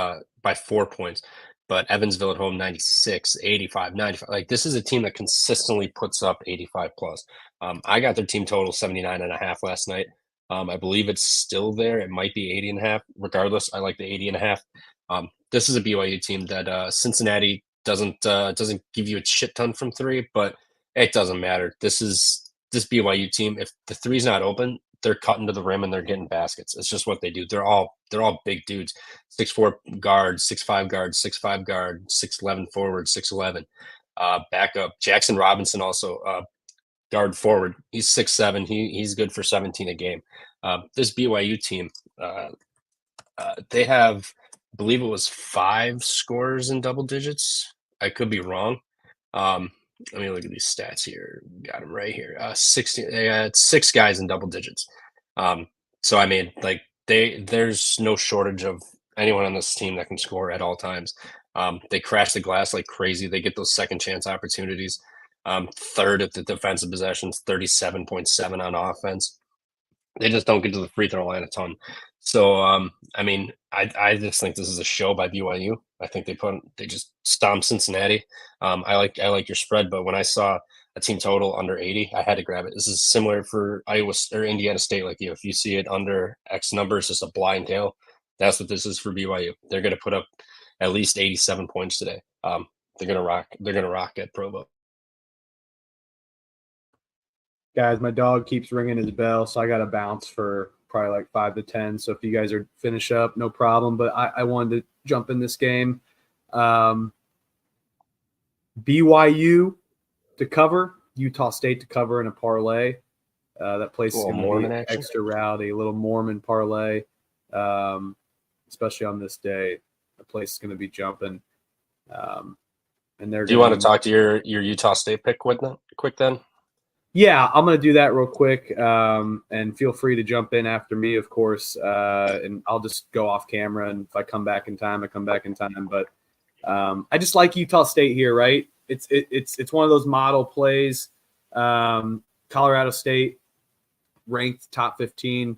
by 4 points. But Evansville at home, 96, 85, 95. Like, this is a team that consistently puts up 85 plus. I got their team total 79.5 last night. I believe it's still there. It might be 80.5. Regardless, I like the 80.5. This is a BYU team that Cincinnati doesn't give you a shit ton from three, but it doesn't matter. This BYU team. If the three's not open, they're cutting to the rim and they're getting baskets. It's just what they do. They're all big dudes. 6'4" guard, 6'5" guard, 6'5" guard, 6'11" forward, 6'11". Backup. Jackson Robinson also guard forward. He's 6'7". He's good for 17 a game. This BYU team, they have, I believe it was 5 scorers in double digits. I could be wrong. Let me look at these stats here. Got them right here. 60. It's 6 guys in double digits. So I mean, like there's no shortage of anyone on this team that can score at all times. They crash the glass like crazy. They get those second chance opportunities. Third at the defensive possessions, 37.7 on offense. They just don't get to the free throw line a ton. So I mean, I just think this is a show by BYU. I think they just stomped Cincinnati. I like your spread, but when I saw a team total under 80, I had to grab it. This is similar for Iowa or Indiana State. Like if you see it under X numbers, just a blind tail. That's what this is for BYU. They're going to put up at least 87 points today. They're going to rock. They're going to rock at Provo. Guys, my dog keeps ringing his bell, so I got to bounce for probably like 5 to 10. So if you guys are finish up, no problem. But I wanted to jump in this game. BYU to cover, Utah State to cover in a parlay. That place is going to be extra rowdy, a little Mormon parlay, especially on this day. The place is going to be jumping. And they're. Do you want to talk to your Utah State pick quick then? Yeah, I'm going to do that real quick, and feel free to jump in after me, of course, and I'll just go off camera, and if I come back in time, I come back in time. But I just like Utah State here, right? It's one of those model plays. Colorado State ranked top 15.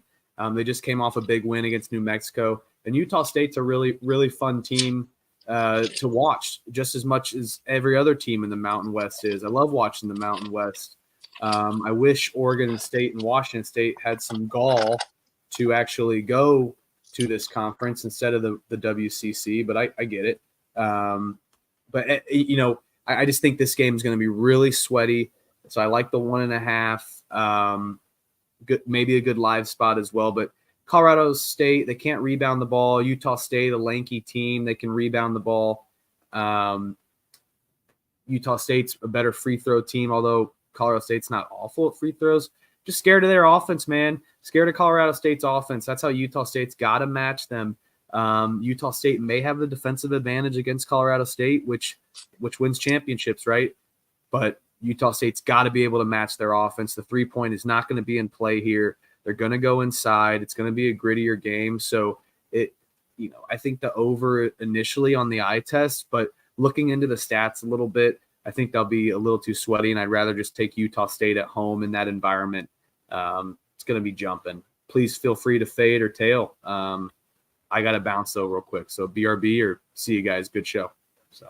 They just came off a big win against New Mexico, and Utah State's a really, really fun team to watch, just as much as every other team in the Mountain West is. I love watching the Mountain West. I wish Oregon State and Washington State had some gall to actually go to this conference instead of the WCC, but I get it. But I just think this game is going to be really sweaty. So I like the 1.5. Good, maybe a good live spot as well. But Colorado State, they can't rebound the ball. Utah State, a lanky team, they can rebound the ball. Utah State's a better free throw team, although Colorado State's not awful at free throws. Just scared of their offense, man. Scared of Colorado State's offense. That's how Utah State's got to match them. Utah State may have the defensive advantage against Colorado State, which wins championships, right? But Utah State's got to be able to match their offense. The 3-point is not going to be in play here. They're going to go inside. It's going to be a grittier game. So I think the over initially on the eye test, but looking into the stats a little bit, I think they'll be a little too sweaty, and I'd rather just take Utah State at home in that environment. It's going to be jumping. Please feel free to fade or tail. I got to bounce though real quick. So BRB or see you guys. Good show. So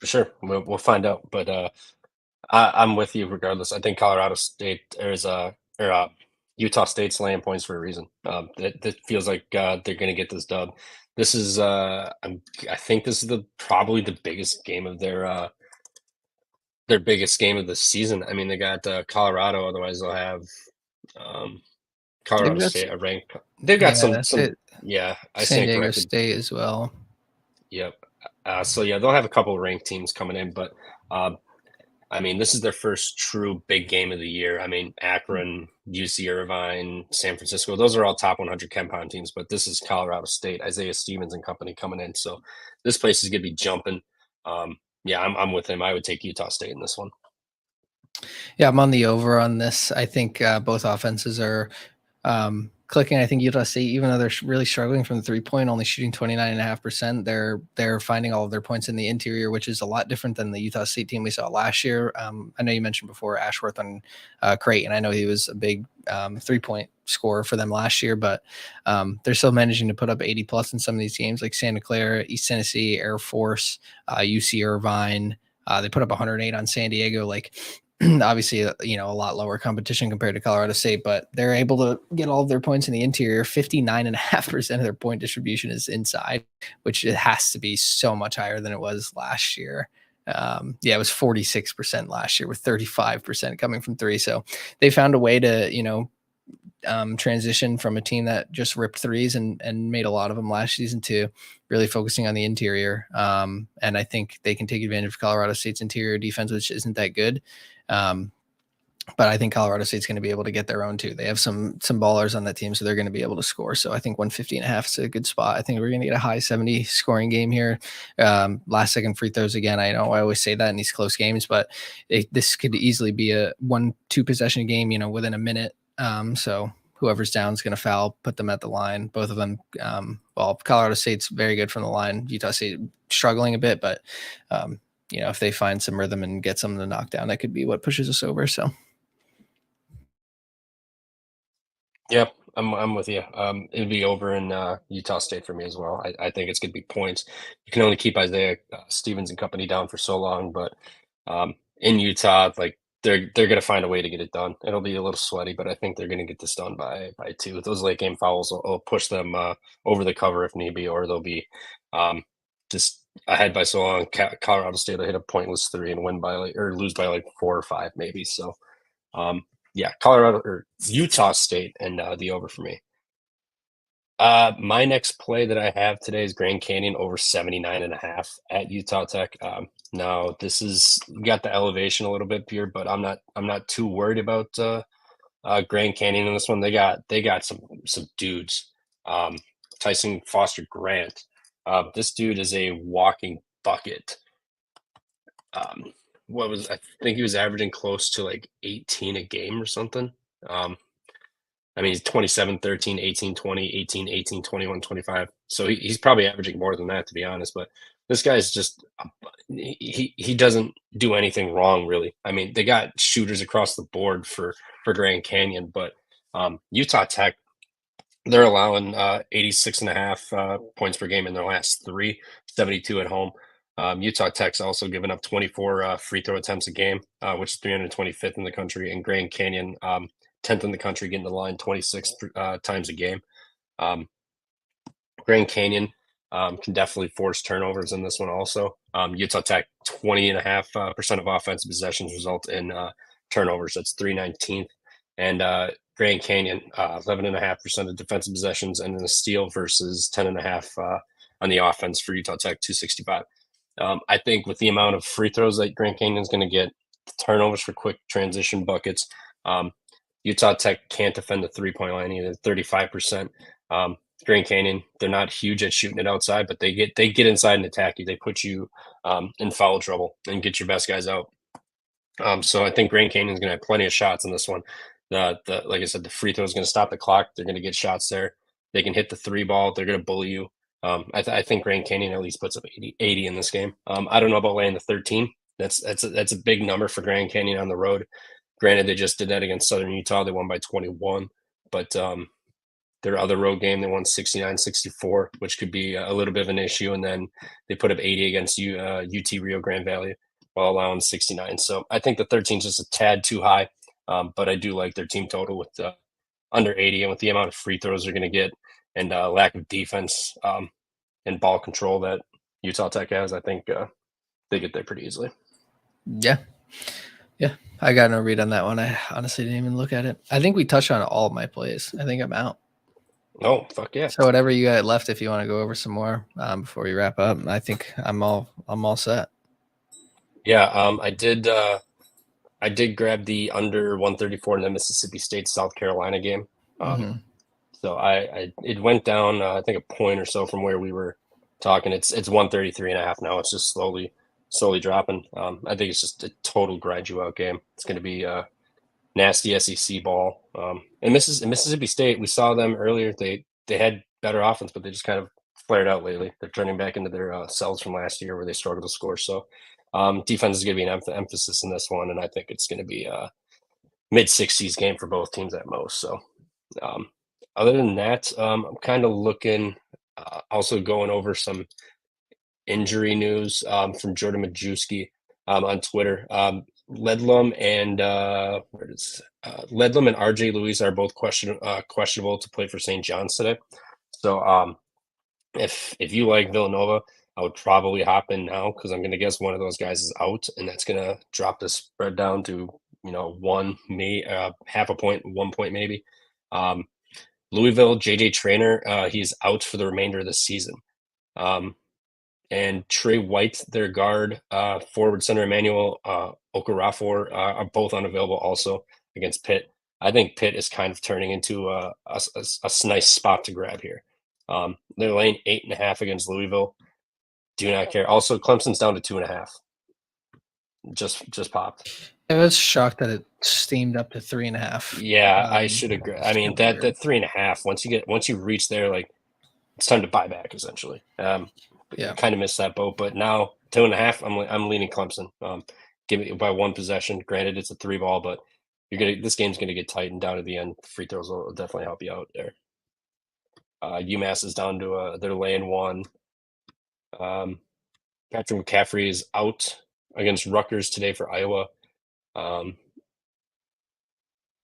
For sure, we'll find out. But I'm with you regardless. I think Colorado State Utah State's laying points for a reason. That feels like they're going to get this dub. This is I think this is probably the biggest game of their biggest game of the season. I mean, they got Colorado. Otherwise, they'll have Colorado got State a rank. They've got some. Yeah, I San stand Diego corrected. State as well. Yep. So yeah, they'll have a couple of ranked teams coming in, but I mean, this is their first true big game of the year. I mean, Akron, UC Irvine, San Francisco, those are all top 100 KenPom teams, but this is Colorado State, Isaiah Stevens and company coming in. So this place is going to be jumping. Yeah, I'm with him. I would take Utah State in this one. Yeah, I'm on the over on this. I think both offenses are clicking. I think Utah State, even though they're really struggling from the 3-point, only shooting 29.5%, they're finding all of their points in the interior, which is a lot different than the Utah State team we saw last year. I know you mentioned before Ashworth on Creighton. I know he was a big 3-point scorer for them last year, but they're still managing to put up 80 plus in some of these games, like Santa Clara, East Tennessee, Air Force, UC Irvine. They put up 108 on San Diego. Like, obviously, a lot lower competition compared to Colorado State, but they're able to get all of their points in the interior. 59.5% of their point distribution is inside, which it has to be so much higher than it was last year. It was 46% last year with 35% coming from three. So they found a way to, transition from a team that just ripped threes and made a lot of them last season to really focusing on the interior. And I think they can take advantage of Colorado State's interior defense, which isn't that good. But I think Colorado State's going to be able to get their own too. They have some ballers on that team, so they're going to be able to score. So I think 150.5 is a good spot. I think we're going to get a high 70 scoring game here. Last second free throws again. I know I always say that in these close games, but this could easily be a 1-2 possession game, within a minute. So whoever's down is going to foul, put them at the line. Both of them. Colorado State's very good from the line. Utah State struggling a bit, but if they find some rhythm and get some of the knockdown, that could be what pushes us over. So. Yep, I'm with you. It'd be over in Utah State for me as well. I think it's going to be points. You can only keep Isaiah Stevens and company down for so long, but in Utah, like they're going to find a way to get it done. It'll be a little sweaty, but I think they're going to get this done by 2. Those late game fouls will push them over the cover if need be, or they'll be just ahead by so long. Colorado State will hit a pointless 3 and lose by like 4 or 5 maybe. So. Yeah, Colorado or Utah State and the over for me. My next play that I have today is Grand Canyon over 79.5 at Utah Tech. Now this is got the elevation a little bit here, but I'm not too worried about Grand Canyon in this one. They got some dudes. Tyson Foster Grant. This dude is a walking bucket. I think he was averaging close to like 18 a game or something. He's 27, 13, 18, 20, 18, 18, 21, 25. So he's probably averaging more than that, to be honest. But this guy's just, he doesn't do anything wrong, really. I mean, they got shooters across the board for Grand Canyon, but Utah Tech, they're allowing 86.5 points per game in their last 3, 72 at home. Utah Tech's also given up 24 free throw attempts a game, which is 325th in the country, and Grand Canyon 10th in the country, getting the line 26 times a game. Grand Canyon can definitely force turnovers in this one also. Utah Tech 20.5% of offensive possessions result in turnovers. That's 319th. And Grand Canyon 11.5% of defensive possessions, and then a steal versus 10.5 on the offense for Utah Tech, 265. I think with the amount of free throws that Grand Canyon's going to get, turnovers for quick transition buckets, Utah Tech can't defend the 3-point line either, 35%. Grand Canyon, they're not huge at shooting it outside, but they get inside and attack you. They put you in foul trouble and get your best guys out. So I think Grand Canyon's going to have plenty of shots in this one. Like I said, the free throw is going to stop the clock. They're going to get shots there. They can hit the 3 ball. They're going to bully you. I think Grand Canyon at least puts up 80 in this game. I don't know about laying the 13. That's a big number for Grand Canyon on the road. Granted, they just did that against Southern Utah. They won by 21, but their other road game, they won 69-64, which could be a little bit of an issue. And then they put up 80 against UT Rio Grande Valley while allowing 69. So I think the 13 is just a tad too high, but I do like their team total with under 80, and with the amount of free throws they're going to get and lack of defense and ball control that Utah Tech has, I think they get there pretty easily. Yeah. I got no read on that one. I honestly didn't even look at it. I think we touched on all of my plays. I think I'm out. Oh, fuck yeah. So whatever you got left, if you want to go over some more before we wrap up, I think I'm all set. Yeah, I did grab the under 134 in the Mississippi State South Carolina game. So it went down I think a point or so from where we were talking. It's 133.5 now. It's just slowly dropping. I think it's just a total grind you out game. It's going to be nasty SEC ball. And Mississippi State, we saw them earlier. They had better offense, but they just kind of flared out lately. They're turning back into their selves from last year where they struggled to score. So defense is going to be an emphasis in this one, and I think it's going to be a mid-60s game for both teams at most. So other than that, I'm kind of looking, also going over some injury news from Jordan Majewski on Twitter. Ledlum and Ledlum and RJ Lewis are both questionable to play for St. John's today. So if you like Villanova, I would probably hop in now because I'm going to guess one of those guys is out, and that's going to drop the spread down to half a point, 1 point maybe. Louisville, JJ Traynor, he's out for the remainder of the season. And Trey White, their guard, forward center Emmanuel Okafor are both unavailable also against Pitt. I think Pitt is kind of turning into a nice spot to grab here. They're laying 8.5 against Louisville. Do not care. Also, Clemson's down to 2.5. Just popped. I was shocked that it steamed up to 3.5. Yeah, I should agree. I mean that 3.5. Once you reach there, like it's time to buy back essentially. Yeah, kind of missed that boat, but now 2.5. I'm leaning Clemson. Give it by one possession. Granted, it's a 3-ball, but this game's gonna get tightened down to the end. Free throws will definitely help you out there. UMass is down to they're laying 1. Patrick McCaffrey is out against Rutgers today for Iowa.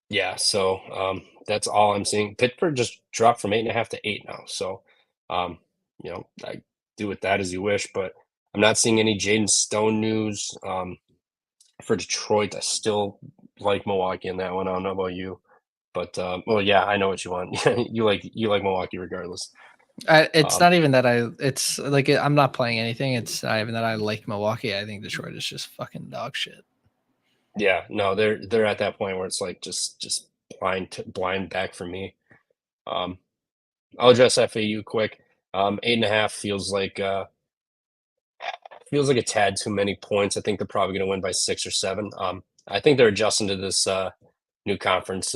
Yeah, so that's all I'm seeing. Pittsburgh just dropped from 8.5 to 8 now. So, I do with that as you wish, but I'm not seeing any Jaden Stone news. For Detroit, I still like Milwaukee in that one. I don't know about you, but well, yeah, I know what you want. you like Milwaukee regardless. It's not even that it's like I'm not playing anything. It's not even that I like Milwaukee. I think Detroit is just fucking dog shit. Yeah, no, they're at that point where it's like just blind back for me. I'll address FAU quick. 8.5 feels like a tad too many points. I think they're probably going to win by 6 or 7. I think they're adjusting to this new conference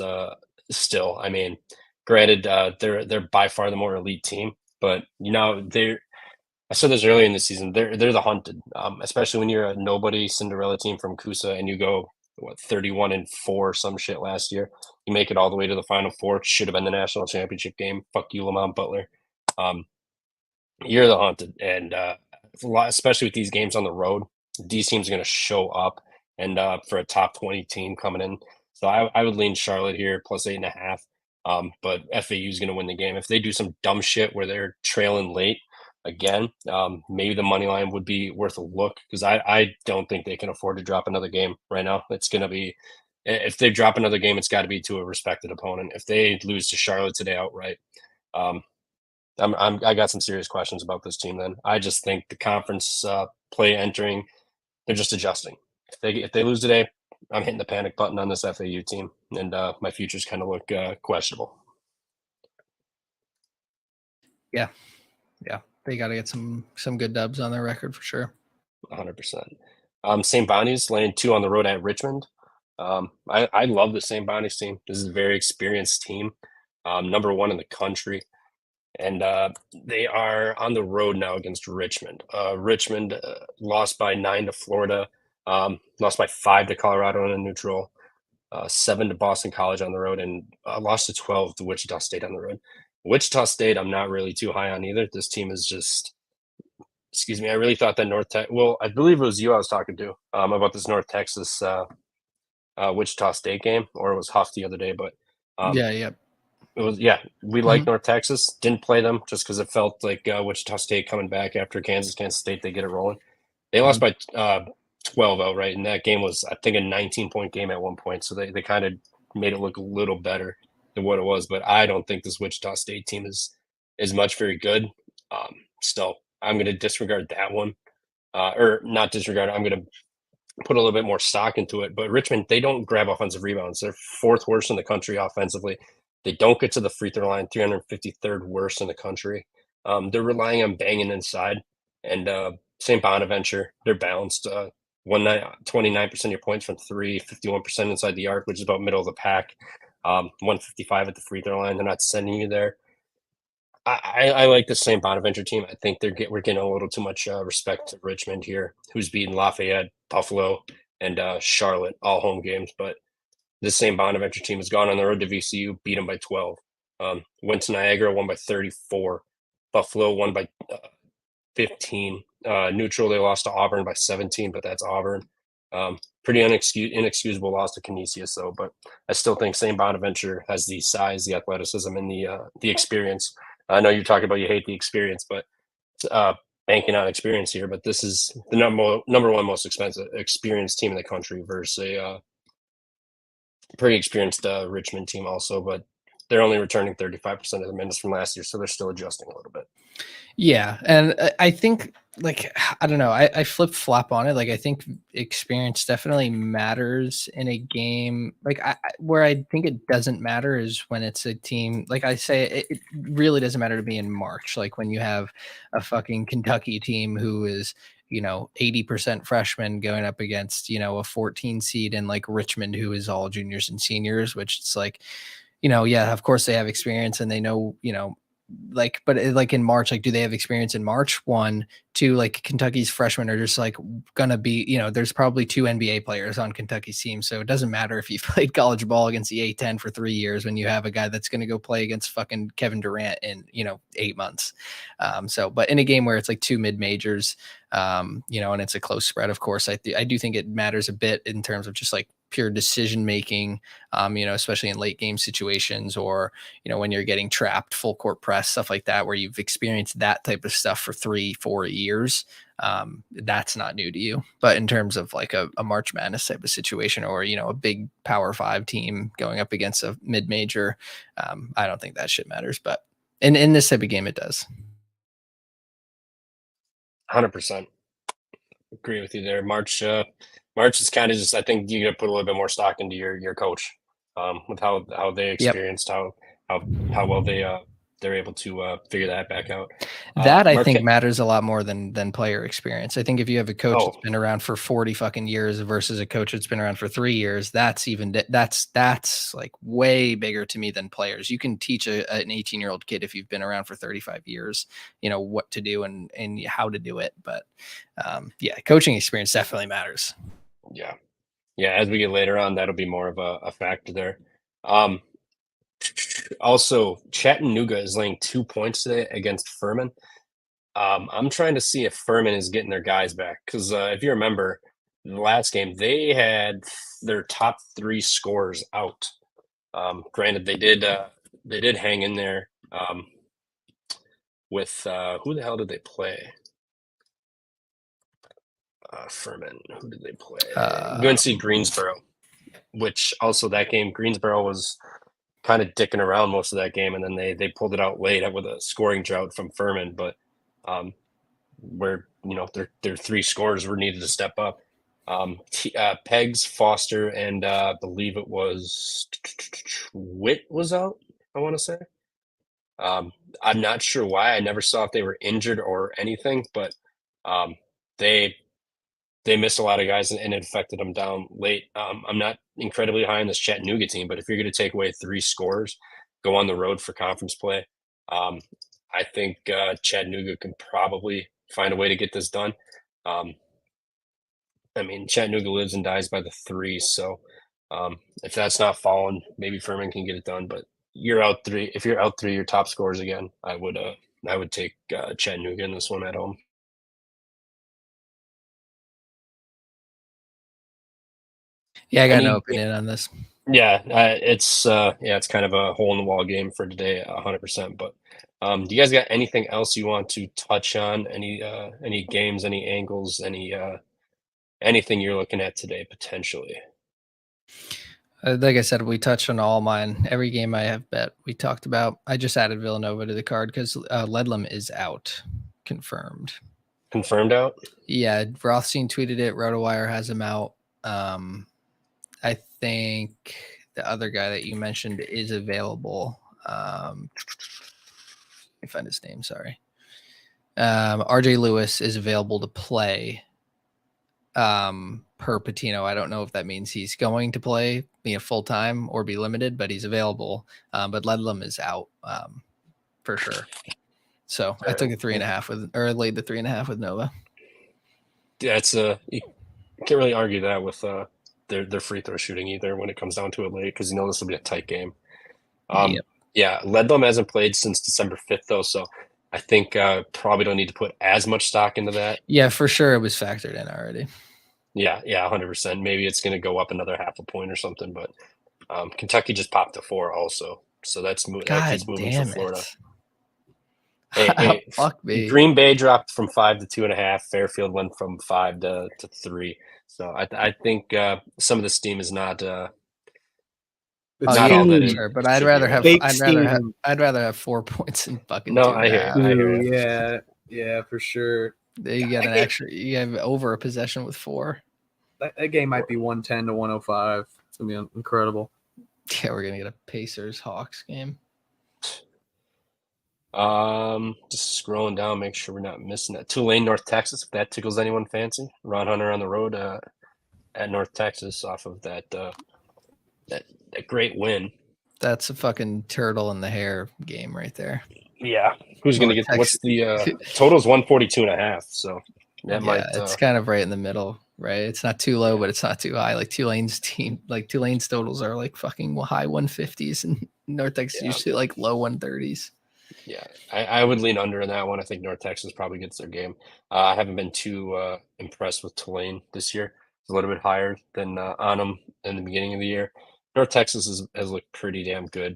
still. I mean, granted, they're by far the more elite team, but I said this earlier in the season. They're the hunted, especially when you're a nobody Cinderella team from Coosa and you go 31-4 some shit last year. You make it all the way to the Final Four. It should have been the national championship game. Fuck you, Lamont Butler. You're the hunted, and especially with these games on the road, these teams are going to show up and for a top 20 team coming in. So I would lean Charlotte here plus 8.5. But FAU is going to win the game. If they do some dumb shit where they're trailing late again, maybe the money line would be worth a look because I don't think they can afford to drop another game right now. It's going to be, if they drop another game, it's got to be to a respected opponent. If they lose to Charlotte today outright, I got some serious questions about this team. Then I just think the conference play entering, they're just adjusting. If they lose today, I'm hitting the panic button on this FAU team, and my futures kind of look questionable. Yeah, they got to get some good dubs on their record for sure. 100%. St. Bonnie's laying 2 on the road at Richmond. I love the St. Bonnie's team. This is a very experienced team, number 1 in the country. and they are on the road now against Richmond. Richmond lost by 9 to Florida, lost by 5 to Colorado in a neutral, 7 to Boston College on the road, and lost to 12 to Wichita State on the road. Wichita State, I'm not really too high on either. This team is just, excuse me, I really thought that North Tech. Well, I believe it was you I was talking to about this North Texas Wichita State game, or it was Huff the other day. But Yeah, yeah. it was, yeah, we like North Texas. Didn't play them just because it felt like Wichita State coming back after Kansas State. They get it rolling. They lost by 12 outright, and that game was, I think, a 19-point game at one point. So they kind of made it look a little better than what it was. But I don't think this Wichita State team is much very good. Still, I'm going to disregard that one, or not disregard. I'm going to put a little bit more stock into it. But Richmond, they don't grab offensive rebounds. They're fourth worst in the country offensively. They don't get to the free throw line, 353rd worst in the country. They're relying on banging inside. And St. Bonaventure, they're balanced. 29% of your points from three, 51% inside the arc, which is about middle of the pack. 155 at the free throw line. They're not sending you there. I like the St. Bonaventure team. I think we're getting a little too much respect to Richmond here, who's beaten Lafayette, Buffalo, and Charlotte, all home games. But this St. Bonaventure team has gone on the road to VCU, beat them by 12. Went to Niagara, won by 34. Buffalo won by 15. Neutral, they lost to Auburn by 17, but that's Auburn. Pretty inexcusable loss to Canisius, though. But I still think St. Bonaventure has the size, the athleticism, and the experience. I know you're talking about you hate the experience, but banking on experience here. But this is the number one most experienced team in the country versus a pretty experienced Richmond team also. But they're only returning 35% of the minutes from last year, so they're still adjusting a little bit. Yeah, and I think, like, I don't know, I flip flop on it. Like, I think experience definitely matters in a game. Like, where I think it doesn't matter is when it's a team, like I say, it really doesn't matter to me in March. Like when you have a fucking Kentucky team who is, 80% freshmen going up against, a 14 seed in like Richmond, who is all juniors and seniors, which it's like, yeah, of course they have experience and they know, but like in March, like, do they have experience in March? 1, 2, like Kentucky's freshmen are just like gonna be, there's probably 2 NBA players on Kentucky's team. So it doesn't matter if you've played college ball against the A-10 for 3 years when you have a guy that's going to go play against fucking Kevin Durant in, 8 months. But in a game where it's like 2 mid-majors, and it's a close spread, of course, I do think it matters a bit in terms of just like pure decision making, especially in late game situations, or when you're getting trapped, full court press, stuff like that, where you've experienced that type of stuff for 3-4 years. That's not new to you. But in terms of like a March Madness type of situation, or a big Power 5 team going up against a mid major, I don't think that shit matters. But in this type of game, it does. 100%. Agree with you there. March is kind of just, I think you got to put a little bit more stock into your coach, with how they experienced, how well they're able to figure that back out. That I think matters a lot more than player experience. I think if you have a coach that's been around for 40 fucking years versus a coach that's been around for 3 years, that's like way bigger to me than players. You can teach an 18-year-old kid, if you've been around for 35 years, what to do and how to do it. But yeah, coaching experience definitely matters. Yeah. As we get later on, that'll be more of a factor there. Also, Chattanooga is laying 2 points today against Furman. I'm trying to see if Furman is getting their guys back, because if you remember the last game, they had their top 3 scorers out. Granted, they did hang in there with who the hell did they play? Furman. Who did they play? UNC Greensboro. Which also that game, Greensboro was kind of dicking around most of that game, and then they pulled it out late with a scoring drought from Furman. But where their 3 scorers were needed to step up. Peggs, Foster, and I believe it was Witt was out, I want to say. I'm not sure why. I never saw if they were injured or anything, but they missed a lot of guys and it affected them down late. I'm not incredibly high on this Chattanooga team, but if you're going to take away 3 scorers, go on the road for conference play. I think Chattanooga can probably find a way to get this done. I mean, Chattanooga lives and dies by the 3, so if that's not falling, maybe Furman can get it done. But you're out 3. If you're out 3, your top scores again, I would take Chattanooga in this one at home. Yeah, I got no Any- opinion on this. Yeah, it's kind of a hole in the wall game for today, 100%. But do you guys got anything else you want to touch on? Any games, any angles, anything you're looking at today potentially? Like I said, we touched on all mine. Every game I have bet, we talked about. I just added Villanova to the card because Ledlam is out, confirmed. Confirmed out? Yeah, Rothstein tweeted it. RotoWire has him out. I think the other guy that you mentioned is available. Let me find his name. Sorry. RJ Lewis is available to play per Patino. I don't know if that means he's going to play full time or be limited, but he's available. But Ledlam is out for sure. So I took a 3.5 laid the 3.5 with Nova. Yeah, you can't really argue that with their free throw shooting either when it comes down to it late, because this will be a tight game. Yep. Yeah, Ledlam hasn't played since December 5th though, so I think probably don't need to put as much stock into that. Yeah, for sure it was factored in already. Yeah, 100%. Maybe it's going to go up another half a point or something, but Kentucky just popped to 4 also, so that keeps moving for Florida. Hey, fuck me. Green Bay dropped from 5 to 2.5. Fairfield went from 5 to 3. So I think some of the steam is not. It's not all that it sure, but should I'd be, rather right? have Fake I'd rather have 4 points in fucking No, 2.5. I hear you. Yeah, for sure. You get an extra. You have over a possession with 4. That game might be 110 to 105. It's gonna be incredible. Yeah, we're gonna get a Pacers Hawks game. Just scrolling down, make sure we're not missing that. Tulane, North Texas. If that tickles anyone fancy, Ron Hunter on the road at North Texas off of that great win. That's a fucking turtle in the hair game right there. Yeah, who's gonna get? What's the total's 142.5? So that might. It's kind of right in the middle, right? It's not too low, but it's not too high. Like Tulane's totals are like fucking high 150s, and North Texas usually like low 130s. Yeah, I would lean under in that one. I think North Texas probably gets their game. I haven't been too impressed with Tulane this year. It's a little bit higher than on them in the beginning of the year. North Texas has looked pretty damn good.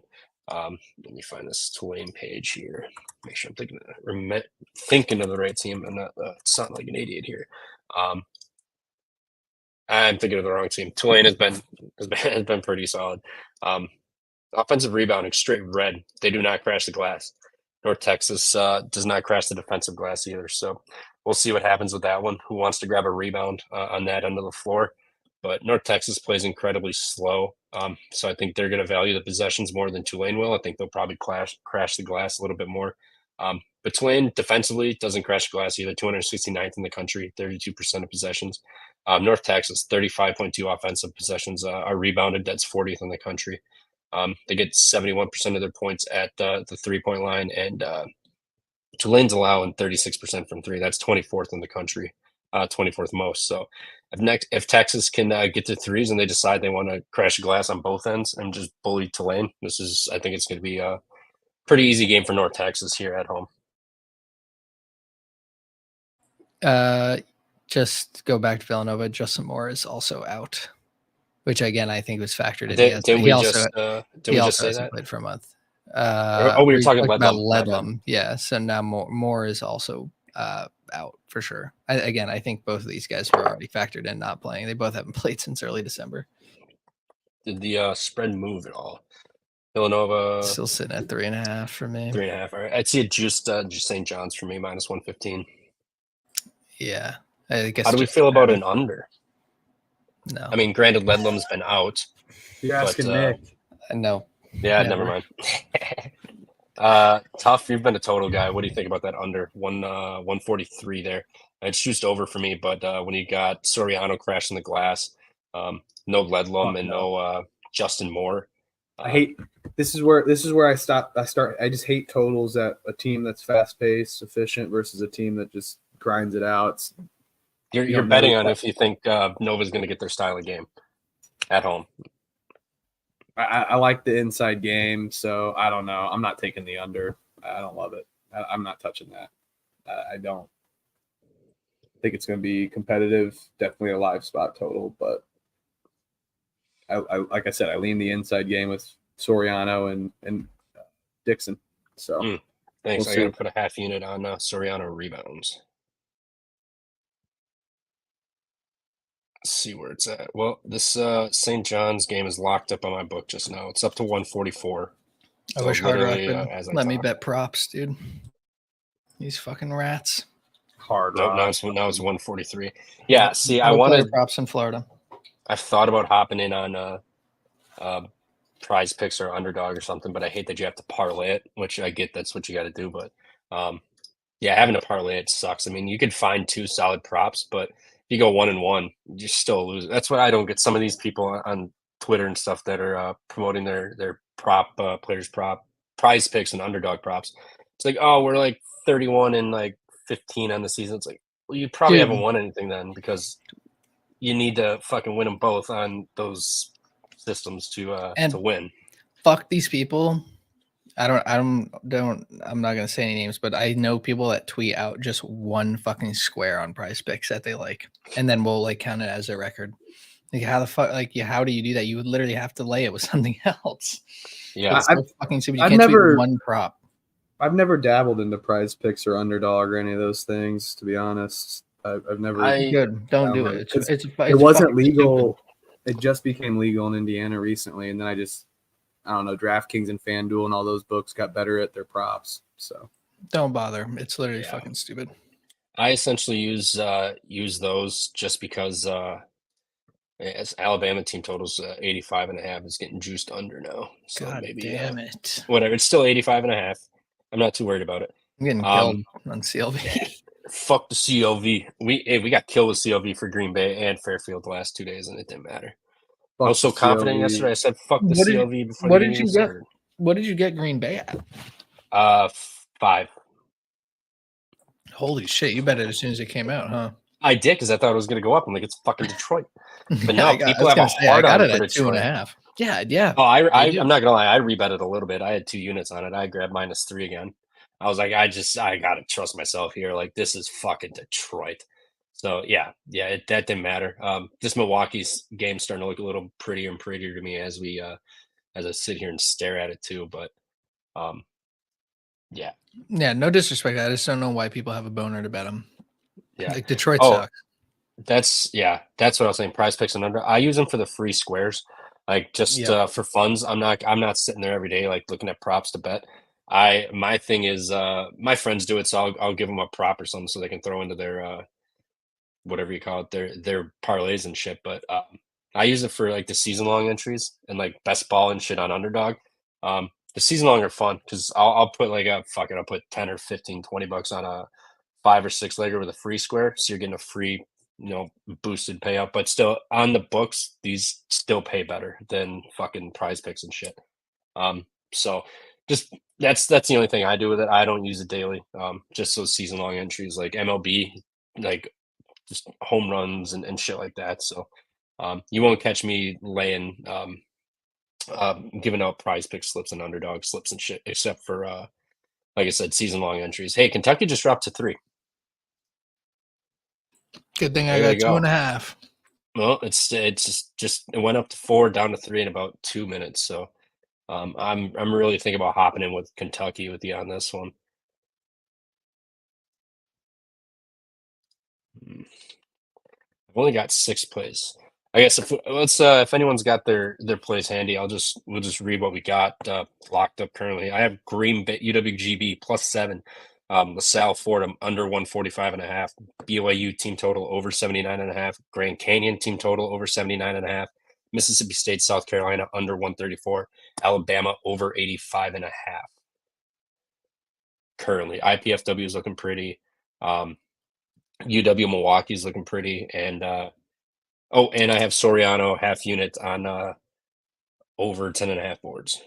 Let me find this Tulane page here. Make sure I'm thinking of the right team and not sound like an idiot here. I'm thinking of the wrong team. Tulane has been pretty solid. Offensive rebounding, straight red. They do not crash the glass. North Texas does not crash the defensive glass either. So we'll see what happens with that one. Who wants to grab a rebound on that end of the floor? But North Texas plays incredibly slow. So I think they're going to value the possessions more than Tulane will. I think they'll probably crash the glass a little bit more. But Tulane defensively doesn't crash the glass either. 269th in the country, 32% of possessions. North Texas, 35.2 offensive possessions are rebounded. That's 40th in the country. They get 71% of their points at the 3-point line, and Tulane's allowing 36% from 3. That's 24th in the country, 24th most. So if Texas can get to threes and they decide they want to crash the glass on both ends and just bully Tulane, I think it's going to be a pretty easy game for North Texas here at home. Just go back to Villanova. Justin Moore is also out, which again I think was factored in. Didn't we just say that? Played for a month. We were talking about Ledlam. Yeah, so now Moore is also out for sure. I think both of these guys were already factored in not playing. They both haven't played since early December. Did the spread move at all? Villanova still sitting at 3.5 for me. 3.5. All right. I'd see it just St. John's for me, minus 115. Yeah. I guess how do we feel about an under? No. I mean, granted, Ledlam's been out. You're asking Nick. No. Yeah, never mind. Tough. You've been a total guy. What do you think about that under 143 there? It's just over for me, but when you got Soriano crashing the glass, no Ledlam and no Justin Moore, I hate this is where I stop. I just hate totals at a team that's fast paced, efficient versus a team that just grinds it out. You're betting on if you think Nova's going to get their style of game at home. I like the inside game, so I don't know. I'm not taking the under. I don't love it. I'm not touching that. I don't think it's going to be competitive. Definitely a live spot total, but I like I said, I lean the inside game with Soriano and Dixon. So thanks. We'll I got to see. put a half unit on Soriano rebounds. Let's see where it's at. Well, this St. John's game is locked up on my book just now. It's up to 144. I So wish Hard Rock literally, would as I let me talk. bet props, dude. These fucking rats. Hard Nope, Rock. now it's 143. Yeah, see, I No player wanted. props in Florida. I've thought about hopping in on Prize Picks or Underdog or something, but I hate that you have to parlay it, which I get that's what you got to do. But yeah, having to parlay it sucks. I mean, you could find 2 solid props, but if you go 1-1, you're still a loser. That's what I don't get. Some of these people on Twitter and stuff that are promoting their prop players prop Prize Picks and Underdog props. It's like, oh, we're like 31 and like 15 on the season. It's like, well, you probably Dude. haven't won anything then because you need to fucking win them both on those systems to win. Fuck these people. I'm not gonna say any names, but I know people that tweet out just one fucking square on Prize Picks that they like, and then we'll like count it as a record. Like how the fuck, like how do you do that? You would literally have to lay it with something else. Yeah, It's so fucking stupid. You I've can't never- tweet one prop. I've never dabbled into Prize Picks or Underdog or any of those things. To be honest, I've never. Good. Don't do it. It's- It's it wasn't fucking legal. It just became legal in Indiana recently, and then I don't know, DraftKings and FanDuel and all those books got better at their props. So stupid. Don't bother. It's literally Yeah. fucking stupid. I essentially use those just because as Alabama team totals 85.5 is getting juiced under now. So God maybe damn it. whatever. It's still 85.5. I'm not too worried about it. I'm getting killed on CLV. Fuck the CLV. We got killed with CLV for Green Bay and Fairfield the last 2 days, and it didn't matter. I was so confident yesterday. I said, "Fuck the What did- CLV." Before what the did game you get? started. What did you get Green Bay at? 5. Holy shit, you bet it as soon as it came out, huh? I did because I thought it was going to go up. I'm like, it's fucking Detroit. But Yeah, now people have a hard I got on it for at Detroit. 2.5. Yeah. Oh, I do. I'm not gonna lie. I rebetted a little bit. I had 2 units on it. I grabbed -3 again. I was like, I gotta trust myself here. Like this is fucking Detroit. So yeah, that didn't matter. This Milwaukee's game's starting to look a little prettier and prettier to me as I sit here and stare at it too. But yeah, Yeah, no disrespect. I just don't know why people have a boner to bet them. yeah. Like Detroit Oh, sucks. That's what I was saying. Prize Picks and Under. I use them for the free squares, like just Yep. for funds. I'm not sitting there every day like looking at props to bet. My thing is my friends do it, so I'll give them a prop or something so they can throw into their whatever you call it, their parlays and shit. But I use it for like the season long entries and like best ball and shit on Underdog. The season long are fun because I'll put like I'll put 10 or 15, $20 on a 5 or 6 legger with a free square, so you're getting a free boosted payout. But still on the books, these still pay better than fucking Prize Picks and shit. So just that's the only thing I do with it. I don't use it daily. Just those season long entries like MLB, like just home runs and shit like that. So you won't catch me laying giving out Prize Pick slips and Underdog slips and shit, except for like I said, season long entries. Hey, Kentucky just dropped to 3. Good thing I There got you go. 2.5. Well, it's just it went up to 4, down to 3 in about 2 minutes. So I'm really thinking about hopping in with Kentucky with you on this one. I've only got 6 plays. I guess if anyone's got their plays handy, we'll just read what we got locked up currently. I have Green Bay UWGB +7, LaSalle Fordham under 145.5, BYU team total over 79.5, Grand Canyon team total over 79.5, Mississippi State South Carolina under 134, Alabama over 85.5. Currently, IPFW is looking pretty. UW Milwaukee is looking pretty, and and I have Soriano half unit on over 10.5 boards.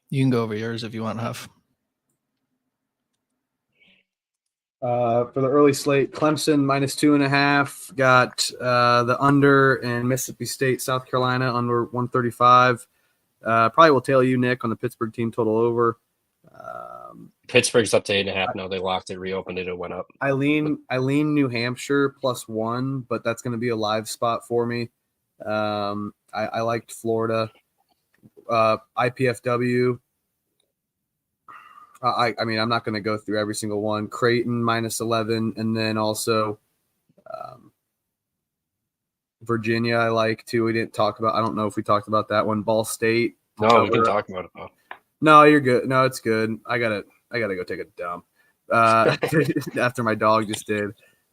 You can go over yours if you want, Huff. For the early slate, Clemson -2.5. Got the under and Mississippi State, South Carolina under 135. Probably will tell you, Nick, on the Pittsburgh team total over. Pittsburgh's up to 8.5 now. They locked it, reopened it, it went up. I lean New Hampshire +1, but that's going to be a live spot for me. I liked Florida, IPFW. I mean, I'm not going to go through every single one. Creighton -11, and then also Virginia. I like too. We didn't talk about. I don't know if we talked about that one. Ball State. No, we can talk about it though. No, you're good. No, it's good. I gotta go take a dump after my dog just did.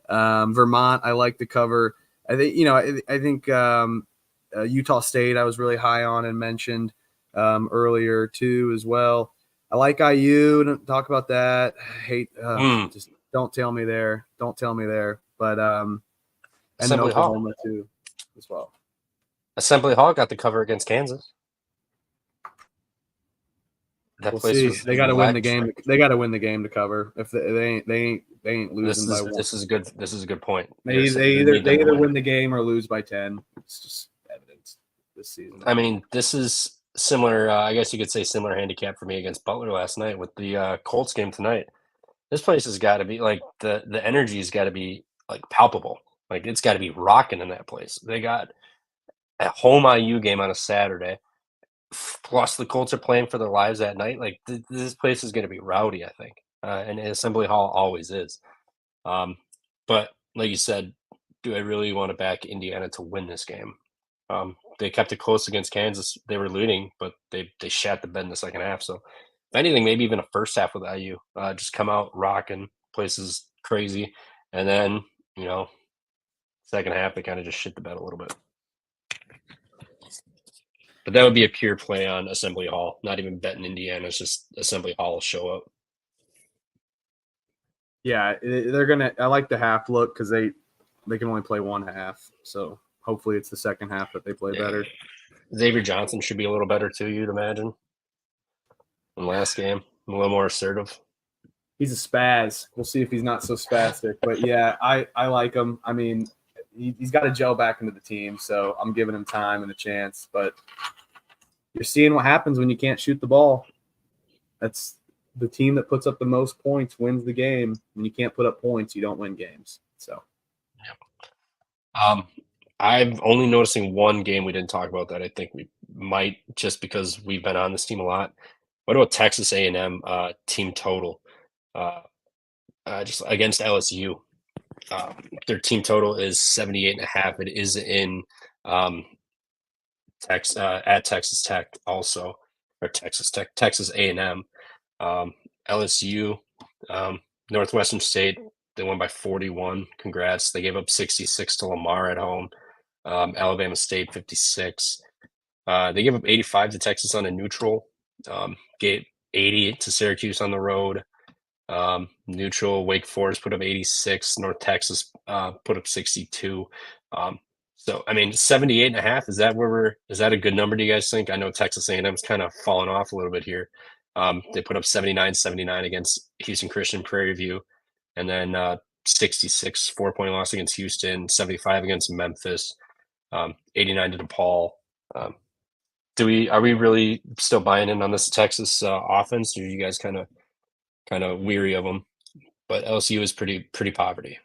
Vermont, I like the cover. I think Utah State I was really high on and mentioned earlier too as well. I like IU. Don't talk about that. Just don't tell me there. Don't tell me there. But and then Assembly Hall Oklahoma too as well. Assembly Hall got the cover against Kansas. We'll see. They got to win the game. They got to win the game to cover. If they ain't losing by one. This is good. This is a good point. They either win the game or lose by 10. It's just evidence this season. I mean, this is similar. I guess you could say similar handicap for me against Butler last night with the Colts game tonight. This place has got to be like the energy has got to be like palpable. Like it's got to be rocking in that place. They got a home IU game on a Saturday. Plus the Colts are playing for their lives at night. Like this place is going to be rowdy, I think, and Assembly Hall always is. But like you said, do I really want to back Indiana to win this game? They kept it close against Kansas. They were leading, but they shat the bed in the second half. So if anything, maybe even a first half with IU. Just come out rocking, places crazy, and then second half they kind of just shit the bed a little bit. But that would be a pure play on Assembly Hall, not even betting Indiana. It's just Assembly Hall will show up. Yeah, they're gonna. I like the half look because they can only play one half. So hopefully it's the second half that they play better. Xavier Johnson should be a little better too, you'd imagine. In last game, a little more assertive. He's a spaz. We'll see if he's not so spastic. But yeah, I like him. I mean, he's got to gel back into the team, so I'm giving him time and a chance. But you're seeing what happens when you can't shoot the ball. That's the team that puts up the most points wins the game. When you can't put up points, you don't win games. So, I'm only noticing one game we didn't talk about that I think we might, just because we've been on this team a lot. What about Texas A&M team total? Just against LSU. Their team total is 78.5. It is in at Texas Tech also, or Texas A&M. LSU, Northwestern State, they won by 41. Congrats. They gave up 66 to Lamar at home. Alabama State 56. They gave up 85 to Texas on a neutral. Gave 80 to Syracuse on the road. Neutral, Wake Forest put up 86. North Texas put up 62. So I mean, 78.5. Is that a good number? Do you guys think? I know Texas A&M's kind of fallen off a little bit here. They put up 79 against Houston Christian Prairie View, and then 66 4-point loss against Houston, 75 against Memphis, 89 to DePaul. Are we really still buying in on this Texas offense, or are you guys kind of weary of them? But LSU is pretty poverty.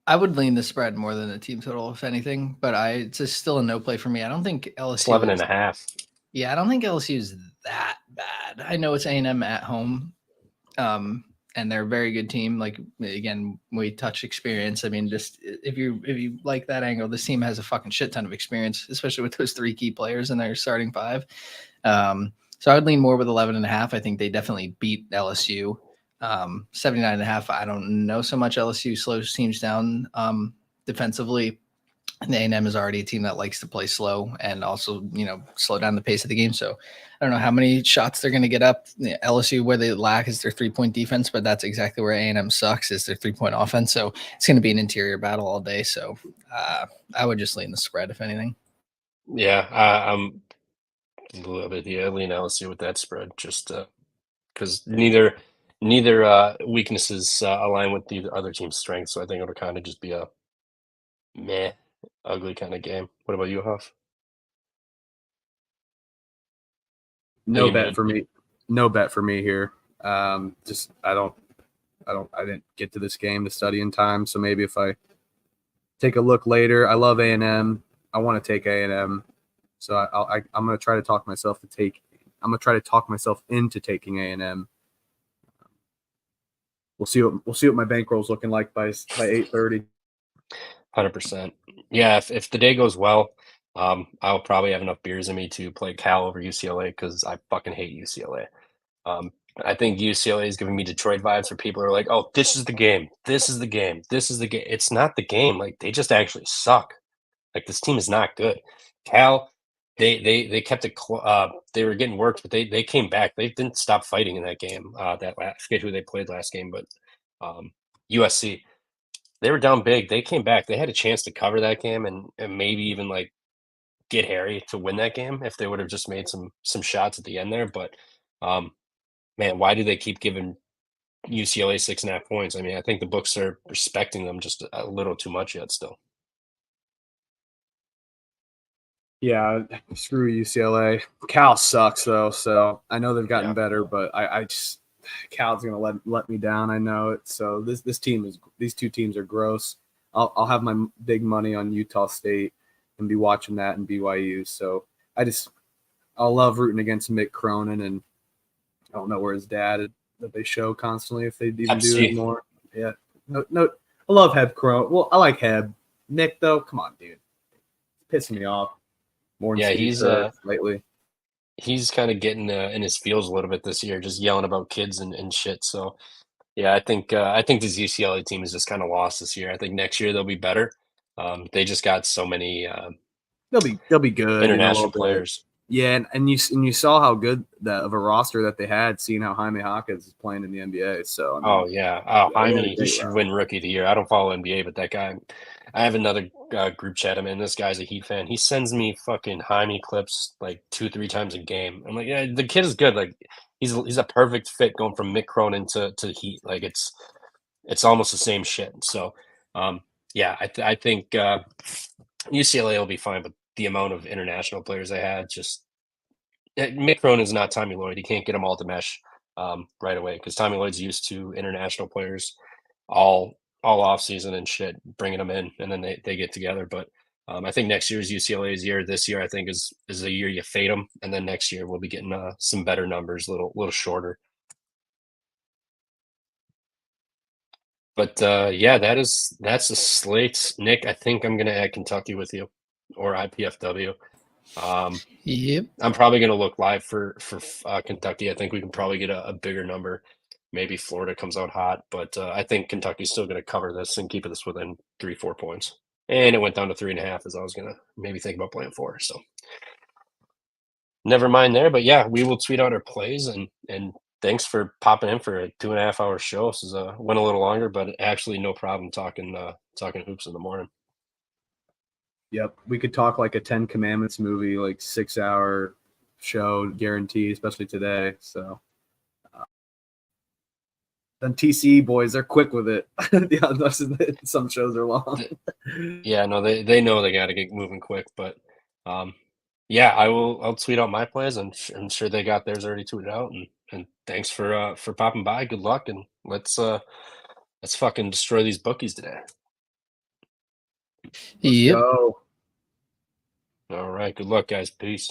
I would lean the spread more than the team total, if anything, but it's just still a no play for me. I don't think LSU 11.5. Yeah, I don't think LSU is that bad. I know it's A&M at home, and they're a very good team. Like, again, we touch experience. I mean, just if you like that angle, this team has a fucking shit ton of experience, especially with those three key players in their starting five. So I would lean more with 11.5. I think they definitely beat LSU. 79.5. I don't know so much. LSU slows teams down defensively. And A&M is already a team that likes to play slow and also, slow down the pace of the game. So I don't know how many shots they're going to get up. LSU, where they lack is their 3-point defense, but that's exactly where A&M sucks, is their 3-point offense. So it's going to be an interior battle all day. So I would just lean the spread, if anything. Yeah, I'm a little bit lean LSU with that spread, just because neither weaknesses align with the other team's strengths. So I think it'll kind of just be a meh, ugly kind of game. What about you, Huff? No you bet mean? for me. No bet for me here. Just I didn't get to this game to study in time. So maybe if I take a look later, I love A&M. I want to take A&M. So I'm going to try to talk myself into taking A&M. We'll see what my bankroll's looking like by 8:30. 100%. Yeah, if the day goes well, I'll probably have enough beers in me to play Cal over UCLA because I fucking hate UCLA. I think UCLA is giving me Detroit vibes where people are like, "Oh, this is the game. This is the game. This is the game." It's not the game. Like they just actually suck. Like this team is not good. Cal, they kept it. They were getting worked, but they came back. They didn't stop fighting in that game. I forget who they played last game, but USC. They were down big. They came back. They had a chance to cover that game and maybe even like get Harry to win that game if they would have just made some shots at the end there. But man, why do they keep giving UCLA 6.5 points? I mean, I think the books are respecting them just a little too much yet still. Yeah, screw UCLA. Cal sucks though, so I know they've gotten Yeah. better, but I just Cal's gonna let me down. I know it. So these two teams are gross. I'll have my big money on Utah State and be watching that and BYU. So I'll love rooting against Mick Cronin, and I don't know where his dad is, that they show constantly if they even do FC. anymore. Yeah, no, I love Heb Cronin. Well, I like Heb. Nick though, come on, dude, it's pissing me off more than Yeah, Steve Kerr lately. he's kind of getting in his feels a little bit this year, just yelling about kids and shit. So yeah, I think this UCLA team is just kind of lost this year. I think next year they'll be better. They just got so many They'll be good in a little international bit. players. Yeah, and you saw how good of a roster that they had, seeing how Jaime Hawkins is playing in the NBA. So I mean, Oh yeah, oh they had a Jaime, he great should run. win Rookie of the Year. I don't follow NBA, but that guy, I have another group chat I'm in. This guy's a Heat fan. He sends me fucking Jaime clips like 2-3 times a game. I'm like, yeah, the kid is good. Like he's a perfect fit going from Mick Cronin to Heat. Like it's almost the same shit. So yeah, I think UCLA will be fine, but the amount of international players they had just Mick Cronin is not Tommy Lloyd. He can't get them all to mesh right away because Tommy Lloyd's used to international players all off season and shit, bringing them in, and then they get together. But I think next year's UCLA's year. This year, I think is a year you fade them, and then next year we'll be getting some better numbers, little shorter. But yeah, that's the slate. Nick, I think I'm gonna add Kentucky with you, or IPFW. Yep. I'm probably going to look live for Kentucky. I think we can probably get a bigger number. Maybe Florida comes out hot, but I think Kentucky's still going to cover this and keep this within 3-4 points. And it went down to 3.5 as I was going to maybe think about playing 4. So never mind there. But yeah, we will tweet out our plays and thanks for popping in for a 2.5 hour show. This is went a little longer, but actually no problem talking hoops in the morning. Yep, we could talk like a 10 Commandments movie, like 6-hour show, guaranteed, especially today. So, then TCE boys, they're quick with it. Yeah, some shows are long. Yeah, no, they know they got to get moving quick, but yeah, I'll tweet out my plays. I'm sure they got theirs already tweeted out, and thanks for popping by. Good luck, and let's fucking destroy these bookies today. Let's Yep. go. All right, good luck, guys. Peace.